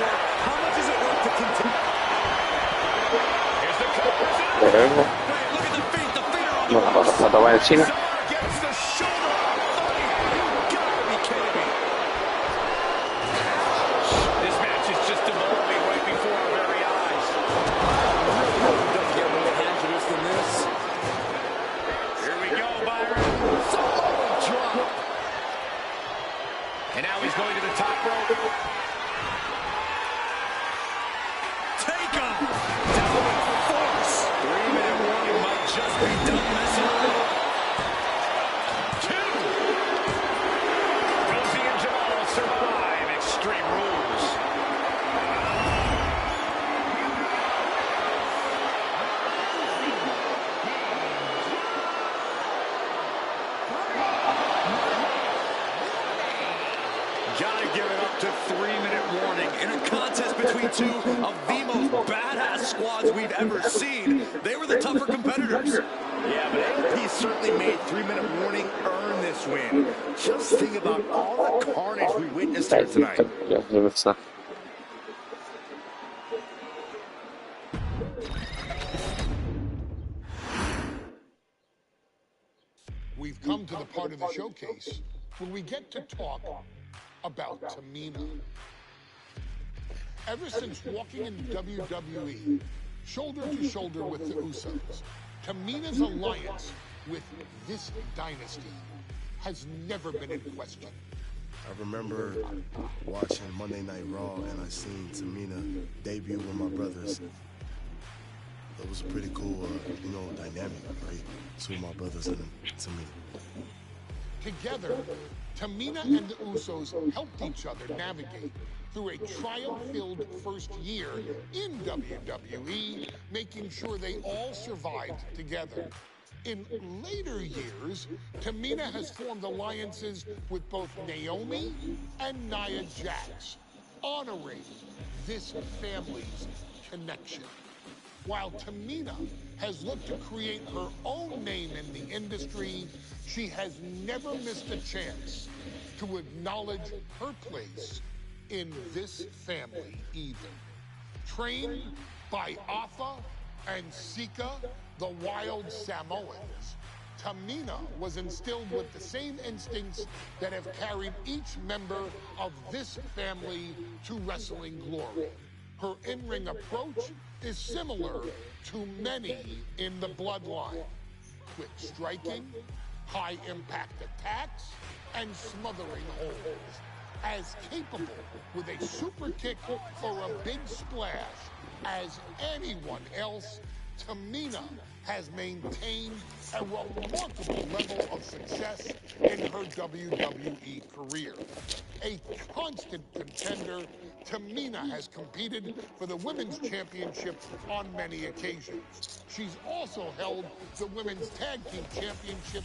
La toma de China. Gets the shoulder up. You gotta be kidding me. This match is just evolving right before our very eyes. Doesn't get more hazardous than this. Here we go, Byron. Solo drop. And now he's going to the top rope. Take him. Down with force. 3-minute warning might just be done messing around. 2. Rosie and Jamal survive Extreme Rules. Gotta give it up to 3-minute warning. In a contest between two of the most badass squads we've ever seen, they were the tougher competitors. Yeah, but AP certainly made 3-minute warning earn this win. Just think about all the carnage we witnessed here tonight. We've come to the part of the showcase where we get to talk about Tamina. Ever since walking in WWE, shoulder to shoulder with the Usos, Tamina's alliance with this dynasty has never been in question. I remember watching Monday Night Raw and I seen Tamina debut with my brothers. It was a pretty cool, dynamic, right? Two of my brothers and Tamina. Together, Tamina and the Usos helped each other navigate through a triumph-filled first year in WWE, making sure they all survived together. In later years, Tamina has formed alliances with both Naomi and Nia Jax, honoring this family's connection. While Tamina has looked to create her own name in the industry, she has never missed a chance to acknowledge her place in this family either. Trained by Afa and Sika, the wild Samoans, Tamina was instilled with the same instincts that have carried each member of this family to wrestling glory. Her in-ring approach is similar to many in the bloodline. Quick striking, high-impact attacks, and smothering holds. As capable with a super kick or a big splash as anyone else, Tamina has maintained a remarkable level of success in her WWE career. A constant contender, Tamina has competed for the Women's Championship on many occasions. She's also held the Women's Tag Team Championship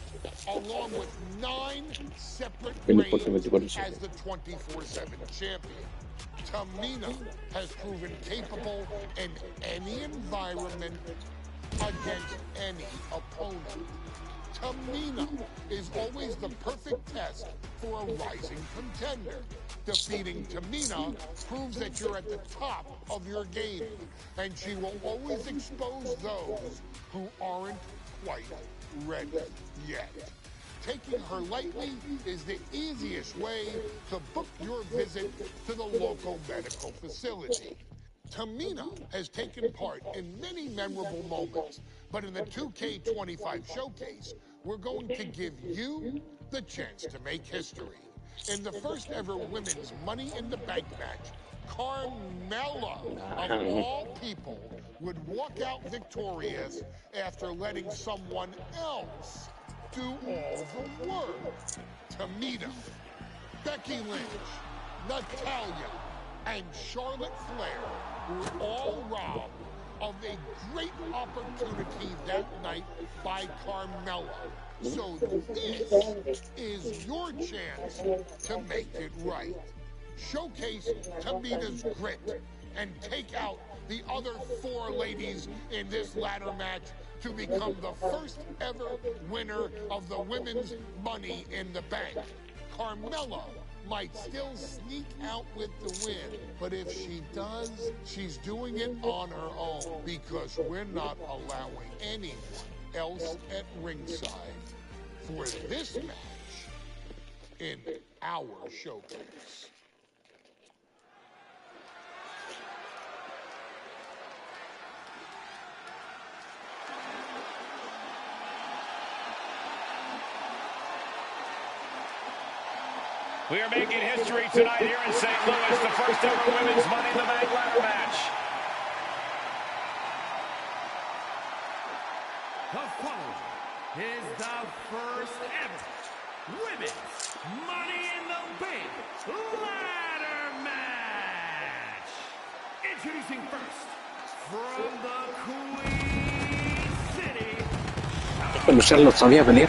along with 9 separate reigns as the 24/7 champion. Tamina has proven capable in any environment against any opponent. Tamina is always the perfect test for a rising contender. Defeating Tamina proves that you're at the top of your game, and she will always expose those who aren't quite ready yet. Taking her lightly is the easiest way to book your visit to the local medical facility. Tamina has taken part in many memorable moments, but in the 2K25 Showcase, we're going to give you the chance to make history. In the first ever women's Money in the Bank match, Carmella, of all people, would walk out victorious after letting someone else do all the work. Tamina, Becky Lynch, Natalya, and Charlotte Flair were all robbed of a great opportunity that night by Carmella. So this is your chance to make it right. Showcase Tamina's grit and take out the other 4 ladies in this ladder match to become the first ever winner of the Women's Money in the Bank. Carmella might still sneak out with the win, but if she does, she's doing it on her own, because we're not allowing anyone else at ringside for this match in our showcase. We are making history tonight here in St. Louis, the first ever women's Money in the Bank ladder match. The following is the first ever women's Money in the Bank ladder match. Introducing first, from the Queen City. Michelle lo sabía venir.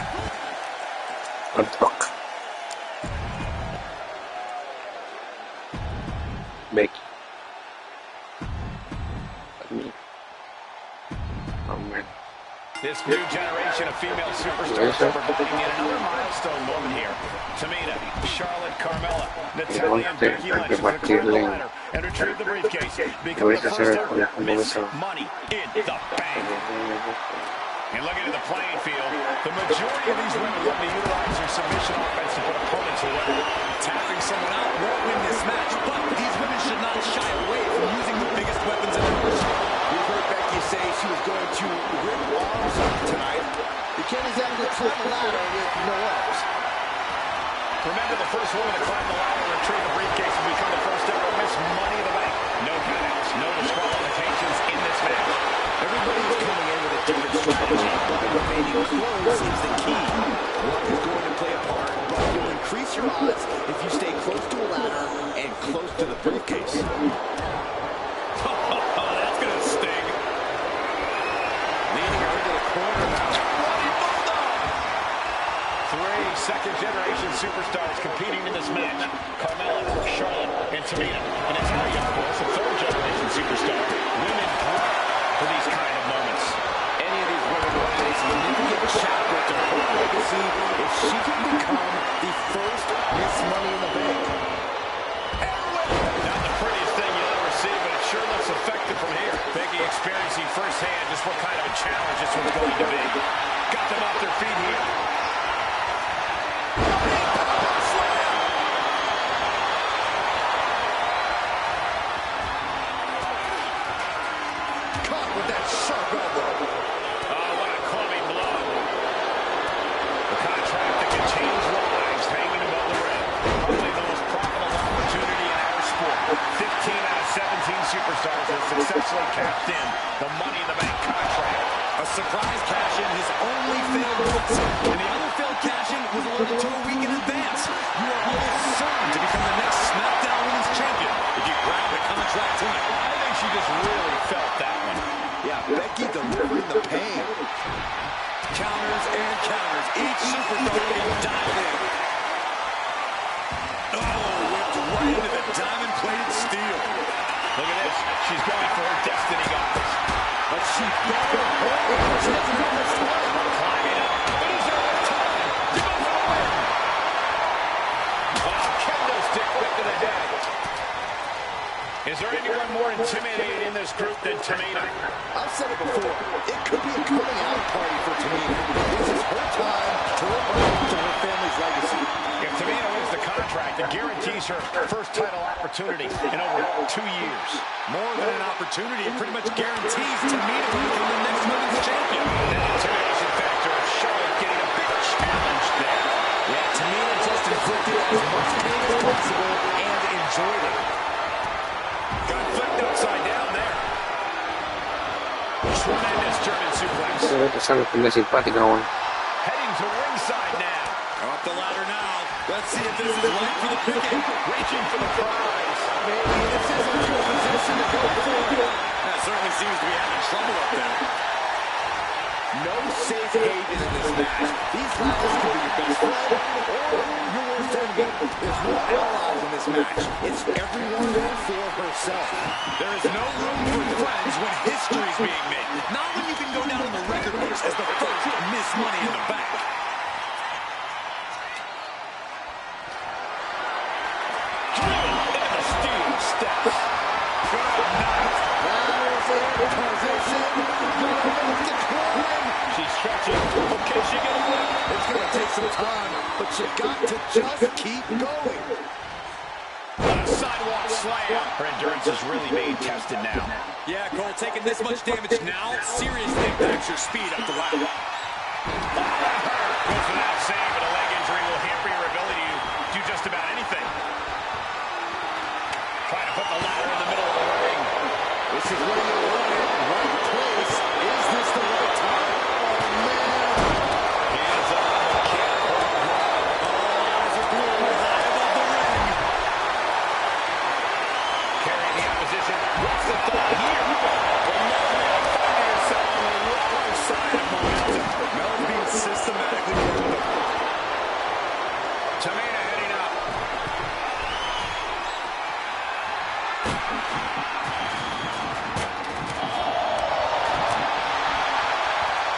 Becky. Oh man. This new generation of female superstars are providing yet another milestone moment here. Tamina, Charlotte, Carmella, Natalya, and Becky Lynch will climb the ladder and retrieve the briefcase, becoming the first ever Miss Money in the Bank. And looking at the playing field, the majority of these women love to utilize their submission offense to put opponents away. Tapping someone out won't win this match, but these women should not shy away from using the biggest weapons in their arsenal. We've heard Becky say she was going to rip arms off tonight. You can't exactly climb a ladder with no arms. Remember, the first woman to climb the ladder and retrieve the briefcase will become the first ever Miss Money in the Bank. No countouts, no disqualifications in this match. Everybody is coming in with a different strategy, but remaining close is the key. Luck is going to play a part, but you'll increase your odds if you stay close to a ladder and close to the briefcase. That's going to sting. Leading her into the corner now. Three second-generation superstars competing in this match. Carmella, Charlotte, and Tamina. And Natalya, of course, a third-generation superstar. Women bred for these kind of moments. Any of these women will have a significant chapter to her legacy if she can become the first Miss Money in the Bank. Not the prettiest thing you'll ever see, but it sure looks effective from here. Becky experiencing firsthand just what kind of a challenge this one's going to be. Got them off their feet here. Caught with that sharp elbow. Oh, what a clubbing blow. The contract that can change lives hanging above the ring. Probably the most profitable opportunity in our sport. 15 out of 17 superstars have successfully cashed in the Money in the Bank contract. A surprise cash-in has only failed once, and the other failed cash-in was ordered to a week in advance. You are almost certain to become the next SmackDown Women's Champion if you grab the contract tonight. I think she just really felt that one. Yeah, Becky delivering the pain. Counters and counters. Each superstar getting dialed in. Oh, whipped right into the diamond-plated steel. Look at this. She's going for her destiny, guys. But she better hold her chances on this one. Climbing up. But is there enough time to go for the win? Wow, kendo stick whip to the head. Is there anyone more intimidating in this group than Tamina? I've said it before. It could be a coming out party for Tamina. This is her time to live up to her family's legacy. If Tamina wins the contract, it guarantees her first title opportunity in over 2 years. More than an opportunity, it pretty much guarantees Tamina to become the next women's champion. The intimidation factor of Charlotte getting a big challenge there. Yeah, Tamina just inflicted as much pain as possible and enjoyed it. Got flipped upside down there. Tremendous German suplex. Esa es la simpática, bueno. Heading to ringside now. Up the ladder now. Let's see if this is right for the picking. Reaching for the prize. Maybe this isn't a position to go for. That certainly seems to be having trouble up there. No safe haven in this match. These ladders could be your best friend or your worst enemy. There's no allies in this match. It's everyone for herself. There is no room for friends when history is being made. Not when you can go down in the record books as the first Miss Money in the Bank. She stretches some time, but you got to just keep going. Sidewalk slam. Her endurance is really being tested now. Yeah, Cole, taking this much damage now seriously impacts your speed up the ladder. Goes without saying, but a leg injury will hamper your ability to do just about anything. Trying to put the ladder in the middle of the ring. This is where you want it. Right place. Is this the right time? Oh, man. Hands on, but can't pull the rug. All eyes are glued high above the ring. Carrying the opposition. What's the thought here? Well, now finding yourself on the wrong side of momentum. Mel's being systematically worked on. Tamina heading up.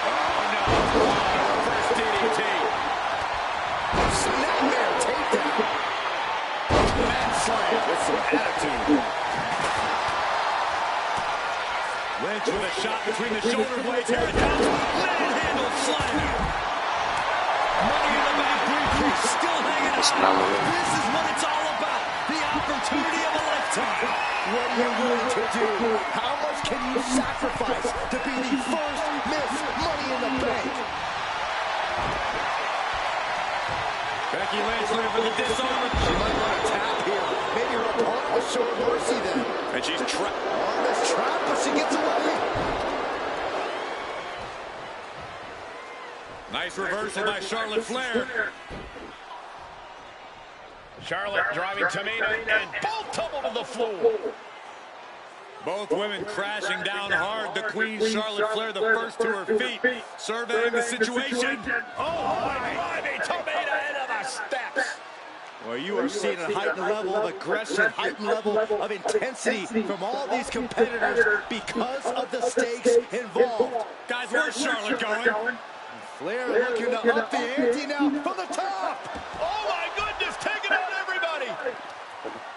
Oh, no. First DDT. Snapmare takedown. Man slam with some attitude. Lynch with a shot between the shoulder blades. Here it comes. Manhandle slam. Money in the Bank briefcase still hanging on. This is what it's all about. The opportunity of a lifetime. What are you willing to do? How much can you sacrifice to be the first Miss Money in the Bank? Becky Lynch looking for the disarm. She might want to tap here. Maybe her opponent will show mercy then. And she's trapped. On this trap, but she gets away. Nice reversal by Charlotte Flair. Charlotte driving Tamina, and both tumble to the floor. Both women crashing down hard. The Queen, Charlotte Flair, the first to her feet, surveying the situation. Oh, my, Tamina into the steps. Well, you are seeing a heightened level of aggression, heightened level of intensity from all these competitors because of the stakes involved. Guys, where's Charlotte going? Flair looking to up the ante now from the top. Oh, my goodness, taking out everybody.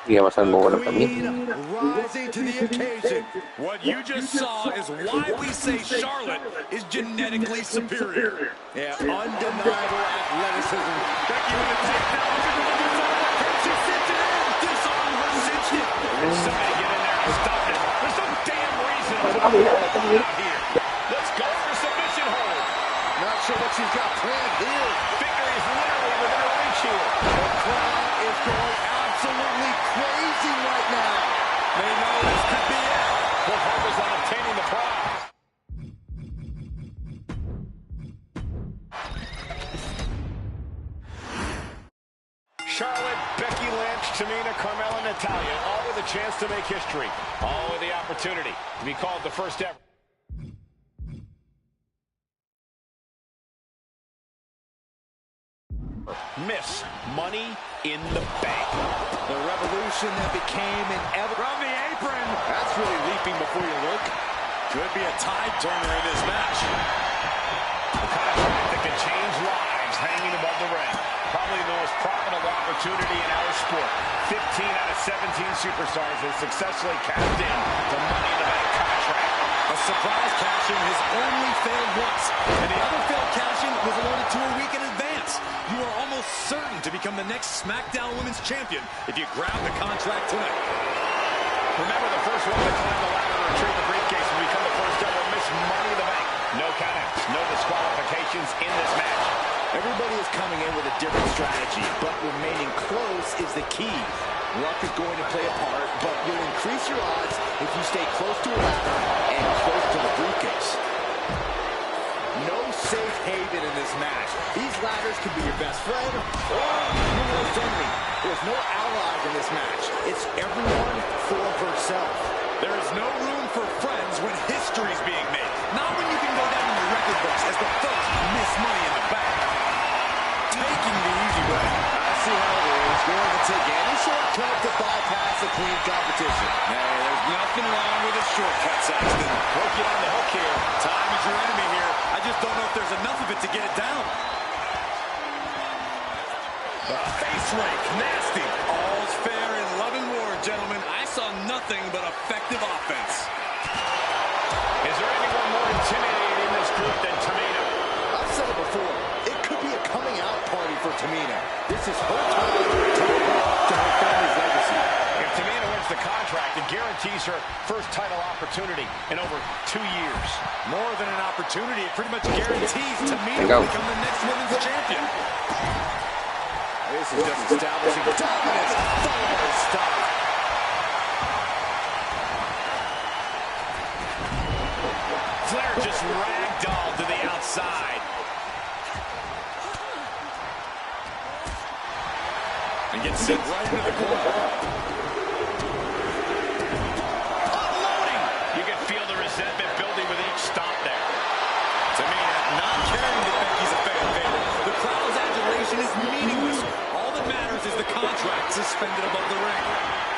Queen rising to the occasion. What you just saw is why we say Charlotte is genetically superior. Yeah, undeniable athleticism. Becky with a takedown. She sits it in. Disarm her, cinched it. Somebody get in there and stop it. There's no damn reason to put her out here. Let's go for submission hold. Not sure what she's got planned here. Victory is literally within her reach here. The crowd is going absolutely crazy right now. They know this could be it. Put focus on obtaining the prize. Charlotte, Becky Lynch, Tamina, Carmella, Natalya, all with a chance to make history. All with the opportunity to be called the first ever. Miss Money in the Bank. The revolution that became inevitable. From the apron. That's really leaping before you look. Could be a tide turner in this match. The contract that can change lives hanging above the ring. Probably the most profitable opportunity in our sport. 15 out of 17 superstars have successfully cashed in the Money in the Bank contract. A surprise cash-in has only failed once, and the other failed cash-in was awarded to a week in advance. You are almost certain to become the next SmackDown Women's Champion if you grab the contract tonight. Remember, the first one to climb the ladder and retrieve the briefcase will become the first ever Miss Money in the Bank. No countouts, no disqualifications in this match. Everybody is coming in with a different strategy, but remaining close is the key. Luck is going to play a part, but you'll increase your odds if you stay close to a ladder and close to the briefcase. No safe haven in this match. These ladders can be your best friend or your worst enemy. There's no allies in this match. It's everyone for herself. There is no room for friends when history's being made. Not when you can go down in the record books as the first Miss Money in the Bank. Taking the easy way. I see how it is. Going to take any shortcut to bypass the clean competition. Hey, there's nothing wrong with a shortcut, Saxton. Hook you on the hook here. Time is your enemy here. I just don't know if there's enough of it to get it down. Face rake, nasty. All's fair in love and war, gentlemen. I saw nothing but effective offense. Is there anyone more intimidating in this group than Tamina? I've said it before. It could be a coming out party. This is her time to live up to her family's legacy. If Tamina wins the contract, it guarantees her first title opportunity in over 2 years. More than an opportunity, it pretty much guarantees Tamina will become the next women's champion. This is just establishing dominance. Follow stop. Flair just ragdolled to the outside. And gets sent right into the corner. Unloading! You can feel the resentment building with each stomp there. Tamina not caring that Becky's a fan favorite. The crowd's adulation is meaningless. All that matters is the contract suspended above the ring.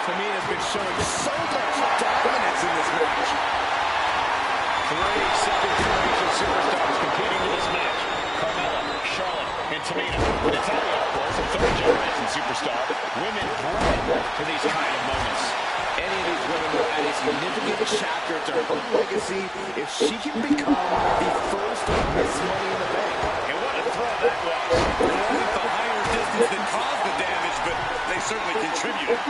Tamina's been showing so much dominance in this match. 3 second-generation superstars competing in this match. Carmella, Charlotte, and Tamina. Natalya, of course, a third-generation superstar. Women bred to these kind of moments. Any of these women will add a significant chapter to her legacy if she can become the first Miss Money in the Bank. And what a throw that was. It wasn't the higher distance that caused the damage, but they certainly contributed.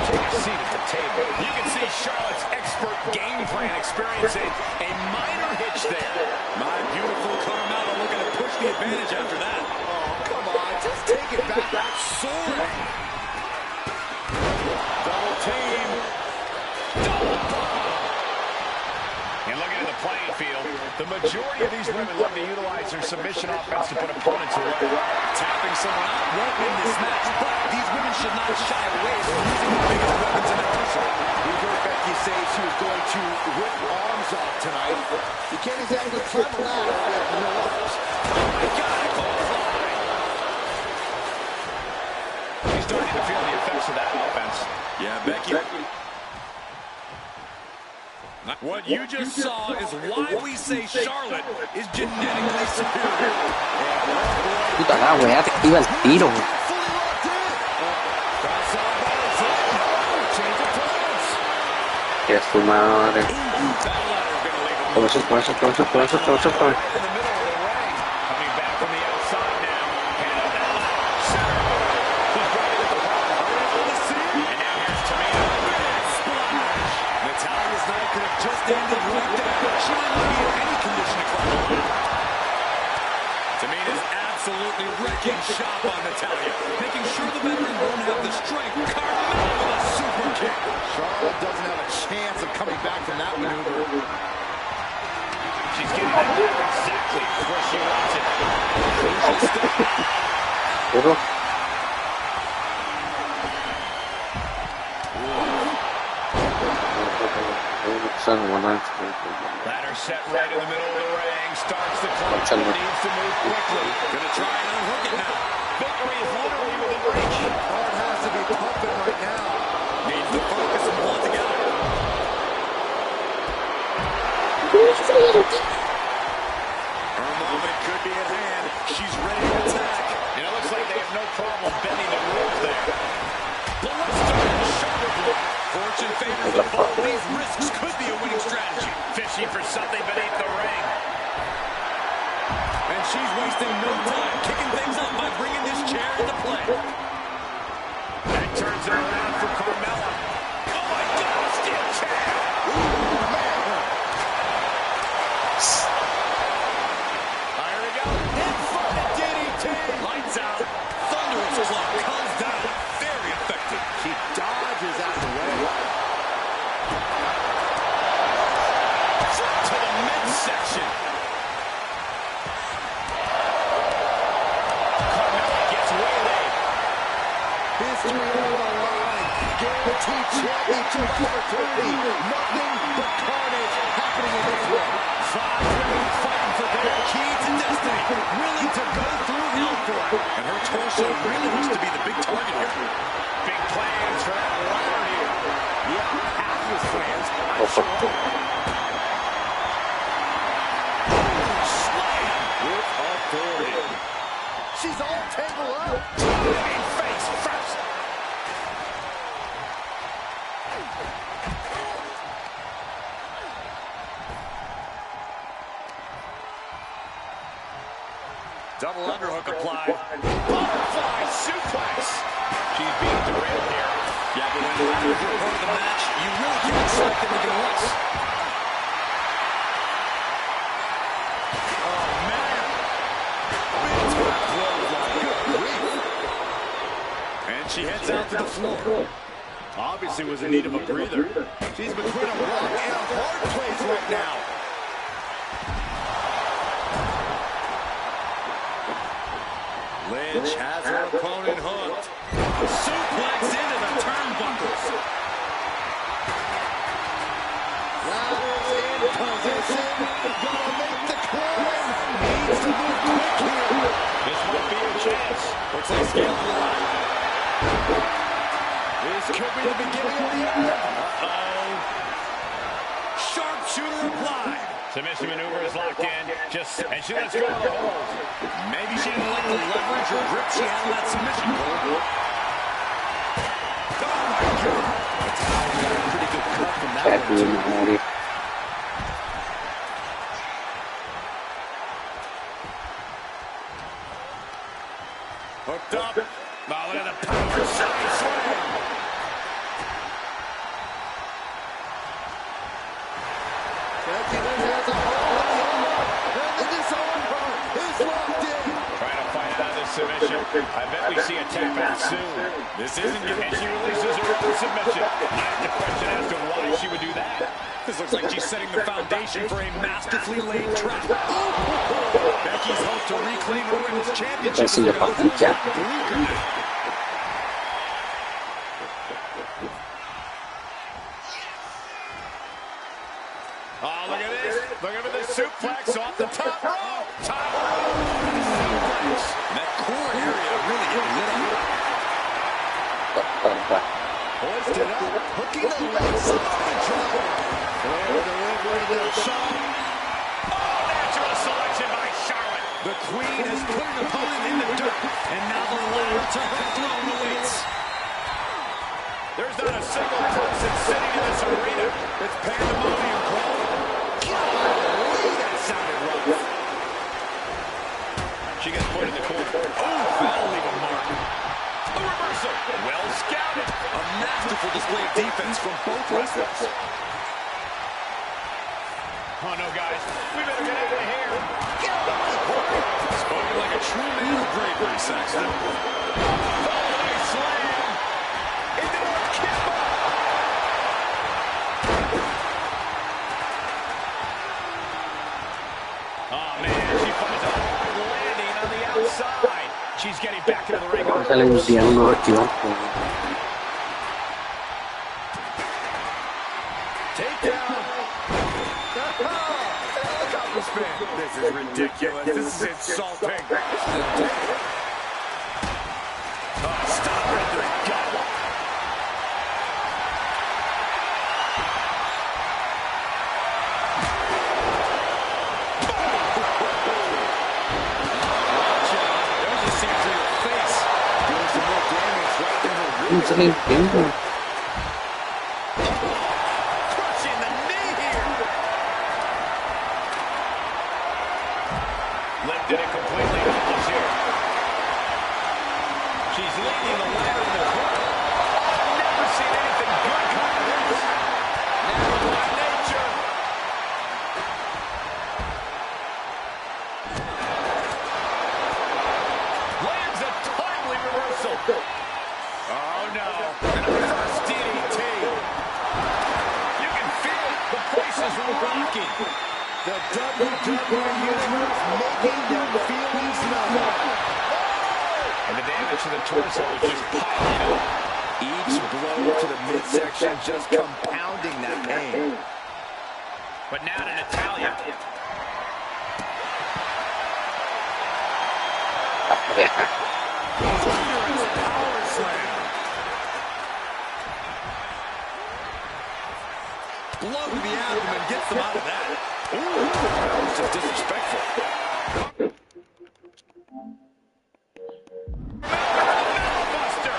Take a seat at the table. You can see Charlotte's expert game plan experiencing a minor hitch there. My beautiful Carmella looking to push the advantage after that. Oh, come on, just take it back. That's Soaring. Double team. And looking at the playing field, the majority of these women love to utilize their submission offense to put opponents away. Tapping someone out won't win this match, but these women should not shy away from using the biggest weapons in their arsenal. We heard Becky say she was going to rip arms off tonight. You can't exactly climb a ladder with no arms. She's starting to feel the effects of that offense. Yeah, Becky. What you just saw is why we say Charlotte is genetically superior. Puta la weá, te iba al tiro. Que es tu madre. Toma eso. Just ended right there. She might not be in any condition to climb the ladder. Tamina's absolutely wrecking shop on Natalya, making sure the veteran won't have the strength. Carmella with a super kick. Charlotte doesn't have a chance of coming back from that maneuver. She's getting that ladder exactly where she wants it. Crucial step. Ladder set right in the middle of the ring. Starts the clock. Needs to move quickly. Gonna try and unhook it now. Victory is literally within reach. Heart has to be pumping right now. Needs to focus and pull it together. Her moment could be at hand. She's ready to attack. And it looks like they have no problem bending the rules there. Fortune favors the bold. These risks could be a winning strategy. Fishing for something beneath the ring. And she's wasting no time, kicking things up by bringing this chair into play. That turns it around for Carmella. Oh my God, steel chair! Here we go. Inverted DDT. Lights out. Thunderous club comes down. Very effective. She dodges out of the way. To the midsection. Carmella gets waylaid. History on the line. Guaranteed championship opportunity. Nothing but carnage happening in this one. 5 women fighting for their key to destiny. Willing to go through hell for it. And her torso really looks to be the big target here. Big plans for that ladder here. Yeah, obvious plans. Slam with authority. She's all tangled up. Face first. Double underhook applied. Butterfly suplex. She's being derailed here. Yeah, but when ladders are part of the match, you really can't expect anything less. Oh, man. Big time clothesline. Good grief. And she heads out to the floor. Obviously was in need of a breather. She's between a rock and a hard place right now. Lynch has her opponent hooked. Suplex into the turnbuckles. Ladders in position. Gonna make the climb. Needs to move quick here. This might be your chance. Looks like scale the line. This could be the beginning of the end. Uh-oh. Sharpshooter applied. Submission maneuver is locked in. And she lets go of the hold. Maybe she didn't like the leverage or grip she had in that submission hold. Oh my God. That's how you got a pretty good cut from that one too. Hooked up. Oh, look at the power side slam. Becky Lynch has a hold. And the disarm is locked in. Trying to fight out of this submission. I bet we see a tap out soon. This isn't good. And she releases her own submission. I have to question as to why she would do that. This looks like she's setting the foundation for a masterfully laid trap. Becky's hope to reclaim her women's championship. Oh, look at this. Look at this suplex off the top rope. Top rope. Suplex. And that core area really getting lit up. Hoisted up. Hooking the legs up the drop. And delivery to Shaw. Oh, natural selection by Charlotte. The Queen has put an opponent in the dirt. And now the ladder to her throne awaits. There's not a single person sitting in this arena. It's pandemonium, Cole. Golly, that sounded rough. She gets put in the corner. Oh, that'll leave a mark. A reversal. Well scouted. A masterful display of defense from both wrestlers. Oh, no, guys. We better get out of here. Spoken like a true man of bravery, Saxton. Oh, nice slam. Into the Kimba. Oh, man. She finds a hard landing on the outside. She's getting back into the ring. Takedown. Helicopter spin. This is ridiculous. This is insulting. Oh, stop right there. Got it. There's a scene to your face. Doing some more damage right in her ribs. Crushing the knee here. Lifted it completely helpless here. She's leading the ladder in the corner. I've never seen anything good come of this. Natural by nature. Lands a timely reversal. Oh no. And a reverse DDT. You can feel it. The place is rocking. The WWE Universe making their feelings known. And the damage to the torso is just piling up. Each blow to the midsection just compounding that pain. But now to Natalia. Thunderous power slam. Blow to the abdomen gets them out of that. Ooh, that was just disrespectful. Buster.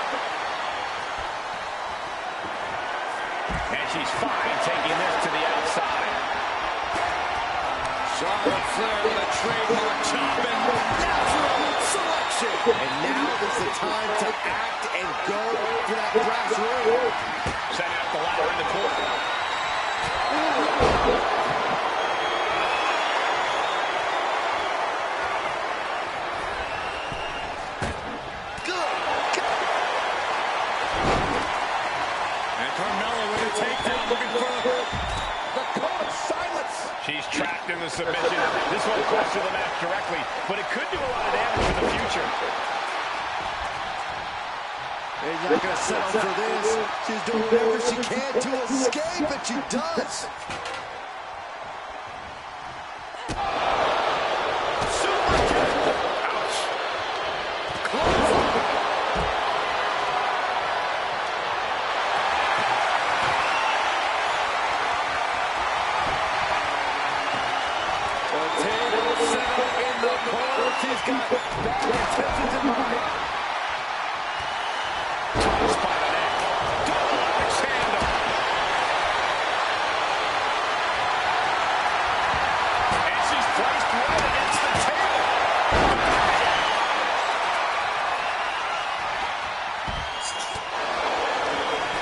And she's fine taking this to the outside. Charlotte Flair with a trademark chop and natural And now is the time to act and go for that brass ring. Send out the ladder in the corner. She's trapped in the submission. This won't cost her the match directly, but it could do a lot of damage in the future. She's not going to settle for this. She's doing whatever she can to escape, and she does. Super kick. Ouch. Close. She's got bad intentions in mind. Tossed by the neck. Double axe handle. And she's placed right against the table.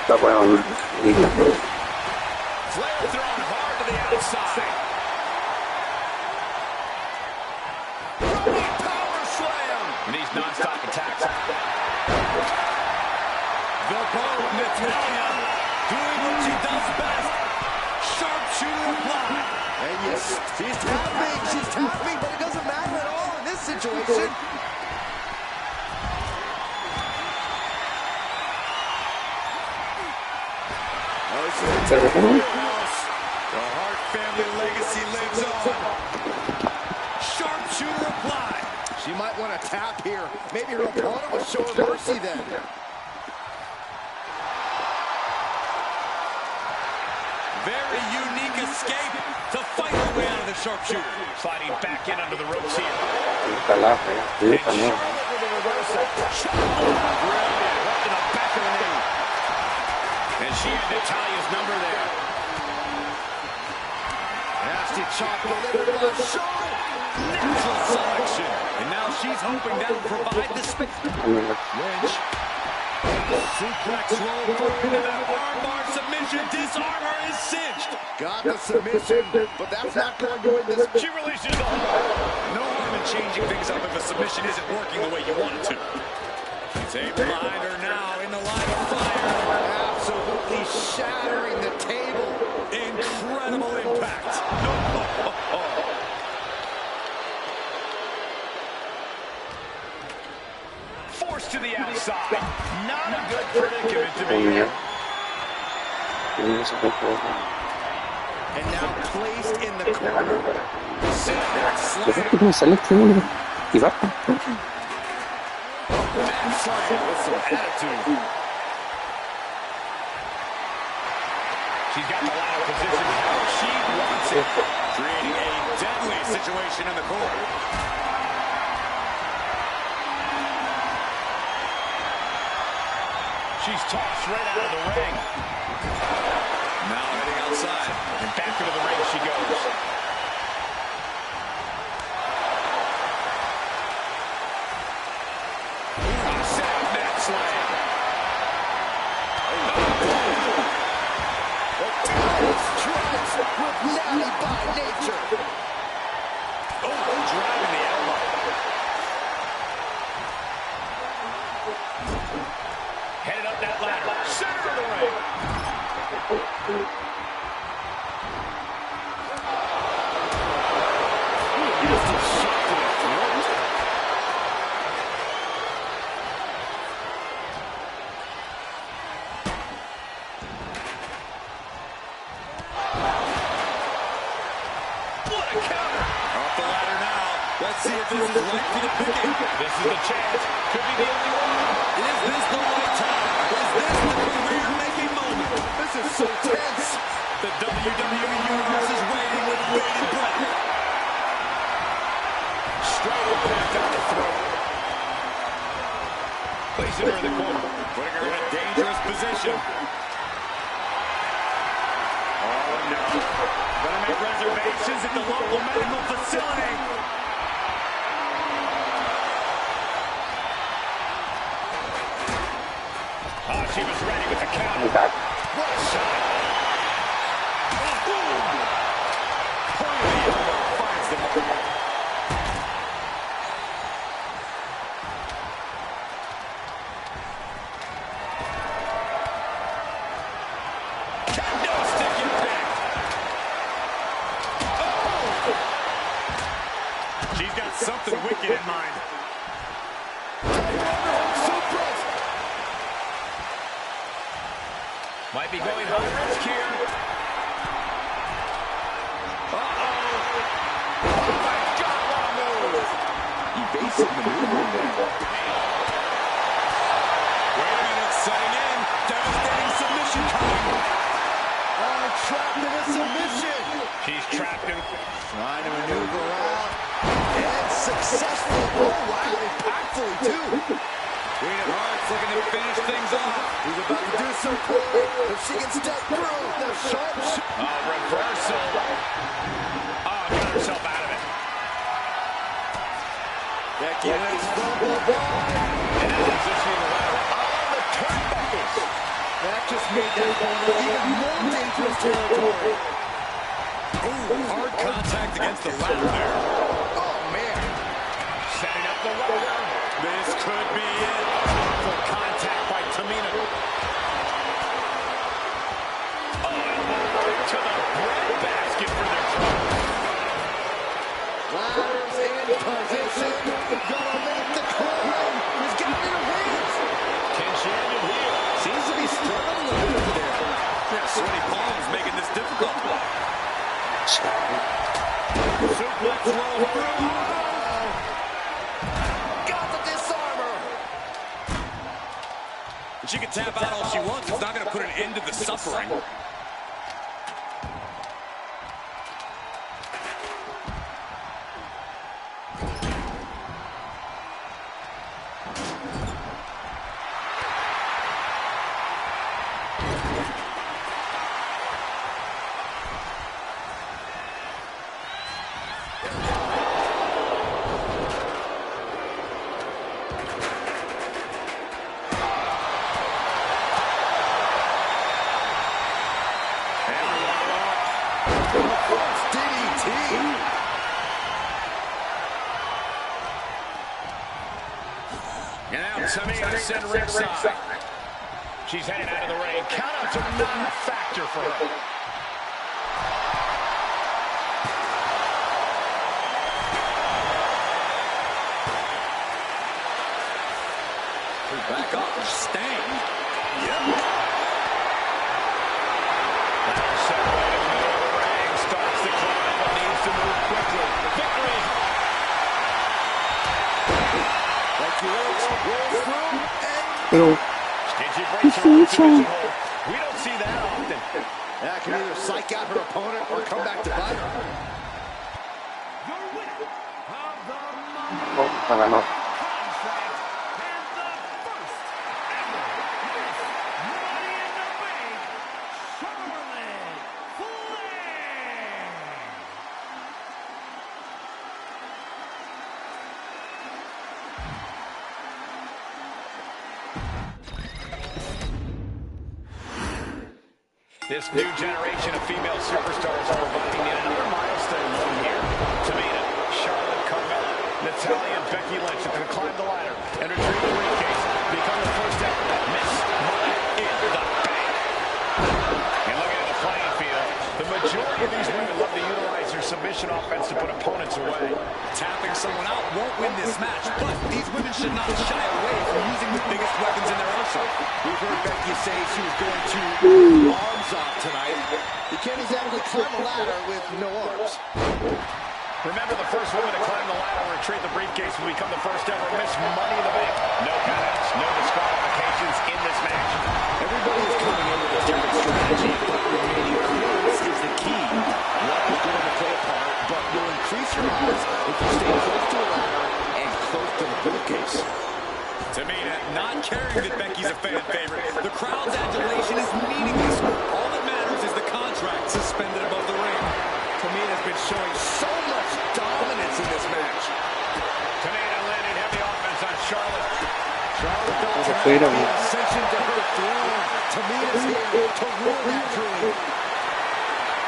Está bueno. Flair thrown hard to the outside. Non-stop attacks. The bow, Natalya, doing what she does best. Sharpshooter apply. And yes, she's tapping, but it doesn't matter at all in this situation. The Hart family legacy lives on. Sharpshooter apply. She might want to tap here. Maybe her opponent will show her mercy then. Very unique escape to fight her way out of the sharpshooter. Sliding back in under the ropes here. Ojalá, sí, también. And she had Natalya's number there. Nasty chop delivered by Shaw. Natural selection. And now she's hoping that will provide the space. Lynch. Suplex roll through into the armbar submission. Disarmor is cinched. Got the submission, but that's not going to win this. She releases the hold. No harm in changing things up if a submission isn't working the way you want it to. Tape blinder now in the line of fire. Absolutely shattering the table. Incredible impact. Forced to the outside. Not a good predicament to be in. And now placed in the corner. With some attitude. She's got the ladder position how she wants it. Creating a deadly situation in the corner. She's tossed right out of the ring. Now heading outside. And back into the ring she goes. Set net slam. The tide strikes with Natty by nature. Oh, driving the elbow. Headed up that ladder. Center of the ring. Let's see if this is right for the picking. This is the chance. Could be the only one. Is this the right time? Is this the career-making moment? This is so tense. The WWE Universe is waiting with bated breath. Straight impact on the throat. Placing her in the corner. Putting her in a dangerous position. Oh, no. Gonna make reservations at the local medical facility. she was ready with the counter. Back. What a shot. Finds the mark. Kendo stick impact. Oh. She's got something wicked in mind. Might be going high risk here. Uh-oh. Oh, my God, what a move. Evasive maneuvering there. Wait a minute, setting in. Devastating submission coming. Oh, trapped in a submission. She's trapped in. Trying to maneuver out. And successful. Oh, wow. Impactfully, too. Queen of Hearts looking to finish things off. He's about to do so, Corey. If she can step through, the sharp Reversal. Oh, got herself out of it. Becky Lynch from the bar. And positioning the ladder on the turnbuckles. That just made that corner even more dangerous territory. Ooh, hard contact against the ladder there. Oh, man. Setting up the ladder. This could be it. Powerful contact by Tamina. Oh, elbow to the breadbasket for their trouble. Ladders in position. Gonna make the climb. He's got it in her hands. Can she end it here? Seems to be struggling a little bit there. Yeah, sweaty palms making this difficult. Suplex roll through. She can tap out all she wants. It's not going to put an end to the suffering. And now Tamina sent ringside. She's heading out of the ring. Countouts are not a factor for her. Back off, staying. Yep. Ladder separated in the middle of the ring. Starts to climb, but needs to move quickly. Victory. Becky Lynch rolls through and Did she break her position hold? We don't see that often. that can either psych out her opponent or come back to bite her. Your winner of the Money Oh, para no. contract and the first ever Miss Money in the Bank, Charlotte Flair. This new generation of female superstars are providing yet another milestone one here. Tamina, Charlotte, Carmella, Natalya, and Becky Lynch are going to climb the ladder and retrieve the briefcase, become the first ever Miss Money in the Bank. And looking at the playing field, the majority of these women love to utilize their submission offense to put opponents away. Tapping someone out won't win this match, but these women should not shy away from using the biggest weapons in their arsenal. We've heard Becky say she was going to arms off tonight. You can't exactly climb a ladder with no arms. Remember, the first woman to climb the ladder and retrieve the briefcase will become the first ever Miss Money in the Bank. No countouts, no disqualifications in this match. Everybody is coming in with a different strategy, but remaining close is the key. Luck is going to play a part, but will increase your odds if you stay close to a ladder and close to the briefcase. Tamina, Not caring that Becky's a fan favorite. The crowd's adulation is meaningless. All that matters is the contract suspended above the ring. Tamina's been showing so much dominance in this match. Tamina landing heavy offense on Charlotte. Fueron. Ascension to her throne. Tamina's here to rule that dream.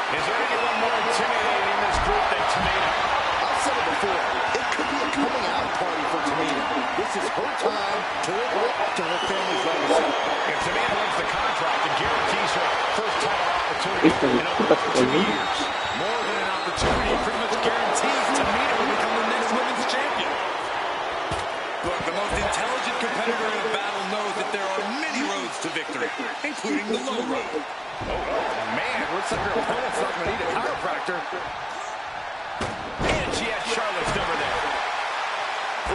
Is there anyone more intimidating in this group than Tamina? I've said it before. It could be a coming out party for Tamina. This is her time to live up to her family's legacy. If Tamina wins the contract, it guarantees her first title opportunity in over 2 years. More than an opportunity, it pretty much guarantees Tamina will become the next women's champion. Look, the most intelligent competitor in a battle knows that there are many roads to victory, including the low road. Oh, man, looks like her opponent's not going to need a chiropractor. And she has Charlotte's number there.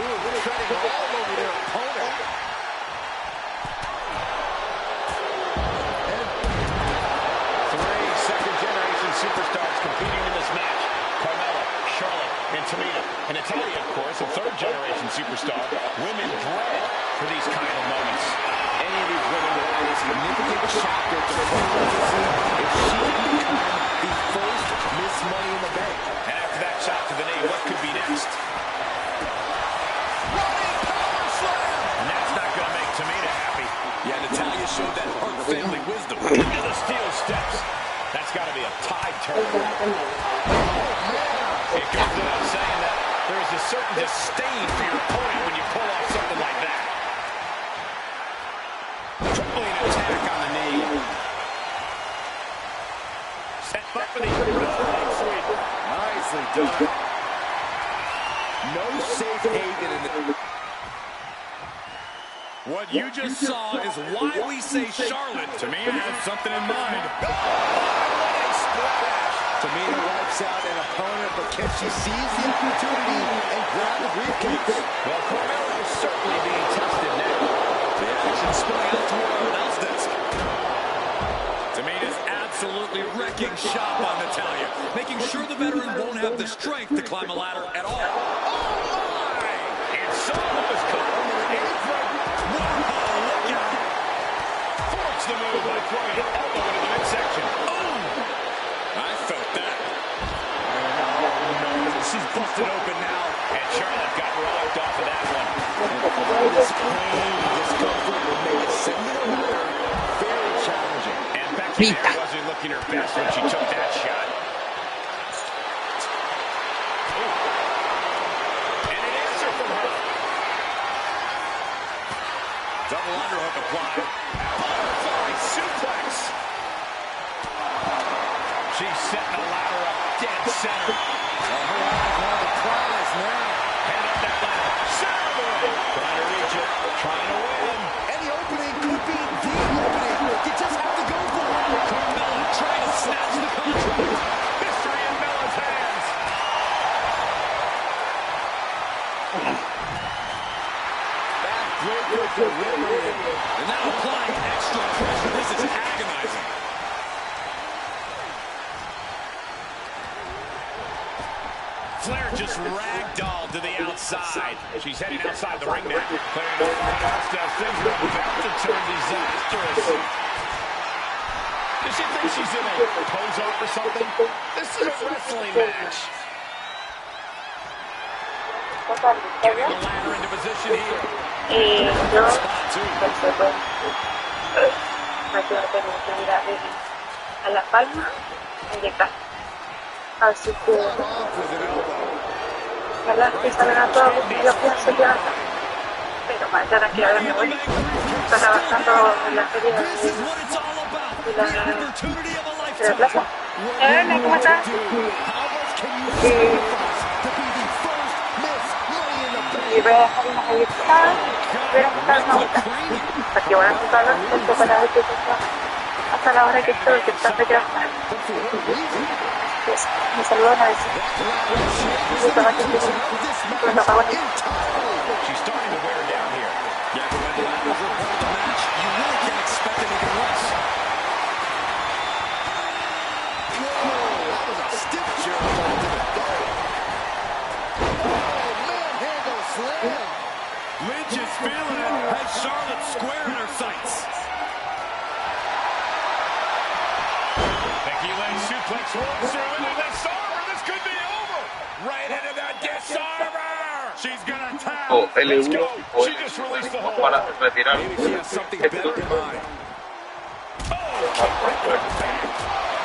Ooh, treading all over their opponent. Three second-generation superstars competing in this match. Carmella, Charlotte, and Tamina. And Natalya, of course, a third-generation superstar. Women bred for these kind of moments. Any of these women will add a significant chapter to her legacy if she can become the first Miss Money in the Bank. And after that shot to the knee, what could be next? And that's not going to make Tamina happy. Yeah, Natalya showed that her family wisdom. Into the steel steps. That's got to be a tide turn. It goes without saying that there is a certain disdain for your opponent when you pull off something like that. Tripling attack on the knee. Set up for the sweep. Nicely done. No safe haven in the... What you just saw is why we say Charlotte. Tamina has something in mind. Tamina wipes out an opponent, but can she seize the opportunity and grab the briefcase? Well, Carmella is certainly being tested now. The action spilling out toward our announce desk. Tamina's absolutely wrecking shop on Natalya, making sure the veteran won't have the strength to climb a ladder at all. Oh, my! And Solo is caught on the apron. Wow, look out! Force the move by throwing an elbow into the midsection. Oh! I felt that. She's busted open now. And Charlotte got rocked off of that one. This pain, discomfort will make ascending a ladder very challenging. And Becky there wasn't looking her best when she took that shot. And an answer from her. Double underhook applied. Butterfly suplex. She's setting the ladder up dead center. Her eyes on the prize now. Head up that ladder. Center of the ring. Trying to reach it. Trying to win. Any opening could be the opening. You just have to go for it. Carmella trying to snatch the contract. History in Bella's hands. Backbreaker delivery. And now applying extra pressure. This is agonizing. Flair just ragdolled to the outside. She's heading outside the ring now. Clearing the front steps. Things are about to turn disastrous. Does she think she's in a pose-off or something? This is a wrestling match. Getting the ladder into position here. Spot two. a la palma, inyectar. Así que, ¿verdad? Que salen a todos, yo pienso ya, pero mañana que ahora me voy, está trabajando en la feria de la plaza. Hola, ¿cómo estás? Y voy a dejar unas inyectadas, voy a buscar una vuelta, porque van a empezar los tiempos para ver qué pasa hasta la hora que estoy, que está de trabajar. Me saludan a veces. Yo estaba aquí, pero no pago ni. She's starting to wear down here. Yeah, but when the ladders are part of the match, you really can't expect anything less. Whoa, that was a stiff jerk onto the belt. Oh, manhandle slam. Lynch is feeling it. Has Charlotte square in her sights. Becky Lynch suplex rolls through into the disarmer. This could be over. Right into that disarmer. She's gonna tap. o Let's L1 go. o She just released the hold. para retirar Maybe she has something better in mind.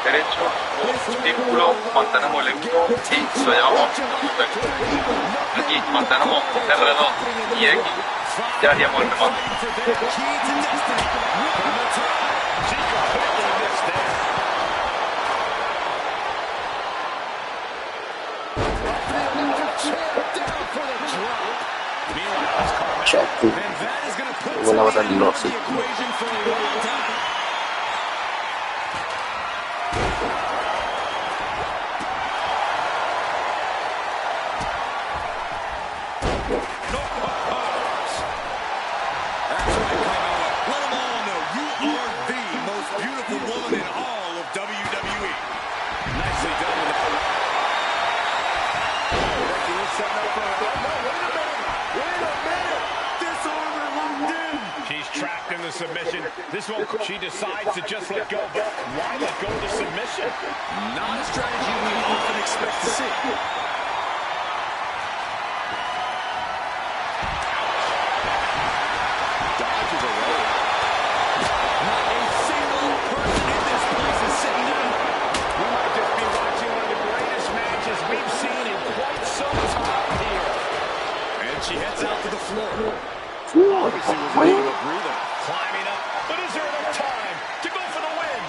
derecho o círculo, mantenemos L1 y lo llamamos aquí, mantenemos R2 y X, ya haríamos el remate. Check. Buena batalla, sí. Submission. This one, she decides to just let go, but why let go of the submission? Not a strategy we often expect to see. Dodges away. Not a single person in this place is sitting down. We might just be watching one of the greatest matches we've seen in quite some time here. And she heads out to the floor. Obviously was a little breather. Climbing up, but is there enough time to go for the win?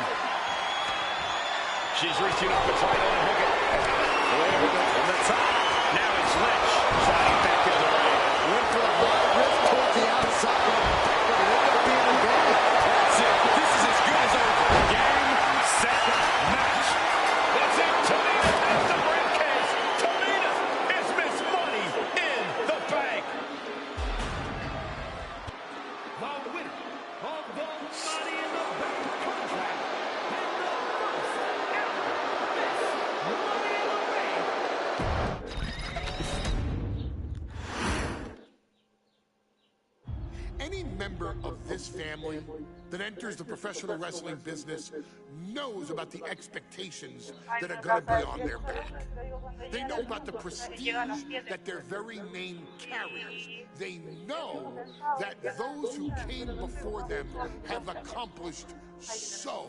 She's reaching up to try to unhook it. From the top. Now it's Lynch sliding back into the ring. Went for the high risk towards the outside. But it ended up being a bad. That's it. This is as good as over. Game, set, match. That's it. Tamina has the briefcase. Tamina is Miss Money in the Bank. The winner of the Money in the Bank contract and the first ever Miss Money in the Bank. Any member of this family that enters the professional wrestling business knows about the expectations that are going to be on their back. They know about the prestige that their very name carries. They know that those who came before them have accomplished so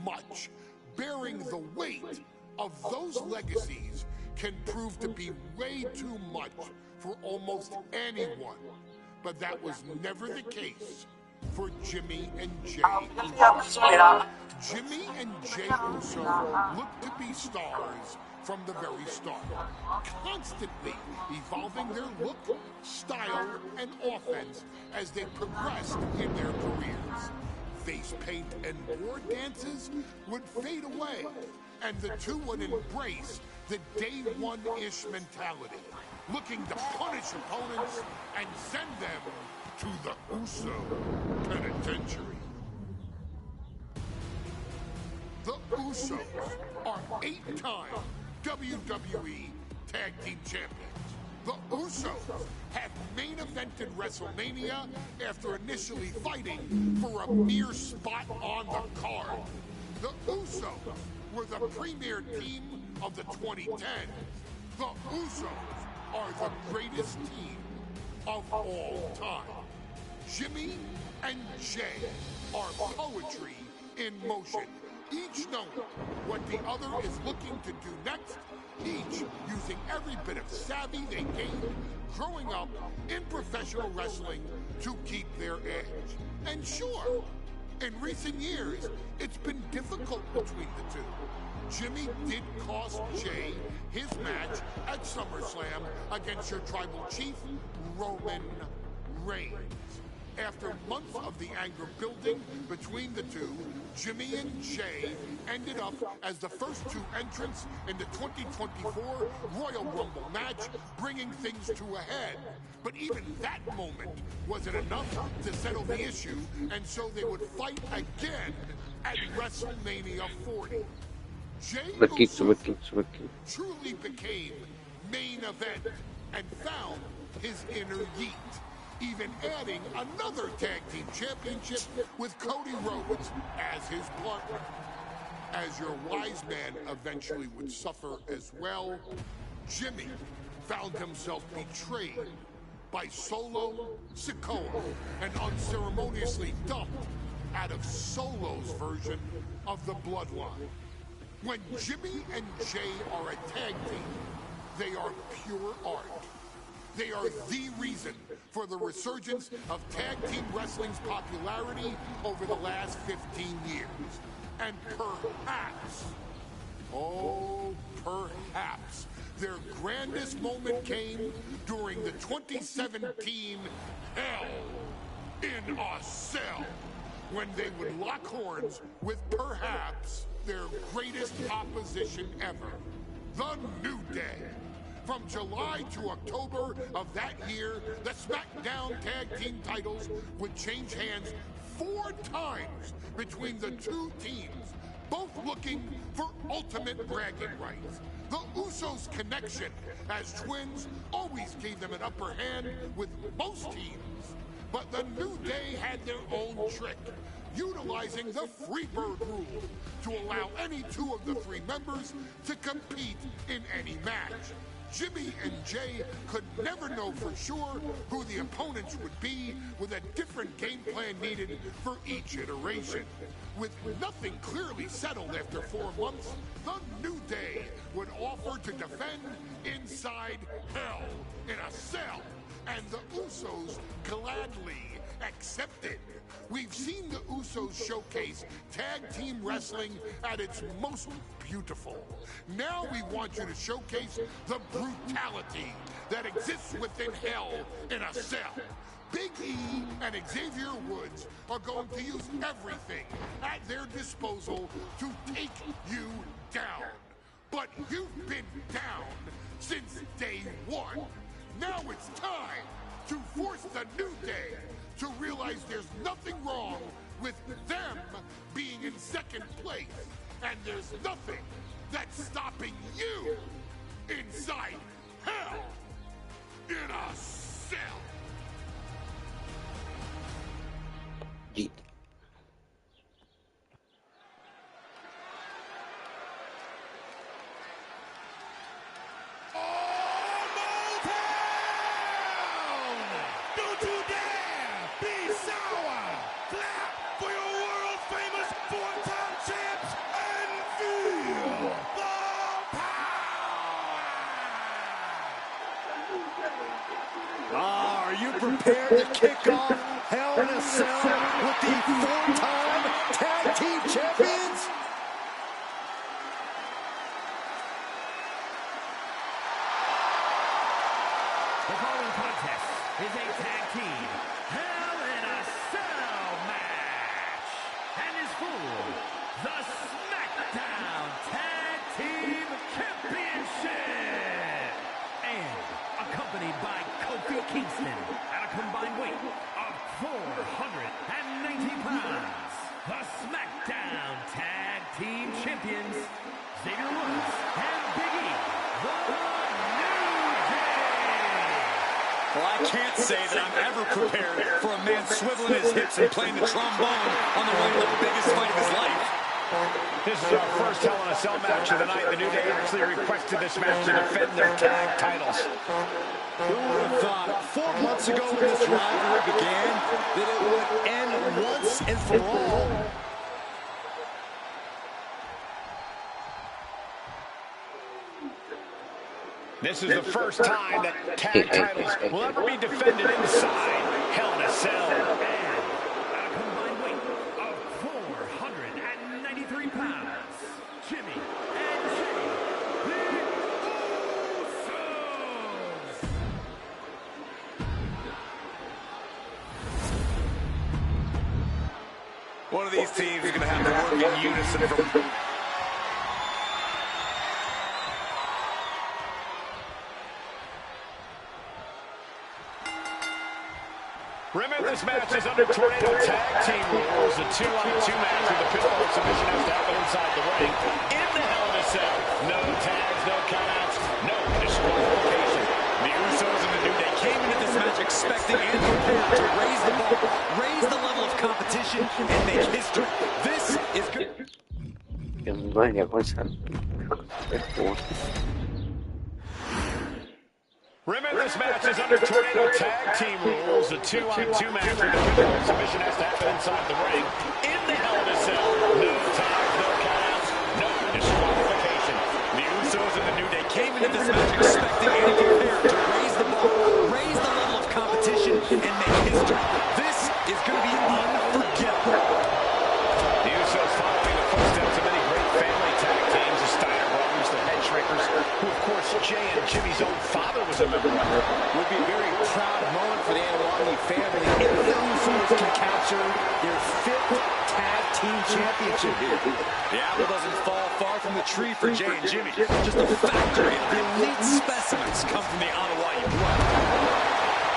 much. Bearing the weight of those legacies can prove to be way too much for almost anyone. But that was never the case for Jimmy and Jay Uso. Jimmy and Jay Uso looked to be stars from the very start, constantly evolving their look, style, and offense as they progressed in their careers. Face paint and war dances would fade away, and the two would embrace the day one-ish mentality, looking to punish opponents and send them to the Uso penitentiary. The Usos are 8-time WWE Tag Team Champions. The Usos have main evented WrestleMania after initially fighting for a mere spot on the card. The Usos were the premier team of the 2010s. The Usos are the greatest team of all time. Jimmy and Jay are poetry in motion, each knowing what the other is looking to do next, each using every bit of savvy they gained growing up in professional wrestling to keep their edge. And sure, in recent years, it's been difficult between the two. Jimmy did cost Jay his match at SummerSlam against your tribal chief, Roman Reigns. After months of the anger building between the two, Jimmy and Jay ended up as the first two entrants in the 2024 Royal Rumble match, bringing things to a head. But even that moment wasn't enough to settle the issue, and so they would fight again at WrestleMania 40. Jay Uso truly became main event and found his inner yeet, even adding another tag team championship with Cody Rhodes as his partner. As your wise man eventually would suffer as well, Jimmy found himself betrayed by Solo Sikoa and unceremoniously dumped out of Solo's version of the Bloodline. When Jimmy and Jay are a tag team, they are pure art. They are the reason for the resurgence of tag team wrestling's popularity over the last 15 years. And perhaps, oh, perhaps, their grandest moment came during the 2017 Hell in a Cell, when they would lock horns with perhaps their greatest opposition ever, the New Day. From July to October of that year, the SmackDown Tag Team titles would change hands 4 times between the two teams, both looking for ultimate bragging rights. The Usos' connection as twins always gave them an upper hand with most teams. But the New Day had their own trick, utilizing the Freebird rule to allow any 2 of the 3 members to compete in any match. Jimmy and Jay could never know for sure who the opponents would be, with a different game plan needed for each iteration. With nothing clearly settled after 4 months, the New Day would offer to defend inside Hell in a Cell, and the Usos gladly accepted. We've seen the Usos showcase tag team wrestling at its most beautiful. Now we want you to showcase the brutality that exists within Hell in a Cell. Big E and Xavier Woods are going to use everything at their disposal to take you down. But you've been down since day 1. Now it's time to force the New Day to realize there's nothing wrong with them being in second place, and there's nothing that's stopping you inside Hell in a Cell. Are you prepared to kick off Hell in a Cell with the 4-time Tag Team Champions? The following contest is a tag team Hell in a Cell match, and is for the SmackDown Tag Team Championship, and accompanied by Kofi Kingston at a combined weight of 490 pounds. The SmackDown Tag Team Champions, Xavier Woods and Big E, the New Day. Well, I can't say that I'm ever prepared for a man swiveling his hips and playing the trombone on the road to the biggest fight of his life. This is our first Hell in a Cell match of the night. The New Day actually requested this match to defend their tag titles. Who would have thought 4 months ago when this rivalry began that it would end once and for all? This is the first time that tag titles will ever be defended inside Hell in a Cell. And at a combined weight of 493 pounds, Jimmy and Jay, the Usos. One of these teams is going to have to work in unison from... Remember, this match is under Tornado Tag Team rules. A 2-on-2 match with the pinfall submission has to happen inside the ring. In the Hell in a Cell, no tags, no countouts, no disqualification. The Usos and the New Day came into this match expecting and prepared to raise the bar, raise the level of competition, and make history. This is good. match is under Tornado Tag Team rules. A 2-on-2 match where the winner of submission has to happen inside the ring. In the Hell in a Cell. No tags, no countouts, no disqualification. The Usos and the New Day came into this match expecting and prepared to raise the bar, raise the level of competition, and make history. This is going to be unforgettable. The Usos following the footsteps of many great family tag teams, the Steiner brothers, the Head Shrinkers, who of course Jay and Jimmy's own father was a member of. Would be a very proud moment for the Anawani family if the Usos can capture their 5th tag team championship here. The apple doesn't fall far from the tree for Jay and Jimmy. Just a factory of elite specimens come from the Anawani blood.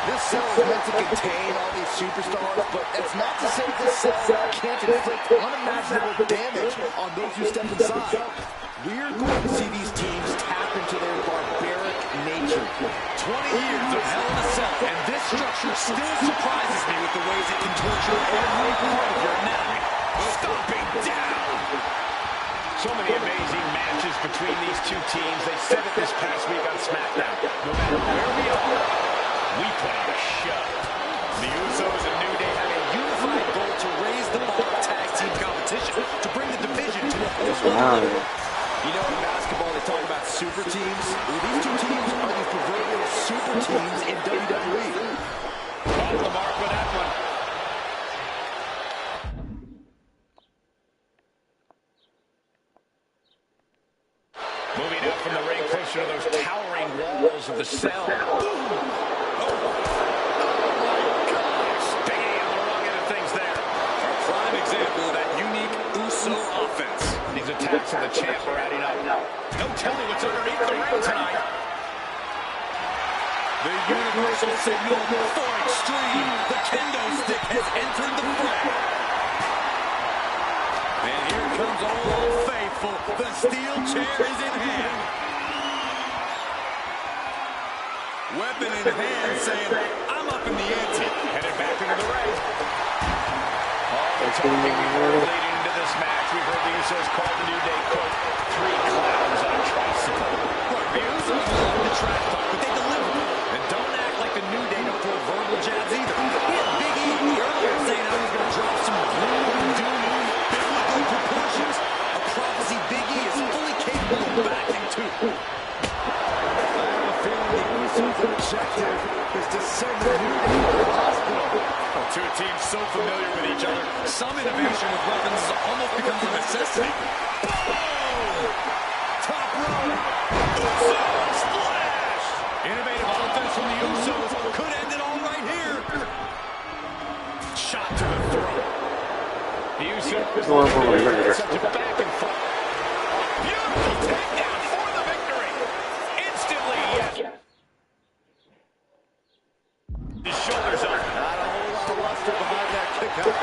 This cell is meant to contain all these superstars, but it's not to say this cell can't inflict unimaginable damage on those who step inside. We're going to see these teams tap into their barbaric nature. 20 years of Hell in a Cell, and this structure still surprises me with the ways it can torture every part of your anatomy. Stomping down! So many amazing matches between these two teams. They said it this past week on SmackDown. No matter where we are, we put on a show. The Usos and New Day have a unified goal to raise the bar of tag team competition, to bring the division to a whole level. You know, in basketball, they talk about super teams. Well, these two teams are the proverbial super teams in WWE. Off the mark with that one. Moving up from the ring closer to those towering walls of the cell. Oh my gosh. Big on the wrong end of things there. A prime example of that unique Uso offense. These attacks of the champ are adding up. Don't tell me what's underneath the ring tonight. The universal signal for extreme. The kendo stick has entered the fray. And here comes Old Faithful. The steel chair is in hand. Weapon in hand saying, I'm up in the ante. Headed back into the ring. Leading into this match, we've heard the Usos call the New Day, quote, 3 clowns on a tricycle. Look, the Usos love the trash talk, but they deliver. And don't act like the New Day don't throw verbal jabs either. We had Big E earlier saying how he's going to drop some gloom and doom, biblical proportions. A prophecy Big E is fully capable of backing too. I have a feeling the Usos' objective is to send the New Day to the hospital. Two teams so familiar with each other, some innovation with weapons almost becomes a necessity. Boom! Top rope! Uso splash! Innovative offense from the Usos could end it all right here. Shot to the throat. The Usos such a back and forth. Beautiful takedown for the victory. Instantly, yes. His shoulders up. Not a whole lot of luster behind that kick out.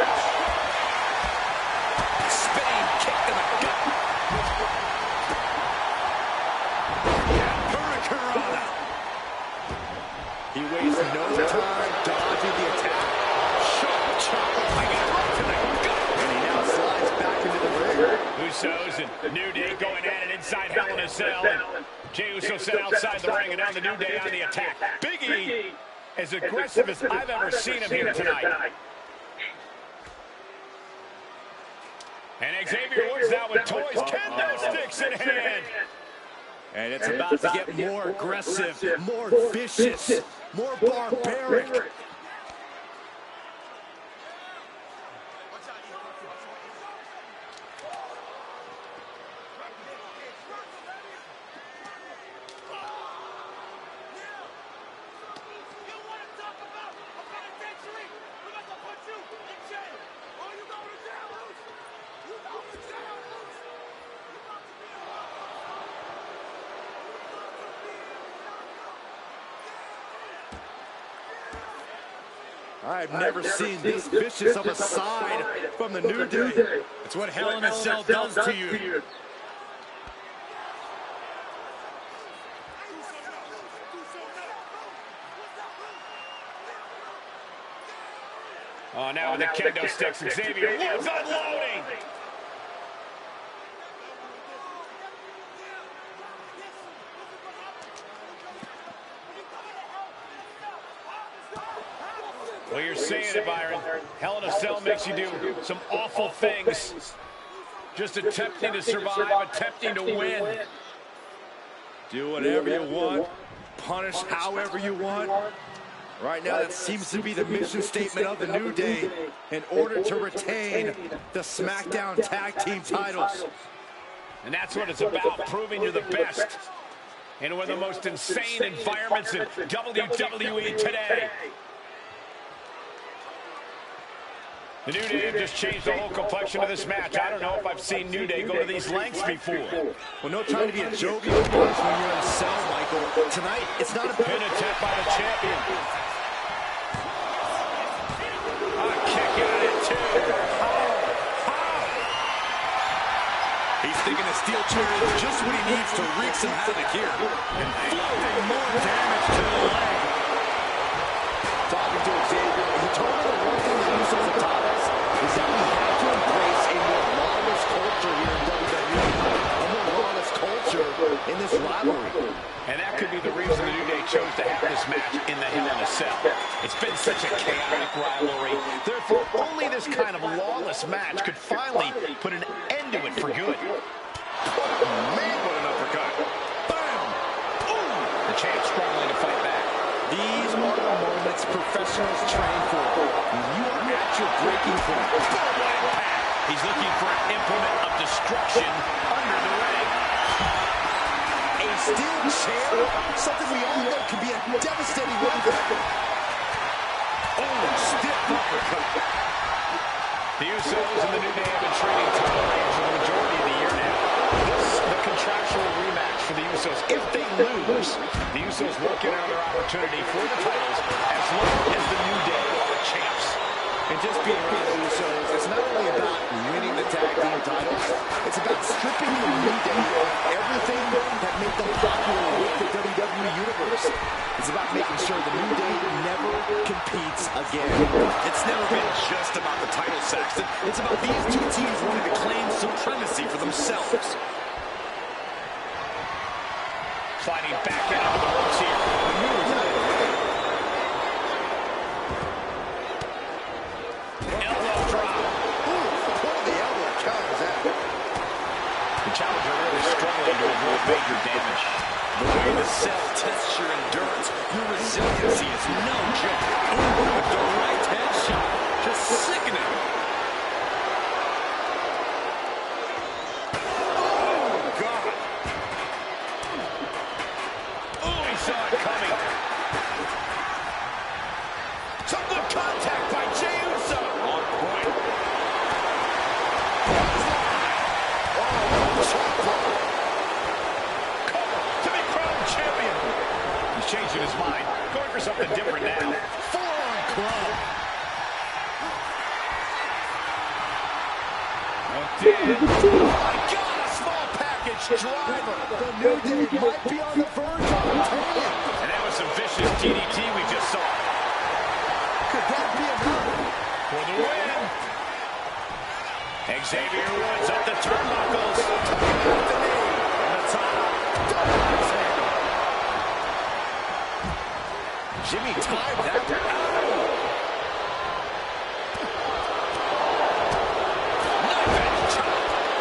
Spinning kick to the gut. Hurricanrana. He wastes no time dodging the attack. Sharp chop. I got right to the gut. And he now slides back into the ring. Usos and New Day going at it inside Hell in a Cell. And Jey Uso set outside the ring, and now the New Day on the attack. Big E, as aggressive as I've ever seen him here tonight. And Xavier Woods now with toys, kendo sticks in hand. And it's about to get more aggressive, more vicious, more barbaric. I've never seen this vicious of a side from the New Day. It's what Hell in a Cell does to you. Oh, now with the kendo sticks, Xavier Woods unloading. Well, you're saying it, Byron. Hell in a Cell makes you do some awful things. Just attempting to survive, attempting to win. Do whatever you want. Punish however you want. Right now, that seems to be the mission statement of the New Day in order to retain the SmackDown Tag Team titles. And that's what it's about, proving you're the best in one of the most insane environments in WWE today. The New Day have just changed the whole complexion of this match. I don't know if I've seen New Day go to these lengths before. Well, no time to be a jovial bunch when you're in a cell, Michael. Tonight, it's not a pin attempt by the champion. A kick out at two. He's thinking a steel chair is just what he needs to wreak some havoc here. Inflicting more damage to the leg. Talking to Xavier, he told me the one thing that Usos have taught us is that we have to embrace a more lawless culture here in WWE. A more lawless culture in this rivalry. And that could be the reason the New Day chose to have this match in the Hell in a Cell. It's been such a chaotic rivalry. Therefore, only this kind of lawless match could finally put an end to it for good. Man, what an uppercut. Bam! Ooh! The champ struggling to fight back. These are the moments professionals train for. When you are at your breaking point. He's looking for an implement of destruction under the ring. A steel chair? Something we all know can be a devastating weapon. Oh, stiff uppercut. The Usos and the New Day have been trading title reigns for the majority of the year now. This is the contractual rematch for the Usos. If they lose, the Usos won't get another opportunity for the titles as long as the New Day are the champs. And just being around the Usos, it's not only about winning the tag team titles, it's about stripping the New Day of everything that made them popular with the WWE Universe. It's about making sure the New Day never competes again. It's never been just about the title, Saxton. It's about these two teams wanting to claim supremacy for themselves. Sliding back into the ropes here. Elbow drop. Ooh, pull the elbow counters out. The challenger really struggling to avoid major damage. The way the cell tests your endurance, your resiliency is no joke. Ooh, with the right headshot. Just sickening. Oh, God. Oh, he saw it coming. Some good contact by Jey Uso. On point. Changing his mind, going for something different now. Forearm club. Oh, my God, a small package driver. The New Day might be on the verge of retaining. And that was some vicious DDT we just saw. Could that be enough? For the win. Xavier Woods up the turnbuckles. At the knee. On the top. Jimmy timed that.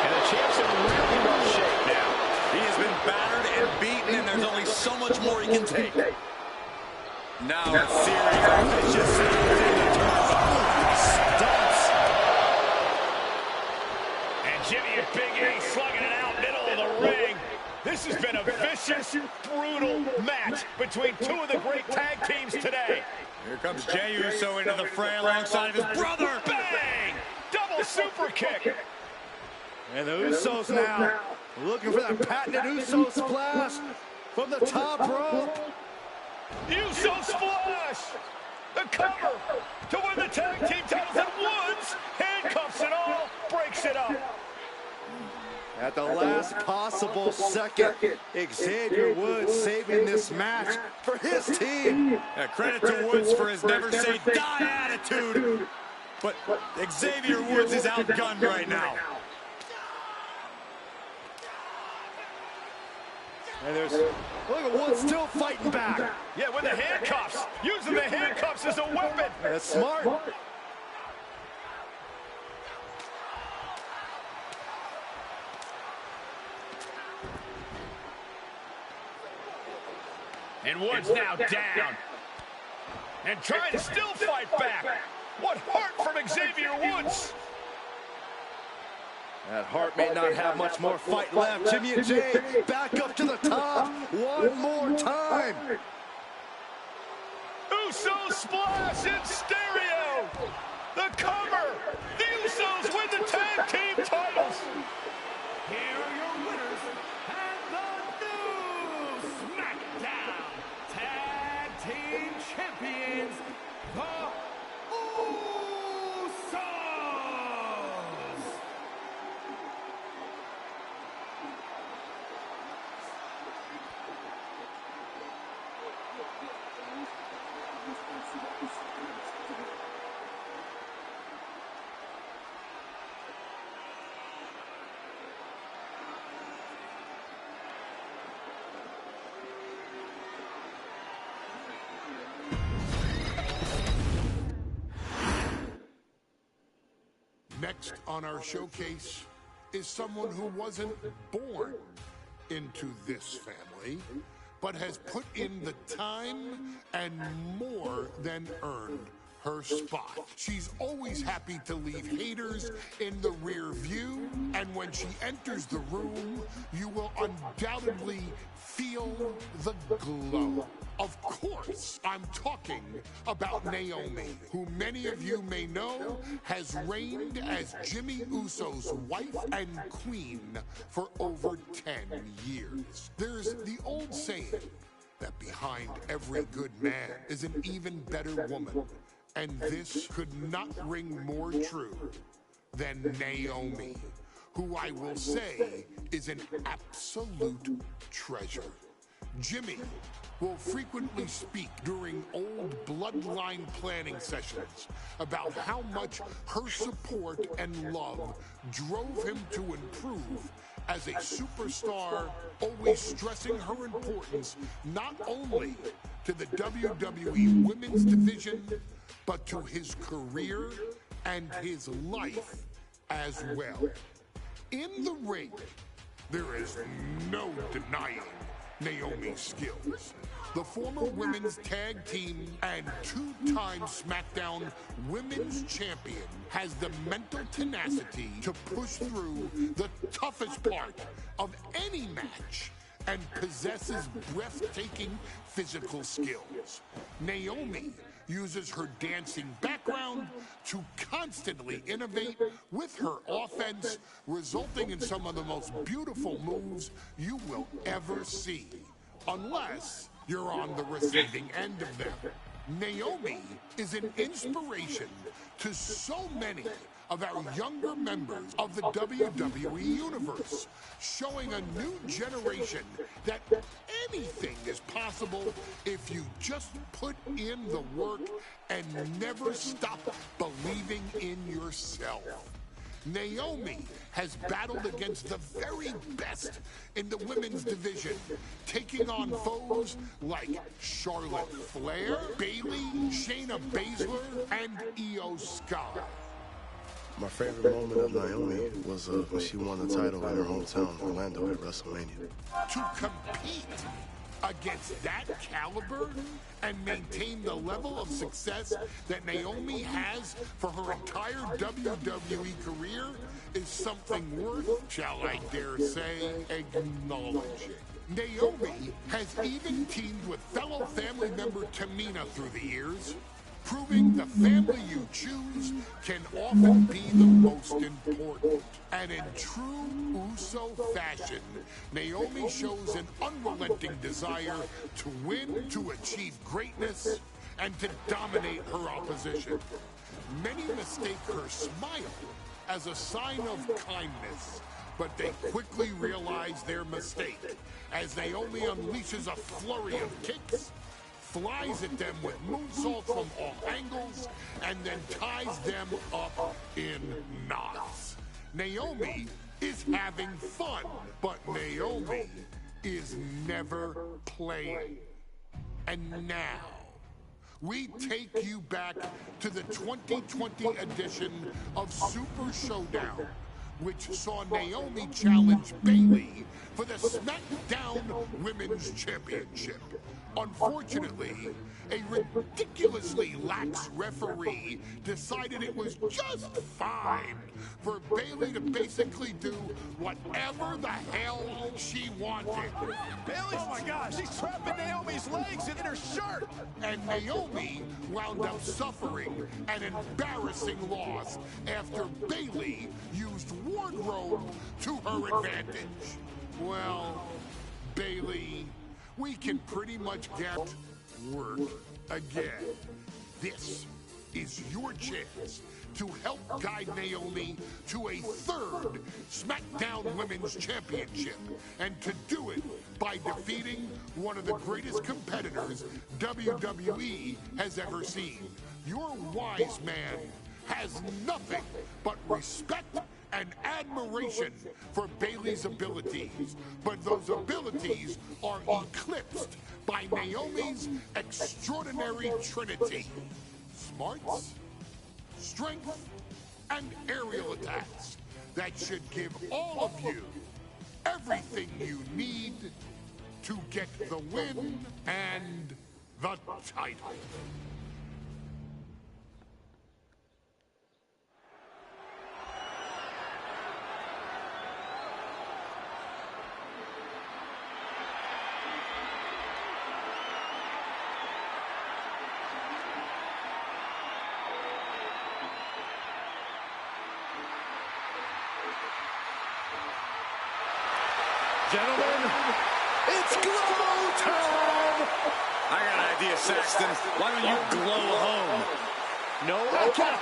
And the champ's in really rough shape now. He has been battered and beaten, and there's only so much more he can take. Now a series of vicious stunts. And Jimmy and Big A slugging it out middle of the ring. This has been a vicious, brutal match between two of the great tag teams today. Here comes Jey Uso into the fray alongside of his brother. Bang! Double super kick. And the Usos now looking for that patented Uso splash from the top rope. Uso splash! The cover to win the tag team titles at Woods. Handcuffs and all, breaks it up. At the last possible second, Xavier Woods saving this match for his team. Credit to Woods for his never say die attitude. But Xavier Woods is outgunned right now. And there's, look at Woods still fighting back. Yeah, with the handcuffs. Using the handcuffs as a weapon. That's smart. And Woods now down. And trying to still fight back. What heart from Xavier Woods. That Hart may not have much more fight left. Jimmy and Jay back up to the top one more time. Uso splash in stereo. The cover. The Usos win the tag team titles. Here are your winners and the new SmackDown Tag Team Champions, the Usos! Next on our showcase is someone who wasn't born into this family, but has put in the time and more than earned her spot. She's always happy to leave haters in the rear view, and when she enters the room, you will undoubtedly feel the glow. Of course, I'm talking about Naomi, who many of you may know has reigned as Jimmy Uso's wife and queen for over 10 years. There's the old saying that behind every good man is an even better woman, and this could not ring more true than Naomi, who I will say is an absolute treasure. Jimmy will frequently speak during old bloodline planning sessions about how much her support and love drove him to improve as a superstar, always stressing her importance not only to the WWE Women's Division, but to his career and his life as well. In the ring, there is no denying Naomi's skills. The former women's tag team and two-time SmackDown Women's Champion has the mental tenacity to push through the toughest part of any match and possesses breathtaking physical skills. Naomi uses her dancing background to constantly innovate with her offense, resulting in some of the most beautiful moves you will ever see, unless you're on the receiving end of them. Naomi is an inspiration to so many of our younger members of the WWE Universe, showing a new generation that anything is possible if you just put in the work and never stop believing in yourself. Naomi has battled against the very best in the women's division, taking on foes like Charlotte Flair, Bayley, Shayna Baszler, and Io Sky. My favorite moment of Naomi was when she won the title in her hometown, Orlando, at WrestleMania. To compete against that caliber and maintain the level of success that Naomi has for her entire WWE career is something worth, shall I dare say, acknowledging. Naomi has even teamed with fellow family member Tamina through the years, proving the family you choose can often be the most important. And in true Uso fashion, Naomi shows an unrelenting desire to win, to achieve greatness, and to dominate her opposition. Many mistake her smile as a sign of kindness, but they quickly realize their mistake as Naomi unleashes a flurry of kicks, flies at them with moonsaults from all angles, and then ties them up in knots. Naomi is having fun, but Naomi is never playing. And now, we take you back to the 2020 edition of Super Showdown, which saw Naomi challenge Bayley for the SmackDown Women's Championship. Unfortunately, a ridiculously lax referee decided it was just fine for Bayley to basically do whatever the hell she wanted. Bayley, oh my gosh, she's trapping Naomi's legs in her shirt. And Naomi wound up suffering an embarrassing loss after Bayley used wardrobe to her advantage. Well, Bayley, we can pretty much get work again. This is your chance to help guide Naomi to a third SmackDown Women's Championship, and to do it by defeating one of the greatest competitors WWE has ever seen. Your wise man has nothing but respect and admiration for Bayley's abilities, but those abilities are eclipsed by Naomi's extraordinary trinity: smarts, strength, and aerial attacks that should give all of you everything you need to get the win and the title. Gentlemen, it's glow time! I got an idea, Saxton. Why don't you glow home? No, I can't.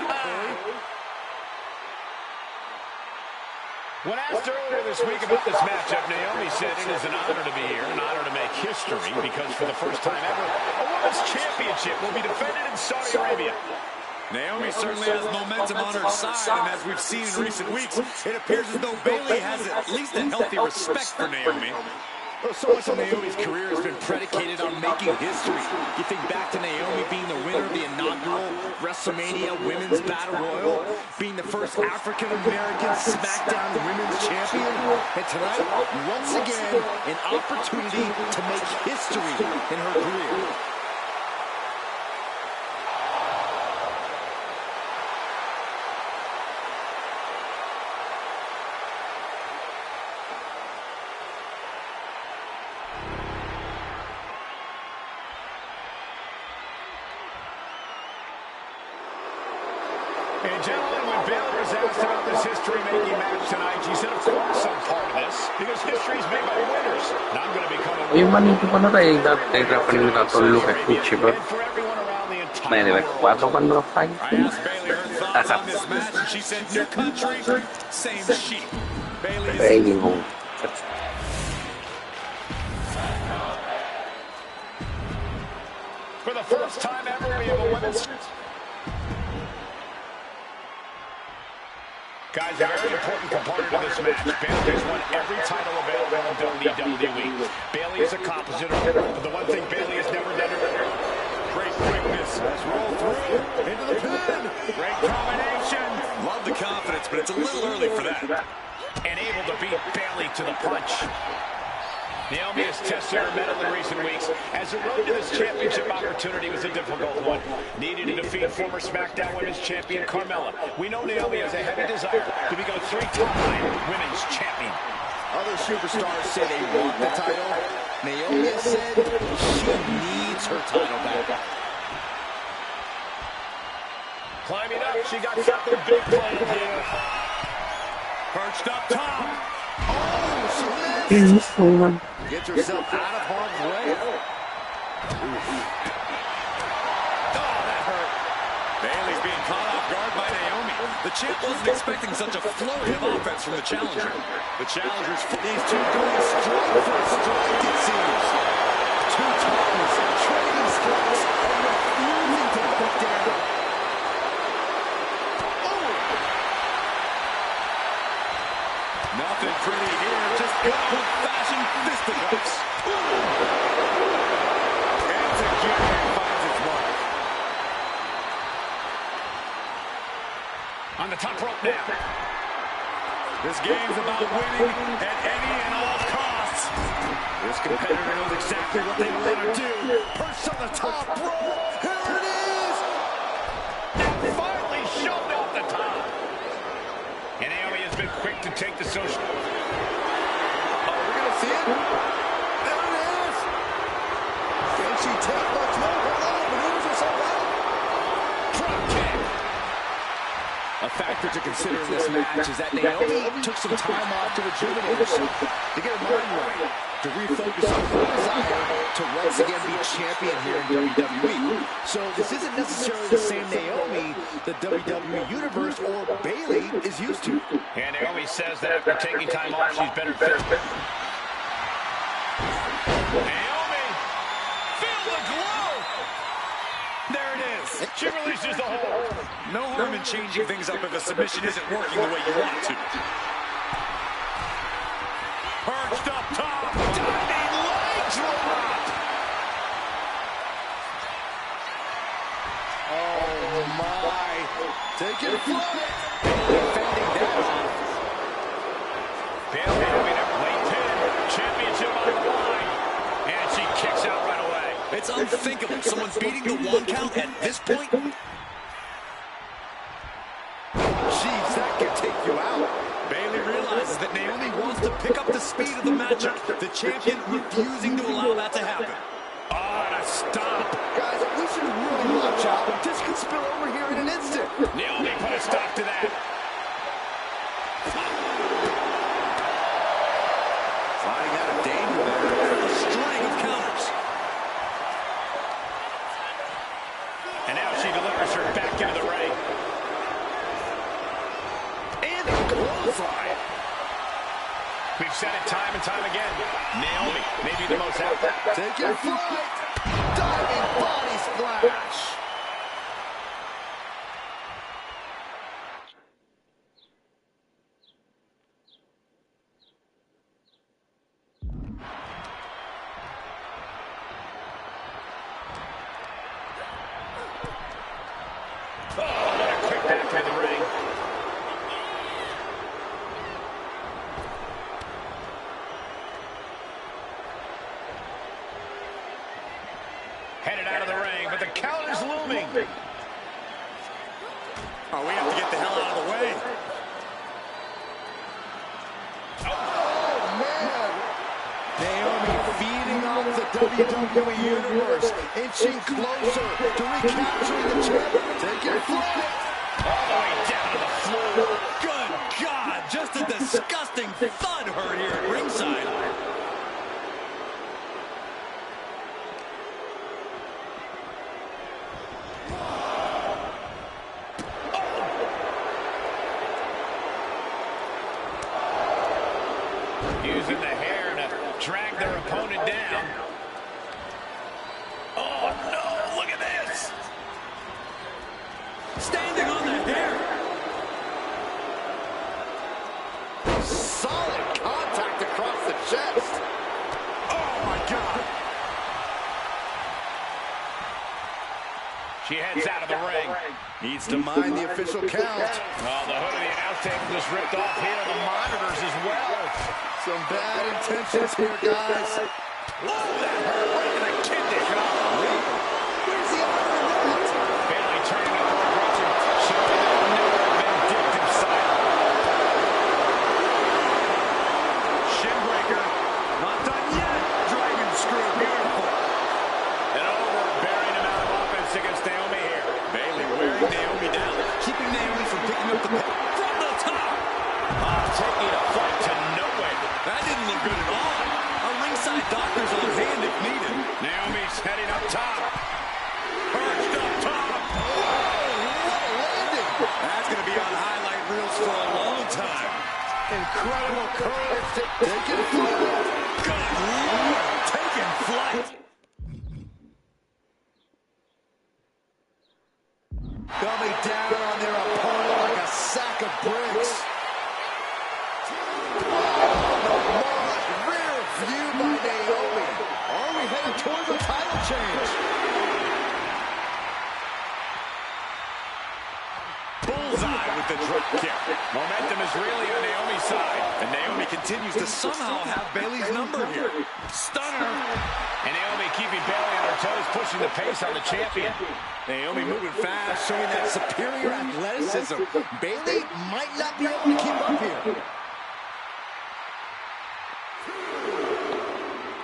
When asked earlier this week about this matchup, Naomi said it is an honor to be here, an honor to make history, because for the first time ever, a women's championship will be defended in Saudi Arabia. Naomi certainly has momentum on her side, and as we've seen in recent weeks, it appears as though Bayley has at least a healthy respect for Naomi. Well, so much of Naomi's career has been predicated on making history. You think back to Naomi being the winner of the inaugural WrestleMania Women's Battle Royal, being the first African-American SmackDown Women's Champion, and tonight, once again, an opportunity to make history in her career. And gentlemen, when Bayley was asked about this history-making match tonight, she said, of course I'm part of this, because history is made by winners. And I'm going to become a Io di quando l'hai dato il look a Cucci, and for everyone around the ma entire deve world. 4 quando lo fai? I asked Bayley her thoughts on this match, and she said, new country, same sheep. Bailey For the first time ever, we have a women's... Guys, a very important component of this match. Bayley has won every title available in WWE. Bayley is a compositor, but the one thing Bayley has never done... Great quickness. Let's roll through. Into the pin. Great combination. Love the confidence, but it's a little early for that. And able to beat Bayley to the punch. Naomi has tested her mettle in recent weeks, as the road to this championship opportunity was a difficult one. Needed to defeat former SmackDown Women's Champion Carmella. We know Naomi has a heavy desire to become 3-time Women's Champion. Other superstars say they want the title. Naomi has said she needs her title back. Climbing up, she got something big planned here. Perched up top. Oh, she missed. Gets herself out of harm's way. Oh, that hurt. Bayley's being caught off guard by Naomi. The champ wasn't expecting such a flurry of offense from the challenger. The challengers, these two going straight for a strike, it seems. Two titans trading strikes and refusing to back down. Oh! Nothing pretty here, just good old-fashioned fisticuffs. On the top rope now. This game's about winning at any and all costs. This competitor knows exactly what they want to do. Perched on the top rope. Here it is. Finally shoved off the top. And Naomi has been quick to take the social. Oh, we're going to see it. There it is. Can she take much more? Hold on, maneuvers herself out. Drop kick. A factor to consider in this match is that Naomi took some time off to rejuvenate herself, to get her mind right, to refocus on her desire to once again be champion here in WWE. So this isn't necessarily the same Naomi the WWE Universe or Bayley is used to. And Naomi says that after taking time off, she's better fit. Naomi, feel the glow. There it is. She releases the hold. No harm in changing things up if a submission isn't working the way you want to. Perched up top. Diving leg drop. Oh, my. Take it flight. Defending that off. Bayley having a late pin. Championship on the line. And she kicks out right away. It's unthinkable. Someone beating the 1 count at this point. Jeez, that could take you out. Bayley realizes that Naomi wants to pick up the speed of the matchup. The champion refusing to allow that to happen. Oh, and a stop. Guys, we should really watch out. This could spill over here in an instant. Naomi put a stop to that. Sliding out of danger there. A string of counters. And now she delivers her back into the ring. And a clothesline. We've said it time and time again. Naomi may be the most out there. Take your flight. Diving body splash. Oh, what a quick back to the ring. Headed out of the ring, but the count is looming. Oh, we have to get the hell out of the way. Oh, man. Naomi feeding off the WWE Universe, inching closer to recapturing the champion. Take your flight. All the way down to the floor. Good God, just a disgusting thud heard here at ringside. Using the hair to drag their opponent down. Oh, no, look at this. Standing on the hair. Solid contact across the chest. Oh, my God. She heads out of the ring. Needs to mind the official count. Oh, the hood of the announce table just ripped off here on the monitors as well. Some bad intentions here, guys. Oh, that hurt right in the kidney. Where's the other? Bayley turning up her approach, showing that never vindictive side. Shinbreaker. Not done yet. Dragon screw. Beautiful. An overbearing amount of offense against Naomi here. Bayley wearing Naomi down. Keeping Naomi from picking up the pin. From the top. Taking a fight to nowhere. That didn't look good at all. A ringside doctor's on hand if needed. Naomi's heading up top. Perched up top. That's going to be on highlight reels for a long time. Incredible courage to take it forward. Good Lord, taking flight. Coming down on their opponent like a sack of bricks. Rear view by Naomi. Are we headed towards a title change? Bullseye with the drop kick. Momentum is really on Naomi's side. And Naomi continues to somehow have Bayley's number here. Stunner. And Naomi keeping Bayley on her toes, pushing the pace on the champion. Naomi moving fast, showing that superior athleticism. Bayley might not be able to keep up here.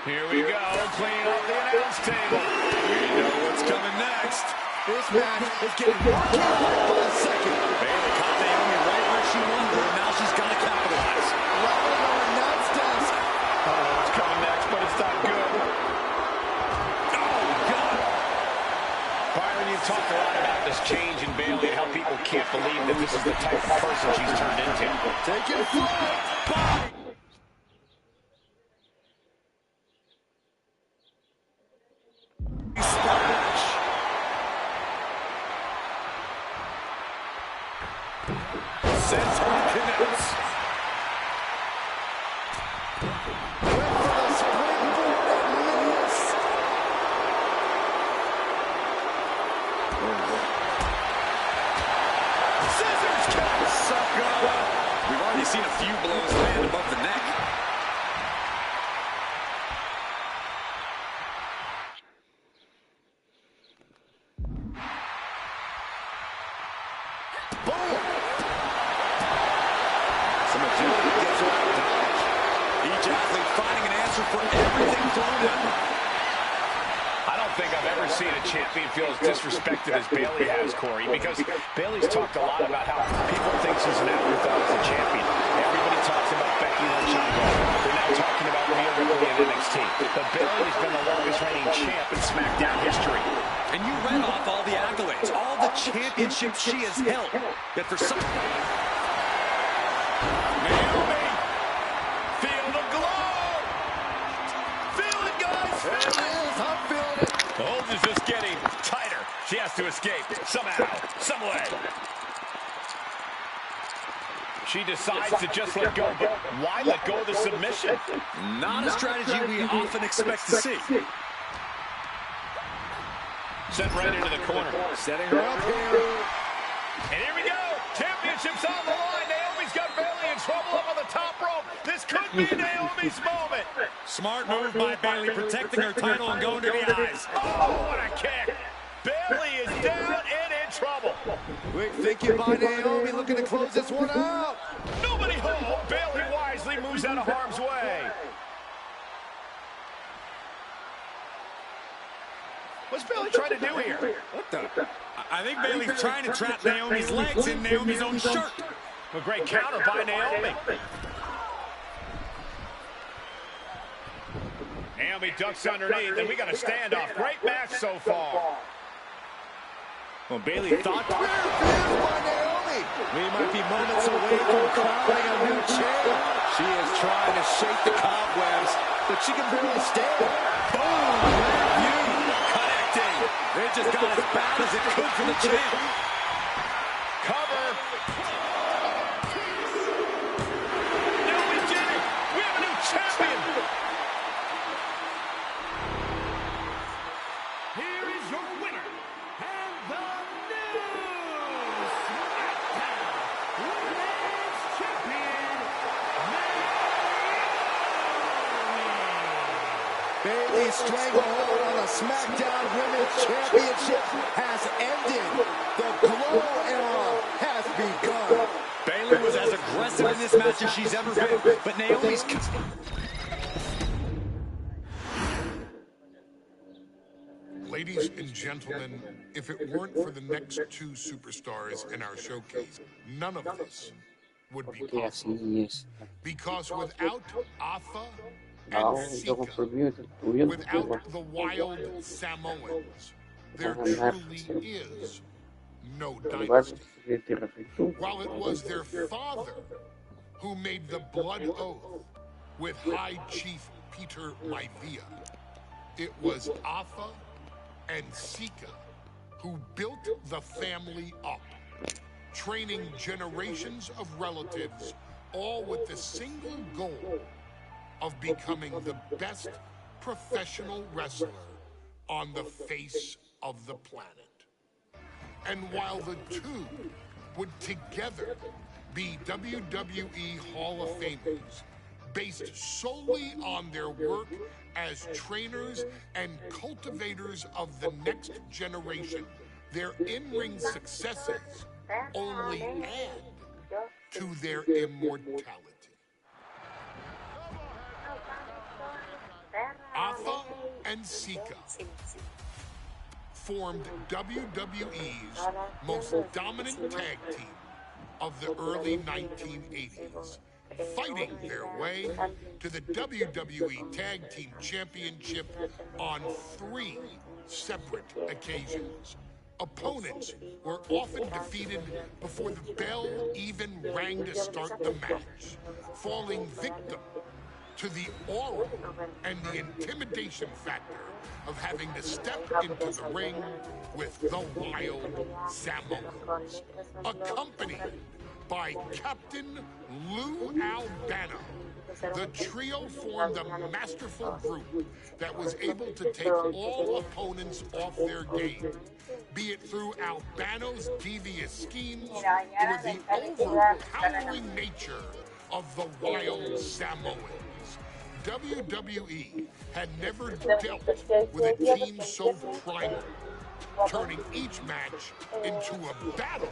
Here we go, cleaning up the announce table. We know what's coming next. This match is getting more chaotic by the second. Bayley caught Naomi right where she wanted her, and now she's got to capitalize. Right on the announce desk. Oh, what's coming next, but it's not good. Oh, God. Byron, you've talked a lot about this change in Bayley and how people can't believe that this is the type of person she's turned into. Take it forward. Bye. Splash. Senton connects. Went for the springboard and missed. Scissors kick, sucker. We've already seen a few blows land above the neck. Seen a champion feel as disrespected as Bayley has, Corey, because Bayley's talked a lot about how people think she's an afterthought as a champion. Everybody talks about Becky Lynch and Raw. They're now talking about Rhea Ripley in NXT. But Bayley has been the longest reigning champ in SmackDown history. And you read off all the accolades, all the championships she has held. Yet for some... Naomi! Feel the glow! Feel it, guys! There it is, I'm feeling it. The hold is just getting tighter. She has to escape somehow, some way. She decides to just let go, but why let go of the submission? Not a strategy we often expect to see. Sent right into the corner. Setting her up here. And here we go. Championship's on the line. Naomi's got Bayley in trouble up on the top rope. This could be Naomi's moment. Smart move by Bayley, protecting her title and going to the eyes. Oh, what a kick. Bayley is down and in trouble. Quick thinking by Naomi, looking to close this one out. Nobody home. Bayley wisely moves out of harm's way. What's Bayley trying to do here? What the? I think Bayley's trying to trap Naomi's legs in Naomi's own shirt. A great counter by Naomi. Naomi ducks underneath, and we got a standoff. Great match so far. Well, Bayley thought by Naomi. We might be moments away from crowning a new champ. She is trying to shake the cobwebs, but she can barely stand. Boom! Connecting. It just got as bad as it could for the champ. Cover. No, we did it. We have a new champion. Here is your winner, and the new SmackDown Women's Champion, Naomi. Bayley's stranglehold on the SmackDown Women's Championship has ended. The Glow era has begun. Bayley was as aggressive in this match as she's ever been, but Naomi's... Ladies and gentlemen, if it weren't for the next two superstars in our showcase, none of this would be possible. Because without Alpha and Sika, without the Wild Samoans, there truly is no dynasty. While it was their father who made the blood oath with High Chief Peter Maivia, it was Alpha and Sika who built the family up, training generations of relatives, all with the single goal of becoming the best professional wrestler on the face of the planet. And while the two would together be WWE Hall of Famers based solely on their work as trainers and cultivators of the next generation. Their in-ring successes only add to their immortality. Alpha and Sika formed WWE's most dominant tag team of the early 1980s, fighting their way to the WWE Tag Team Championship on 3 separate occasions. Opponents were often defeated before the bell even rang to start the match, falling victim to the aura and the intimidation factor of having to step into the ring with the Wild Samoans, accompanied by Captain Lou Albano. The trio formed a masterful group that was able to take all opponents off their game, be it through Albano's devious schemes or the overpowering nature of the Wild Samoans. WWE had never dealt with a team so primal, turning each match into a battle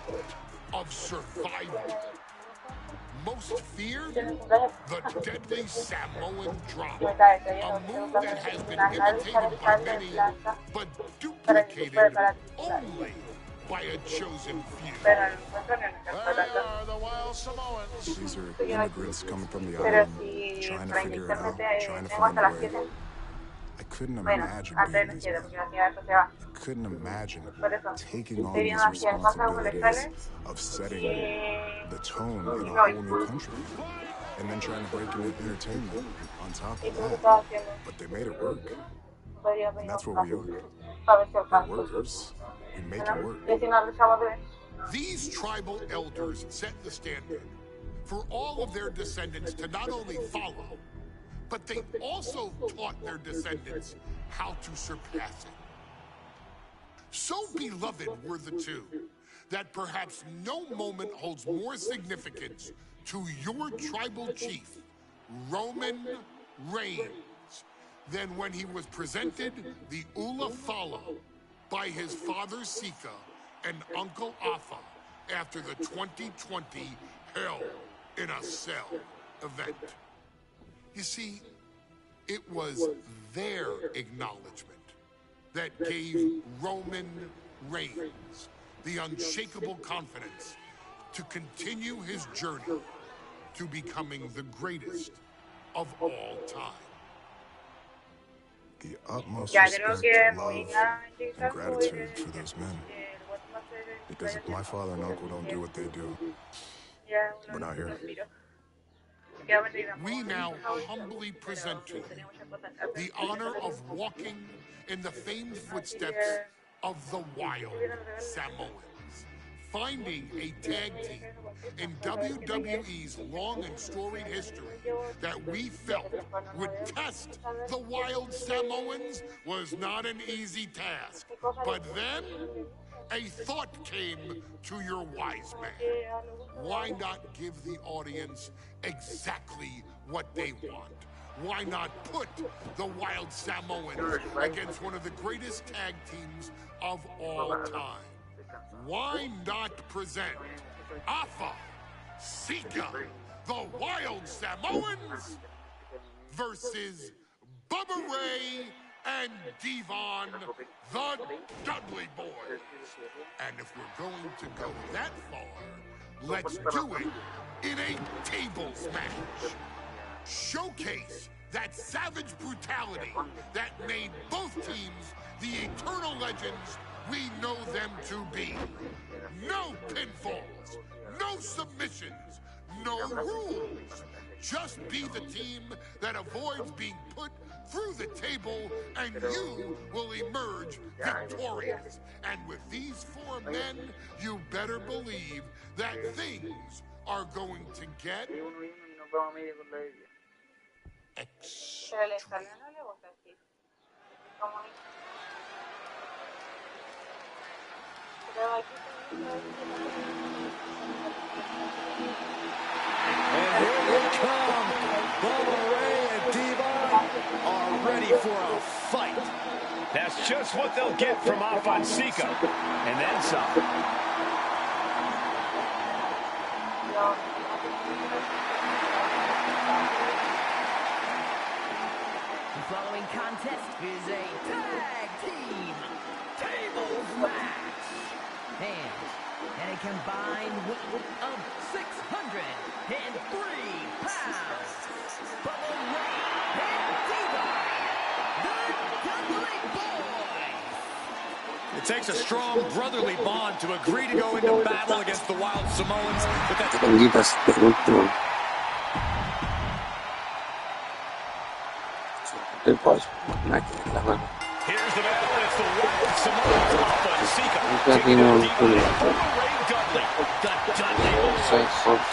of survival. Most feared, the deadly Samoan drop, a move that has been imitated by many, but duplicated only by a chosen few. They are the Wild Samoans. These are immigrants coming from the island, trying to figure it out, trying to find a way. I couldn't imagine being these men. I couldn't imagine taking on these responsibilities of setting the tone in a whole new country and then trying to break into entertainment on top of that. But they made it work. And that's what we are. We're workers. We make it work. These tribal elders set the standard for all of their descendants to not only follow, but they also taught their descendants how to surpass it. So beloved were the two that perhaps no moment holds more significance to your tribal chief, Roman Reigns, than when he was presented the Ula Fala by his father Sika and Uncle Afa after the 2020 Hell in a Cell event. You see, it was their acknowledgement that gave Roman Reigns the unshakable confidence to continue his journey to becoming the greatest of all time. The utmost respect, love, and gratitude for those men. Because if my father and uncle don't do what they do, we're not here. We now humbly present to you the honor of walking in the famed footsteps of the Wild Samoans, finding a tag team in WWE's long and storied history that we felt would test the Wild Samoans was not an easy task. But then a thought came to your wise man. Why not give the audience exactly what they want? Why not put the Wild Samoans against one of the greatest tag teams of all time? Why not present Afa, Sika, the Wild Samoans versus Bubba Ray and Devon, the Dudley Boys? And if we're going to go that far, let's do it in a tables match. Showcase that savage brutality that made both teams the eternal legends we know them to be. No pinfalls, no submissions, no rules. Just be the team that avoids being put through the table, and you will emerge victorious. And with these four men, you better believe that things are going to get extreme. for a fight. That's just what they'll get from Sika, and then some. The following contest is a tag team tables match. And a combined weight of 603 pounds. Bubba Ray and Divine, the Dudley Boys. It takes a strong brotherly bond to agree to go into battle against the Wild Samoans. But that's... Here's the battle, it's the Wild Samoans, Alpha and Sika. Taking on Ray Dudley. The Dudley Boys.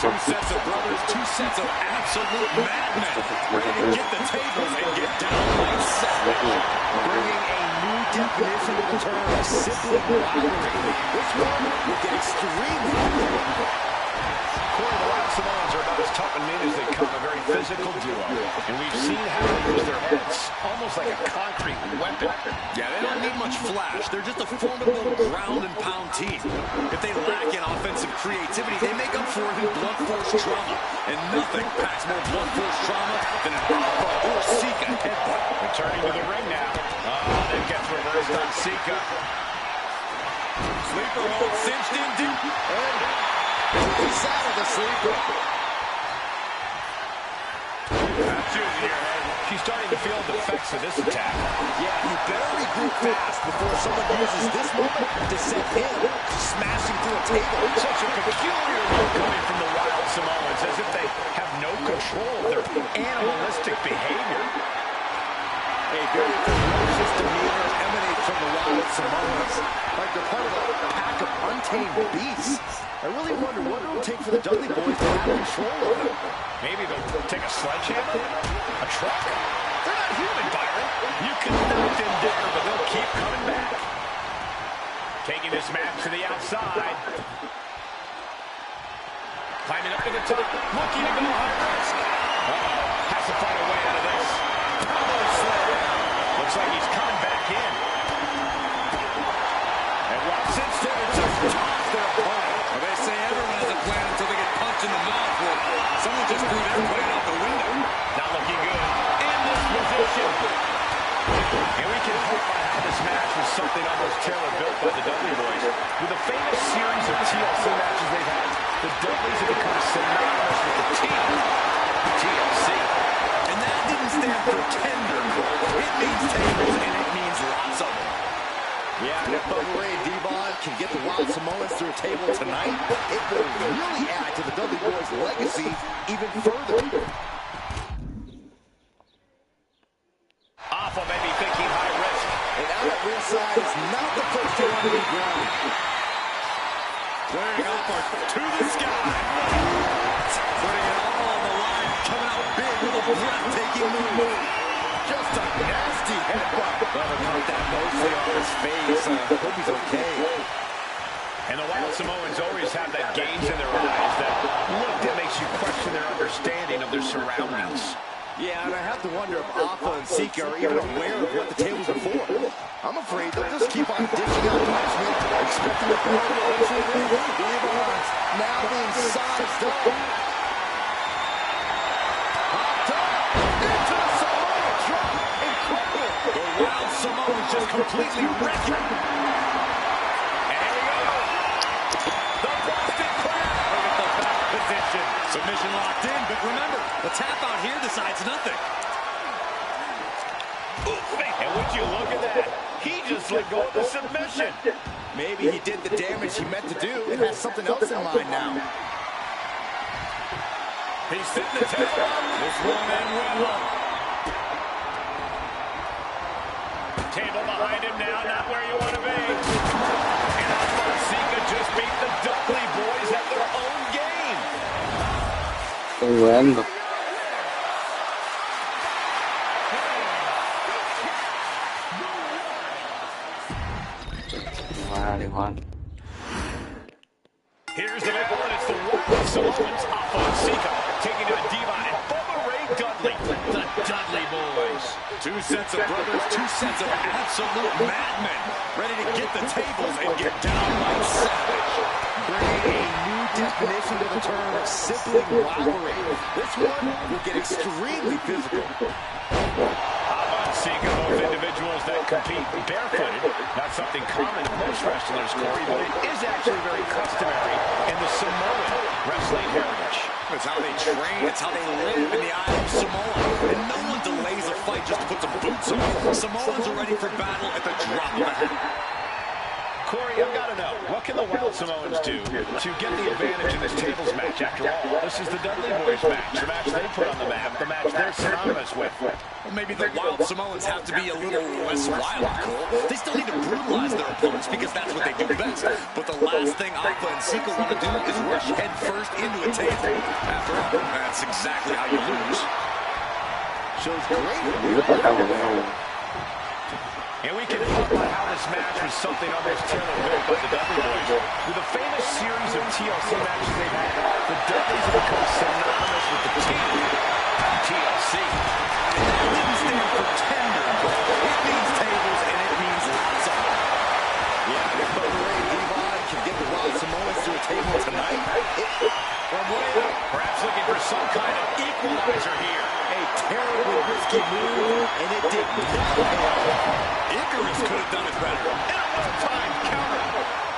Two sets of brothers, two sets of absolute madmen. Ready to get the tables and get down like savage. Bringing a new definition to the term simply rivalry. This one will get extremely Corey, the Wild Samoans are about as tough and mean as they come, a very physical duo. And we've seen how they use their heads, almost like a concrete weapon. Yeah, they don't need much flash. They're just a formidable ground and pound team. If they lack in offensive creativity, they make up for it in blunt force trauma. And nothing packs more blunt force trauma than an Alpha or Sika headbutt. Returning to the ring now. Oh, that gets reversed on Sika. Sleeper hold cinched in deep. He's out of the sleeper. That's using your head. She's starting to feel the effects of this attack. Yeah, you better regroup fast before someone uses this moment to send him smashing through a table. Such a peculiar look coming from the Wild Samoans, as if they have no control of their animalistic behavior. A very ferocious demeanor emanates from the Wild Samoans, like they're part of a pack of untamed beasts. I really wonder what it will take for the Dudley Boys to have control of them. Maybe they'll take a sledgehammer? A truck? They're not human, Byron. You can knock them down, but they'll keep coming back. Taking this match to the outside. Climbing up to the top. Looking to go high risk. Has to find a way out of this. Power slam. Looks like he's coming back in. And Ross instead of just toss their opponent. Well, they say everyone has a plan until they get punched in the mouth. Well, someone just threw their plan out the window. Not looking good. In this position. And we can hope by how this match was something almost tailor-built by the Dudley Boys. With the famous series of TLC matches they've had, the Dudleys have become synonymous with the team. TLC. And that didn't stand for tender. It means tables, and it means lots of them. Yeah, and if Bubba Ray and Devon can get the Wild Samoans through a table tonight, it will really add to the Dudley Boys' legacy even further. Alpha may be thinking high risk. And out at ringside is not the first to want to be grounded. Flaring upward to the sky. Putting it all on the line, coming out big with a breathtaking move. Just a nasty headbutt. Bubba caught that mostly on his face. I hope he's okay. And the Wild Samoans always have that gaze in their eyes, that look that makes you question their understanding of their surroundings. Yeah, and I have to wonder if Alpha and Sika are even aware of what the tables are for. I'm afraid they'll just keep on dishing out punishment, expecting the crowd to eventually leave arms. Now being sized up. Popped up into the Samoa drop. Incredible. The Wild Samoans just completely wrecking. And here we go. The Boston Crab. Look at the back position. Submission locked in, but remember, the tap out here decides nothing. And would you look at that? He just let go of the submission. Maybe he did the damage he meant to do and has something else in mind now. He's sitting the table. This one and well. Table behind him now, not where you want to be. And Alpha Sika just beat the Dudley Boys at their own game. Jugando. Here's the big one. It's the Wild Samoans, Alpha Sika, taking on Devon and Bubba Ray Dudley. The Dudley Boys. Two sets of brothers, two sets of absolute madmen, ready to get the tables and get downright savage. Bringing a new definition to the term sibling rivalry. This one will get extremely physical. Seeing both individuals that compete barefooted, not something common to most wrestlers, Corey, but it is actually very customary in the Samoan wrestling heritage. It's how they train, it's how they live in the eye of Samoa. And no one delays a fight just to put some boots on. Samoans are ready for battle at the drop of a hat. Corey, I've got to know, what can the Wild Samoans do to get the advantage in this tables match? After all, this is the Dudley Boys match, the match they put on the map, the match they're synonymous with. Well, maybe the Wild Samoans have to be a little less wild, Cole. They still need to brutalize their opponents because that's what they do best. But the last thing Alpha and Sika want to do is rush head first into a table. After all, that's exactly how you lose. Shows great. And we can talk about how this match was something almost tailor-made by the Dudley Boys. With a famous series of TLC matches they've had, the Dudleys have become synonymous with the team, TLC. And that didn't stand for tender. It means tables and it means lots of them. Yeah, if the Ray Devon can get the Wild Samoans to a table tonight, from way up, perhaps looking for some kind of equalizer here. A terribly risky move, and it did not. Icarus could have done it better. And a well-timed counter.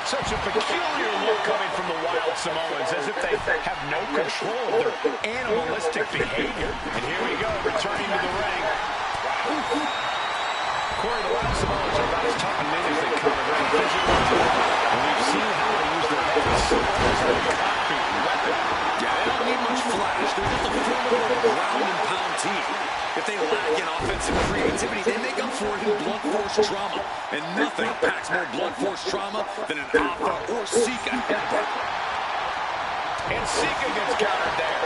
Such a peculiar look coming from the Wild Samoans, as if they have no control of their animalistic behavior. And here we go, returning to the ring. Corey, the Wild Samoans are about as tough and mean as they come. Very physical. And we've seen how they use their heads as a concrete weapon. Yeah, they don't need much flash. They're just a formidable ground-and-pound team. If they lack in offensive creativity, they make up for it in blunt force trauma. And nothing packs more blunt force trauma than an Alpha or Sika headbutt. And Sika gets countered there.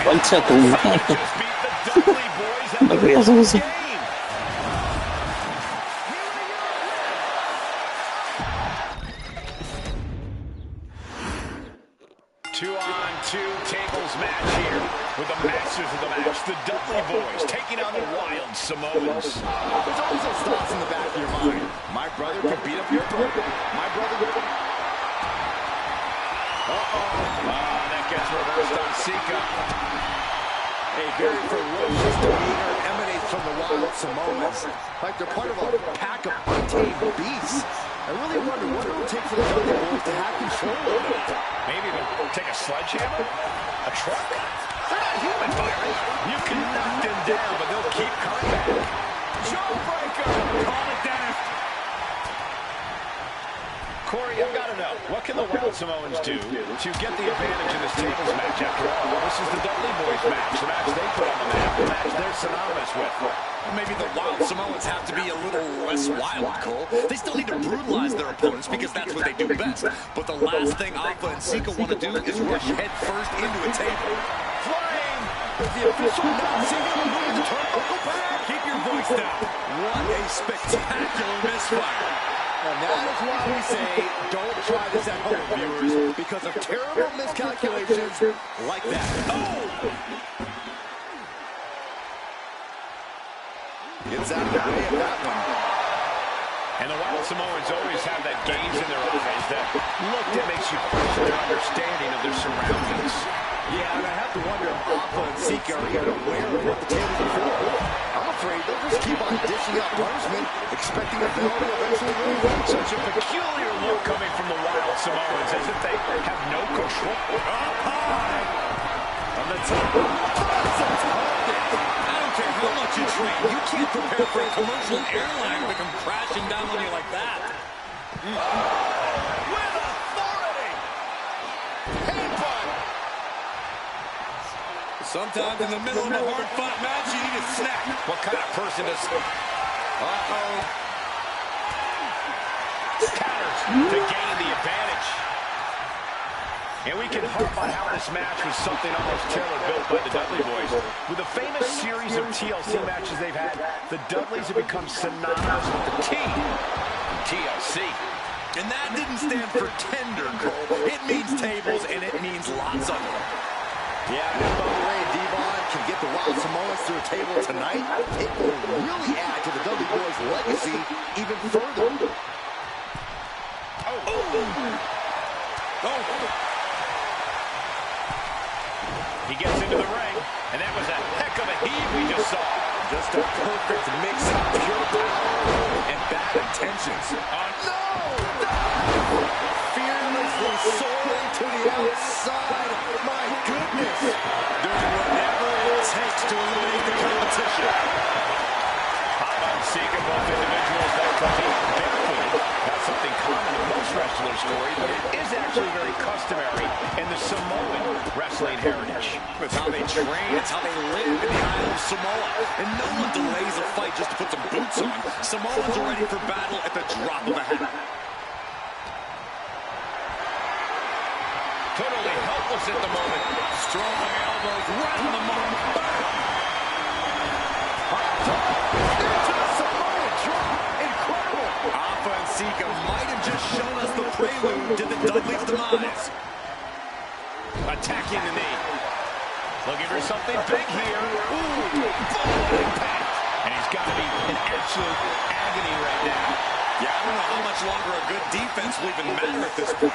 Concha tu madre. No quería hacer eso. 2-on-2 tables match here with the masters of the match, the Dudley Boys, taking on the Wild Samoans. There's always those thoughts in the back of your mind. My brother could beat up your brother. My brother could... That gets reversed on Sika. A very ferocious demeanor emanates from the Wild Samoans. Like they're part of a pack of untamed beasts. I really wonder what it would take for the Dudley Boys to have control of it. Maybe they'll take a sledgehammer? A truck? They're not human, Byron. You can knock them down, but they'll keep combat. Jawbreaker! Call it, Dennis. Corey, I've got to know, what can the Wild Samoans do to get the advantage in this tables match? After all, this is the Dudley Boys match, the match they put on the map, the match they're synonymous with. Maybe the Wild Samoans have to be a little less wild, Cole. They still need to brutalize their opponents because that's what they do best. But the last thing Alpha and Sika want to do is rush head first into a table. Flying! With the official announcing moving the turnbuckle back. Keep your voice down. What a spectacular misfire. And that is why we say, don't try this at home, viewers, because of terrible miscalculations like that. Oh! Gets out of the way of that one. And the Wild Samoans always have that gaze in their eyes, that look that makes you question their understanding of their surroundings. Yeah, and I have to wonder if Alpha and Sika are even aware of what the tables are for. I'm afraid they'll just keep on dishing out punishment, expecting a bell to eventually win. Such a peculiar look coming from the Wild Samoans, as if they have no control. Up high! On the top. That's a target. I don't care how much you train. You can't prepare for a commercial airliner to come crashing down on you like that. With authority! Headbutt! Sometimes in the middle of a hard-fought match, you need a snack. What kind of person does... Uh-oh. Counters to gain the advantage. And we can harp on how this match was something almost tailor-built by the Dudley Boys. With a famous series of TLC matches they've had, the Dudleys have become synonymous with the team, TLC. And that didn't stand for tender, Cole. It means tables, and it means lots of them. Yeah, if Bubba Ray and Devon can get the Wild Samoans to a table tonight, it will really add to the Dudley Boys' legacy even further. He gets into the ring, and that was a heck of a heave we just saw. Just a perfect mix of pure power and bad intentions. No! Fearlessly soaring to the outside. My goodness. Doing whatever it takes to eliminate the competition. Hava and Sika, both individuals that compete barefooted. That's something common in most wrestler stories, but it is actually very customary in the Samoan wrestling heritage. It's how they train, it's how they live in the Isle of Samoa. And no one delays a fight just to put some boots on. Samoans are ready for battle at the drop of a hat. Totally helpless at the moment. Strong elbows right on the mark. Into the Samoan drop. Incredible. Alpha and Sika might have just shown us the prelude to the Dudley's demise. Attacking the knee. Looking for something big here. Ooh, full impact. And he's got to be in absolute agony right now. Yeah, I don't know how much longer a good defense will even matter at this point.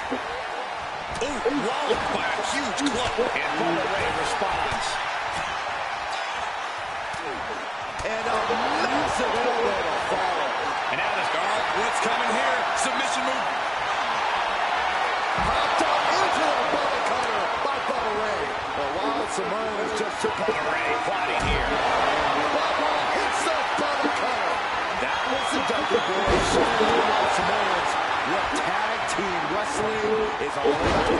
Ooh, walloped by a huge club. And Bubba Ray responds. And a massive elbow to follow. And now this guard. What's coming here? Submission move. Hopped up into the Bubba cutter by Bubba Ray. The Wild Samoans just took Bubba Ray plotting here. Bubba hits the Bubba cutter. That was the Dudley Boys showing the Wild Samoans what tag team wrestling is all about.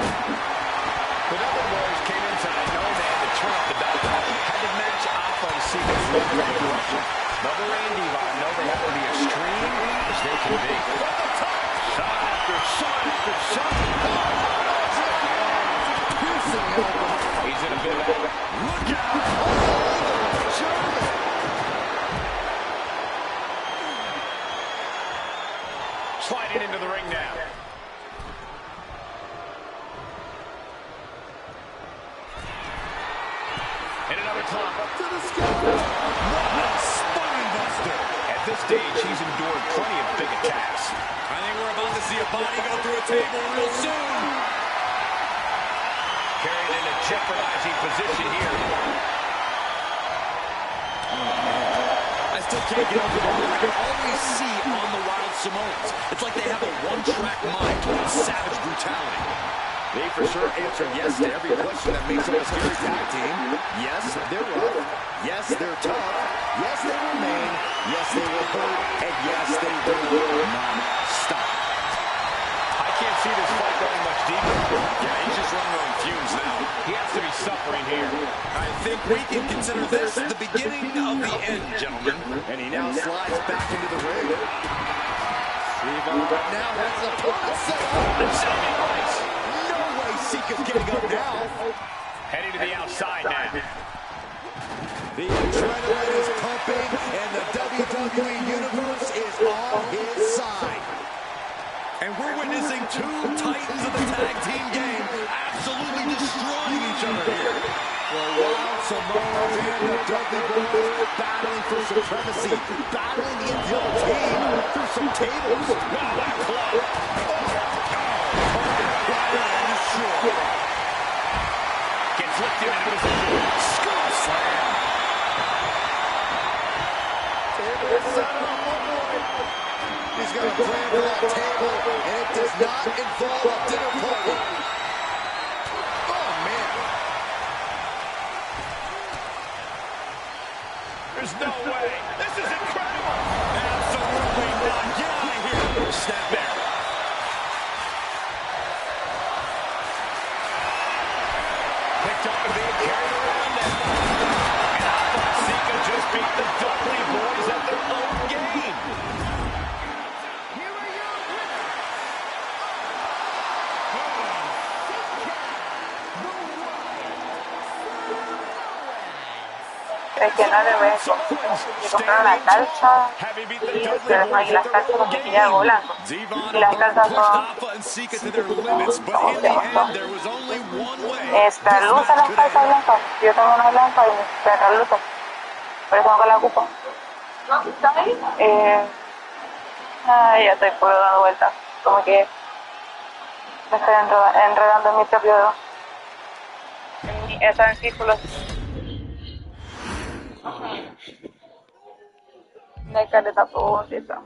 The Dudley Boys came inside knowing they had to turn up the dial. Had to match Alpha and Sika's level of aggression. Bubba Ray and Devon know they have to be as extreme as they can be. Shot after shot after shot. Piercing elbow. He's in a bit of a... Look out! Sliding into the ring now. And another climb up to the sky. What a spine buster! At this stage, he's endured plenty of big attacks. I think we're about to see a body go through a table real soon. Carried in a jeopardizing position here. I still can't get over the look I can always see on the Wild Samoans. It's like they have a one-track mind towards savage brutality. They for sure answer yes to every question that makes up a scary tag team. Yes, they're rough. Yes, they're tough. Yes, they remain. Yes, they will hurt. And yes, they will not stop. I can't see this fight going much deeper. Yeah, he's just running on fumes now. He has to be suffering here. I think we can consider this the beginning of the end, gentlemen. And he now slides back into the ring. Devon now has the opponent set up. The jumping place. No way Sika's getting up now. Heading to the outside now. The adrenaline is pumping, and the WWE Universe is on his side. And we're witnessing two titans of the tag team game absolutely destroying each other here. The Wild Samoans and the Dudley Boys battling for supremacy, battling the entire team through some tables. Now that club. Gets lifted into position. Scoop slam. Table set up, he's got a plan for that table, and it does not involve a dinner party. Oh, man. There's no way. This is incredible. Absolutely not. Get out of here. Snap back. Picked up and being carried around now. And Alpha and Sika just beat the Dudley Boys at their own game. Es que no le voy a comprar una calza pero no, y las calzas son de algo blanco. Y las calzas son... ¿Cómo se llama? Traslucen las calzas blancas. Yo tengo una blanca y me traslucen. Por eso no la ocupo. Ya estoy por dando vueltas. Como que me estoy enredando en mi propio dedo. Está en círculos. Me caleta puntita.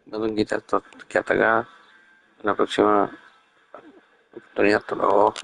Vado in chiata acá. En la próxima oportunidad, hasta luego.